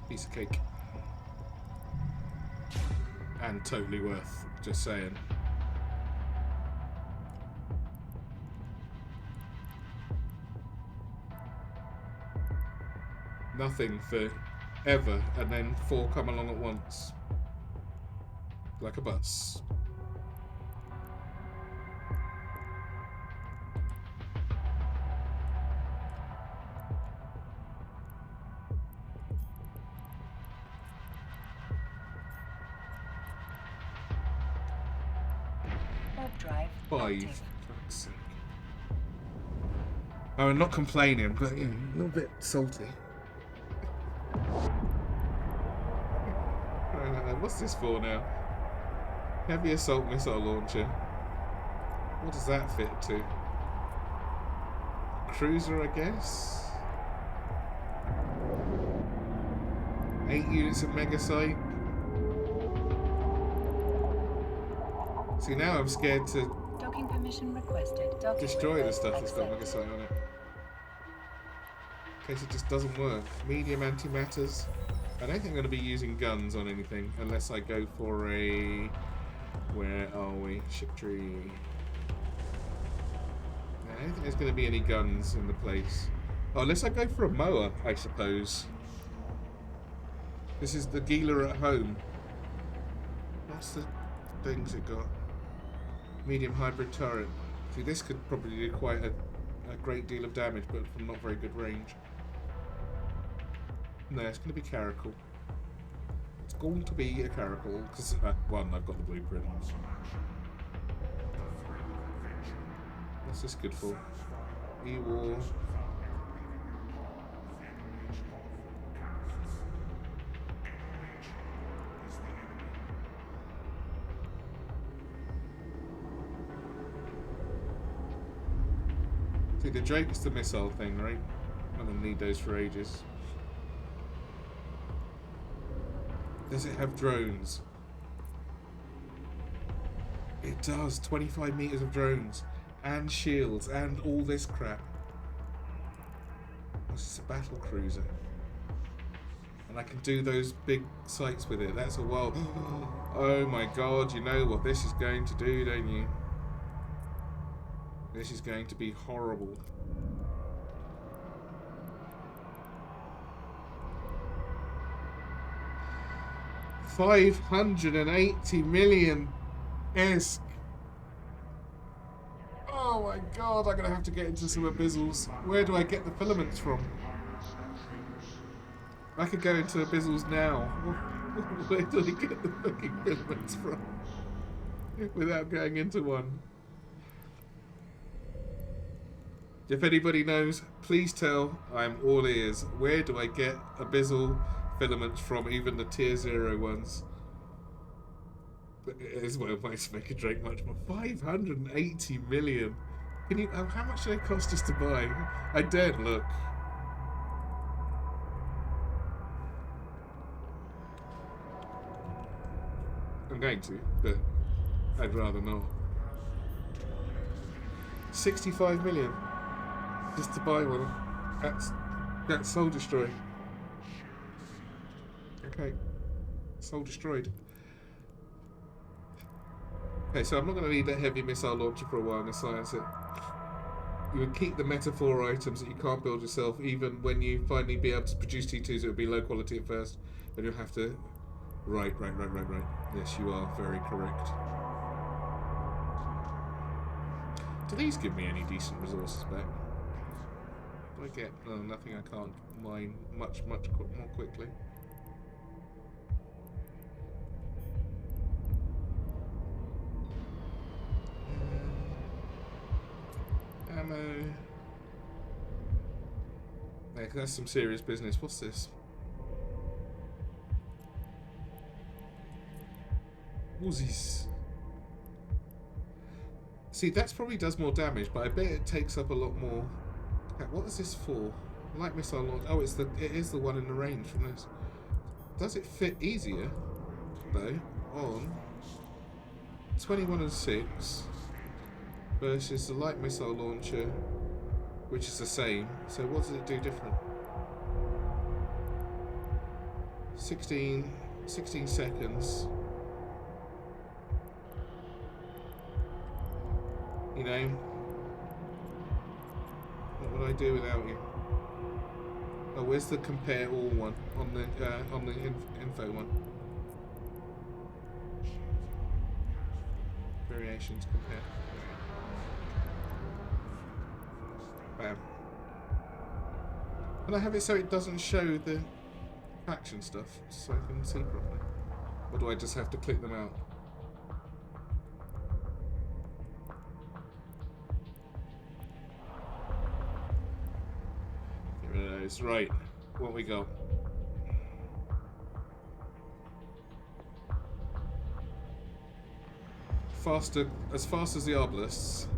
Piece of cake. And totally worth, just saying. Nothing for ever, and then 4 come along at once. Like a bus. Drive 5. active. For fuck's sake. Oh, I'm not complaining, but yeah, a little bit salty. What's this for now? Heavy assault missile launcher. What does that fit to? Cruiser, I guess? 8 units of megasite. See, now I'm scared to Docking permission requested. Docking destroy the request stuff that's got accepted. megasite on it. In case it just doesn't work. Medium antimatters. I don't think I'm going to be using guns on anything unless I go for a... Where are we? Ship tree. I don't think there's going to be any guns in the place. Oh, unless I go for a mower, I suppose. This is the Gila at home. What's the things it got? Medium hybrid turret. See, this could probably do quite a great deal of damage, but from not very good range. No, it's going to be Caracal. It's going to be a Caracal, because, one, I've got the blueprint. What's this good for? E-War. See, the Drake's the missile thing, right? I'm going to need those for ages. Does it have drones? It does. 25 meters of drones. And shields. And all this crap. This is a battle cruiser. And I can do those big sites with it. That's a wild... Oh my god, you know what this is going to do, don't you? This is going to be horrible. $580 million esque. Oh my god, I'm gonna have to get into some abyssals. Where do I get the filaments from? I could go into abyssals now. Where do I get the fucking filaments from? Without going into one. If anybody knows, please tell. I'm all ears. Where do I get abyssal filaments from, even the tier 0 ones? But it is well nice to make a Drake much more. 580 million. Can you? How much do they cost us to buy? I daren't look. I'm going to, but I'd rather not. 65 million just to buy one. That's soul destroy. Okay, soul destroyed. Okay, so I'm not going to need a heavy missile launcher for a while to science it. You would keep the metaphor items that you can't build yourself, even when you finally be able to produce T2s. It would be low quality at first, then you'll have to. Right. Yes, you are very correct. Do these give me any decent resources back? Do I get nothing? I can't mine much more quickly. Ammo. Yeah, that's some serious business. What's this? Uzis. See, that probably does more damage, but I bet it takes up a lot more. What is this for? Light missile launch. Oh, it is the one in the range from this. Does it fit easier though on 21 and 6 versus the light missile launcher, which is the same? So what does it do different? 16 seconds. You know, what would I do without you? Oh, where's the compare all one on the info one? Variations compare. Bam. And I have it so it doesn't show the faction stuff, so I can see properly. Or do I just have to click them out? Right, what we got? As fast as the arbalists.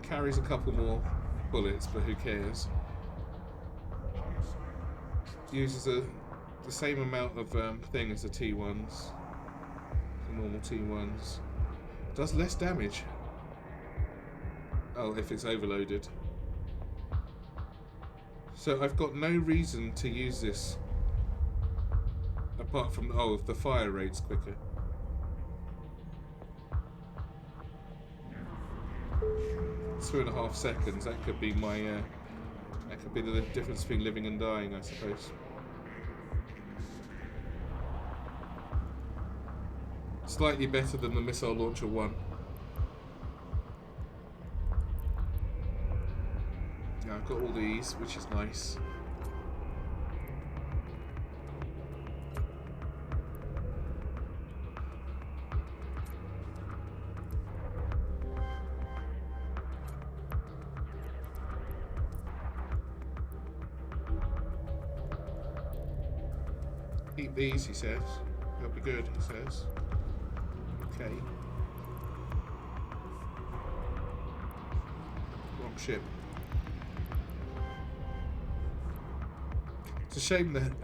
Carries a couple more bullets, but who cares? Uses the same amount of thing as the T1s, the normal T1s. Does less damage. Oh, if it's overloaded. So I've got no reason to use this. Apart from, oh, if the fire rate's quicker. Two and a half seconds, that could be my, that could be the difference between living and dying, I suppose. Slightly better than the missile launcher 1. Yeah, I've got all these, which is nice. Keep these, he says. They'll be good, he says. Okay. Wrong ship. It's a shame that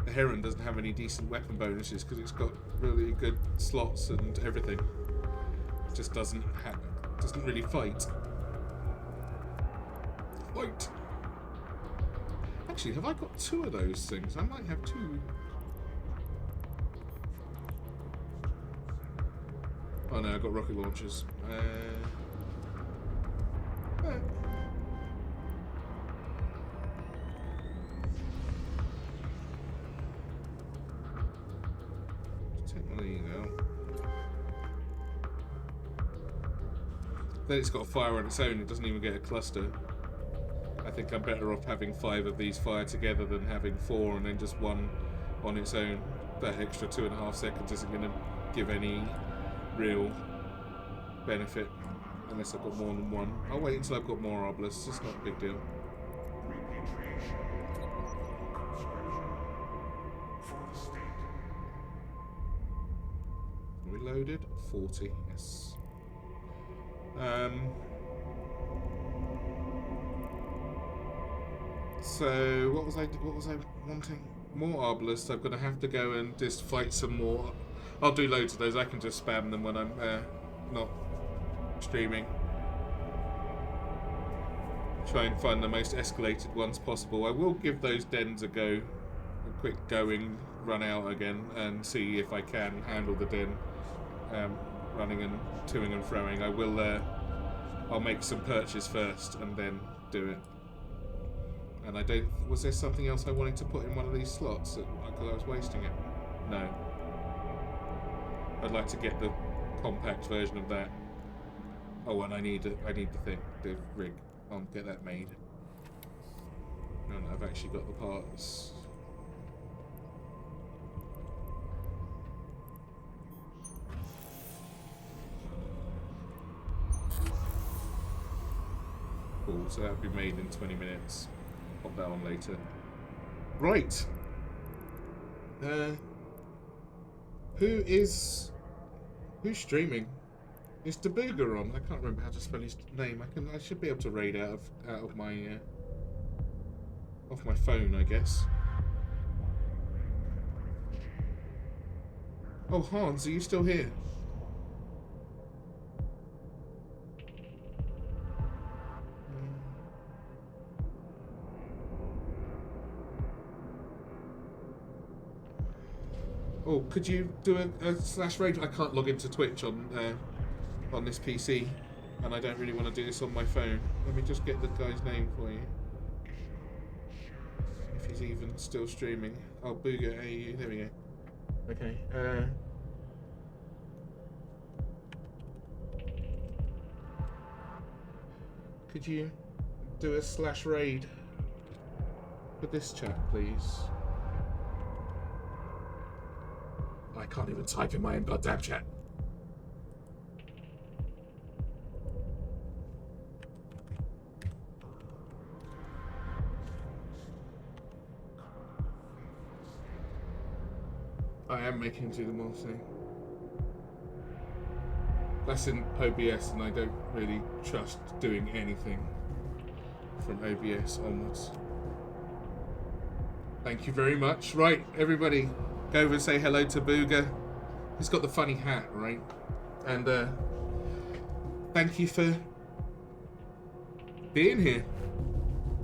the Heron doesn't have any decent weapon bonuses because it's got really good slots and everything. It just doesn't really fight. Fight. Actually, have I got 2 of those things? I might have 2. Oh no, I've got rocket launchers. Take one of these out. Then it's got a fire on its own, it doesn't even get a cluster. I think I'm better off having 5 of these fire together than having 4 and then just 1 on its own. That extra 2.5 seconds isn't going to give any real benefit unless I've got more than one. I'll wait until I've got more obelisks. It's not a big deal. Repatriation. Conscription. For the state. Reloaded. 40. Yes. So what was I wanting? More obelisks. I'm gonna have to go and just fight some more. I'll do loads of those. I can just spam them when I'm not streaming. Try and find the most escalated ones possible. I will give those dens a go, a quick going run out again, and see if I can handle the den running and toing and froing. I will. I'll make some purchase first and then do it. And I don't. Was there something else I wanted to put in one of these slots because I was wasting it? No. I'd like to get the compact version of that. Oh, and I need the thing, the rig. I'll get that made. No, I've actually got the parts. Cool, so that'll be made in 20 minutes. Pop that on later. Right. Who's streaming? Is Dabuga on? I can't remember how to spell his name. I should be able to raid out of my off my phone, I guess. Oh, Hans, are you still here? Oh, could you do a slash raid? I can't log into Twitch on this PC, and I don't really want to do this on my phone. Let me just get the guy's name for you. If he's even still streaming. Oh, Booga AU. There we go. Okay. Could you do a slash raid for this chat, please? I can't even type in my own goddamn chat. I am making him do the more thing. That's in OBS, and I don't really trust doing anything from OBS onwards. Thank you very much. Right, everybody, go over and say hello to Booga. He's got the funny hat, right? And thank you for being here.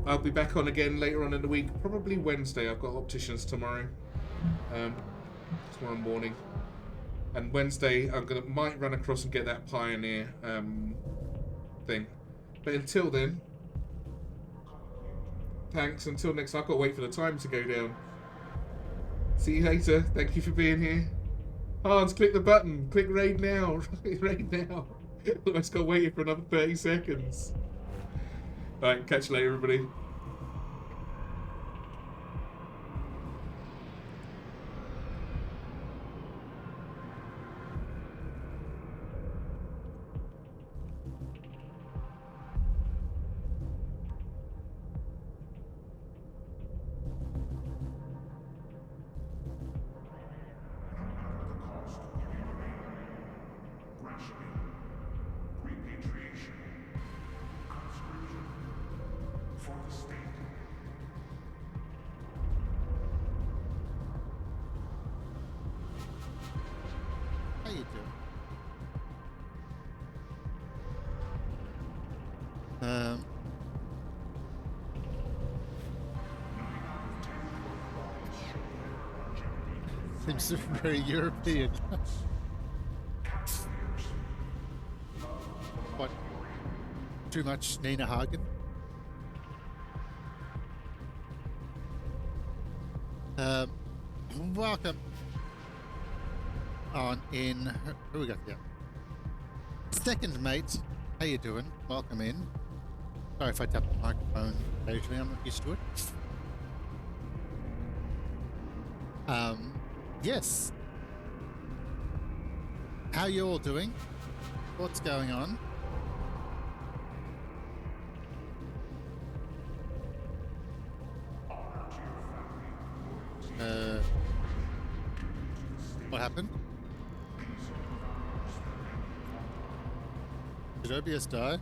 I'll be back on again later on in the week, probably Wednesday. I've got opticians tomorrow. Tomorrow morning, and Wednesday might run across and get that Pioneer thing, but until then, thanks. Until next time, I've got to wait for the time to go down. See you later. Thank you for being here. Hans, click the button. Click raid now. Raid now. Almost got waiting for another 30 seconds. Alright, catch you later, everybody. Seems very European. What? Too much Nina Hagen? Welcome on in. Who we got there? Second mate, how you doing? Welcome in. Sorry if I tap the microphone occasionally. I'm not used to it. Yes. How you all doing? What's going on? What happened? Did OBS die?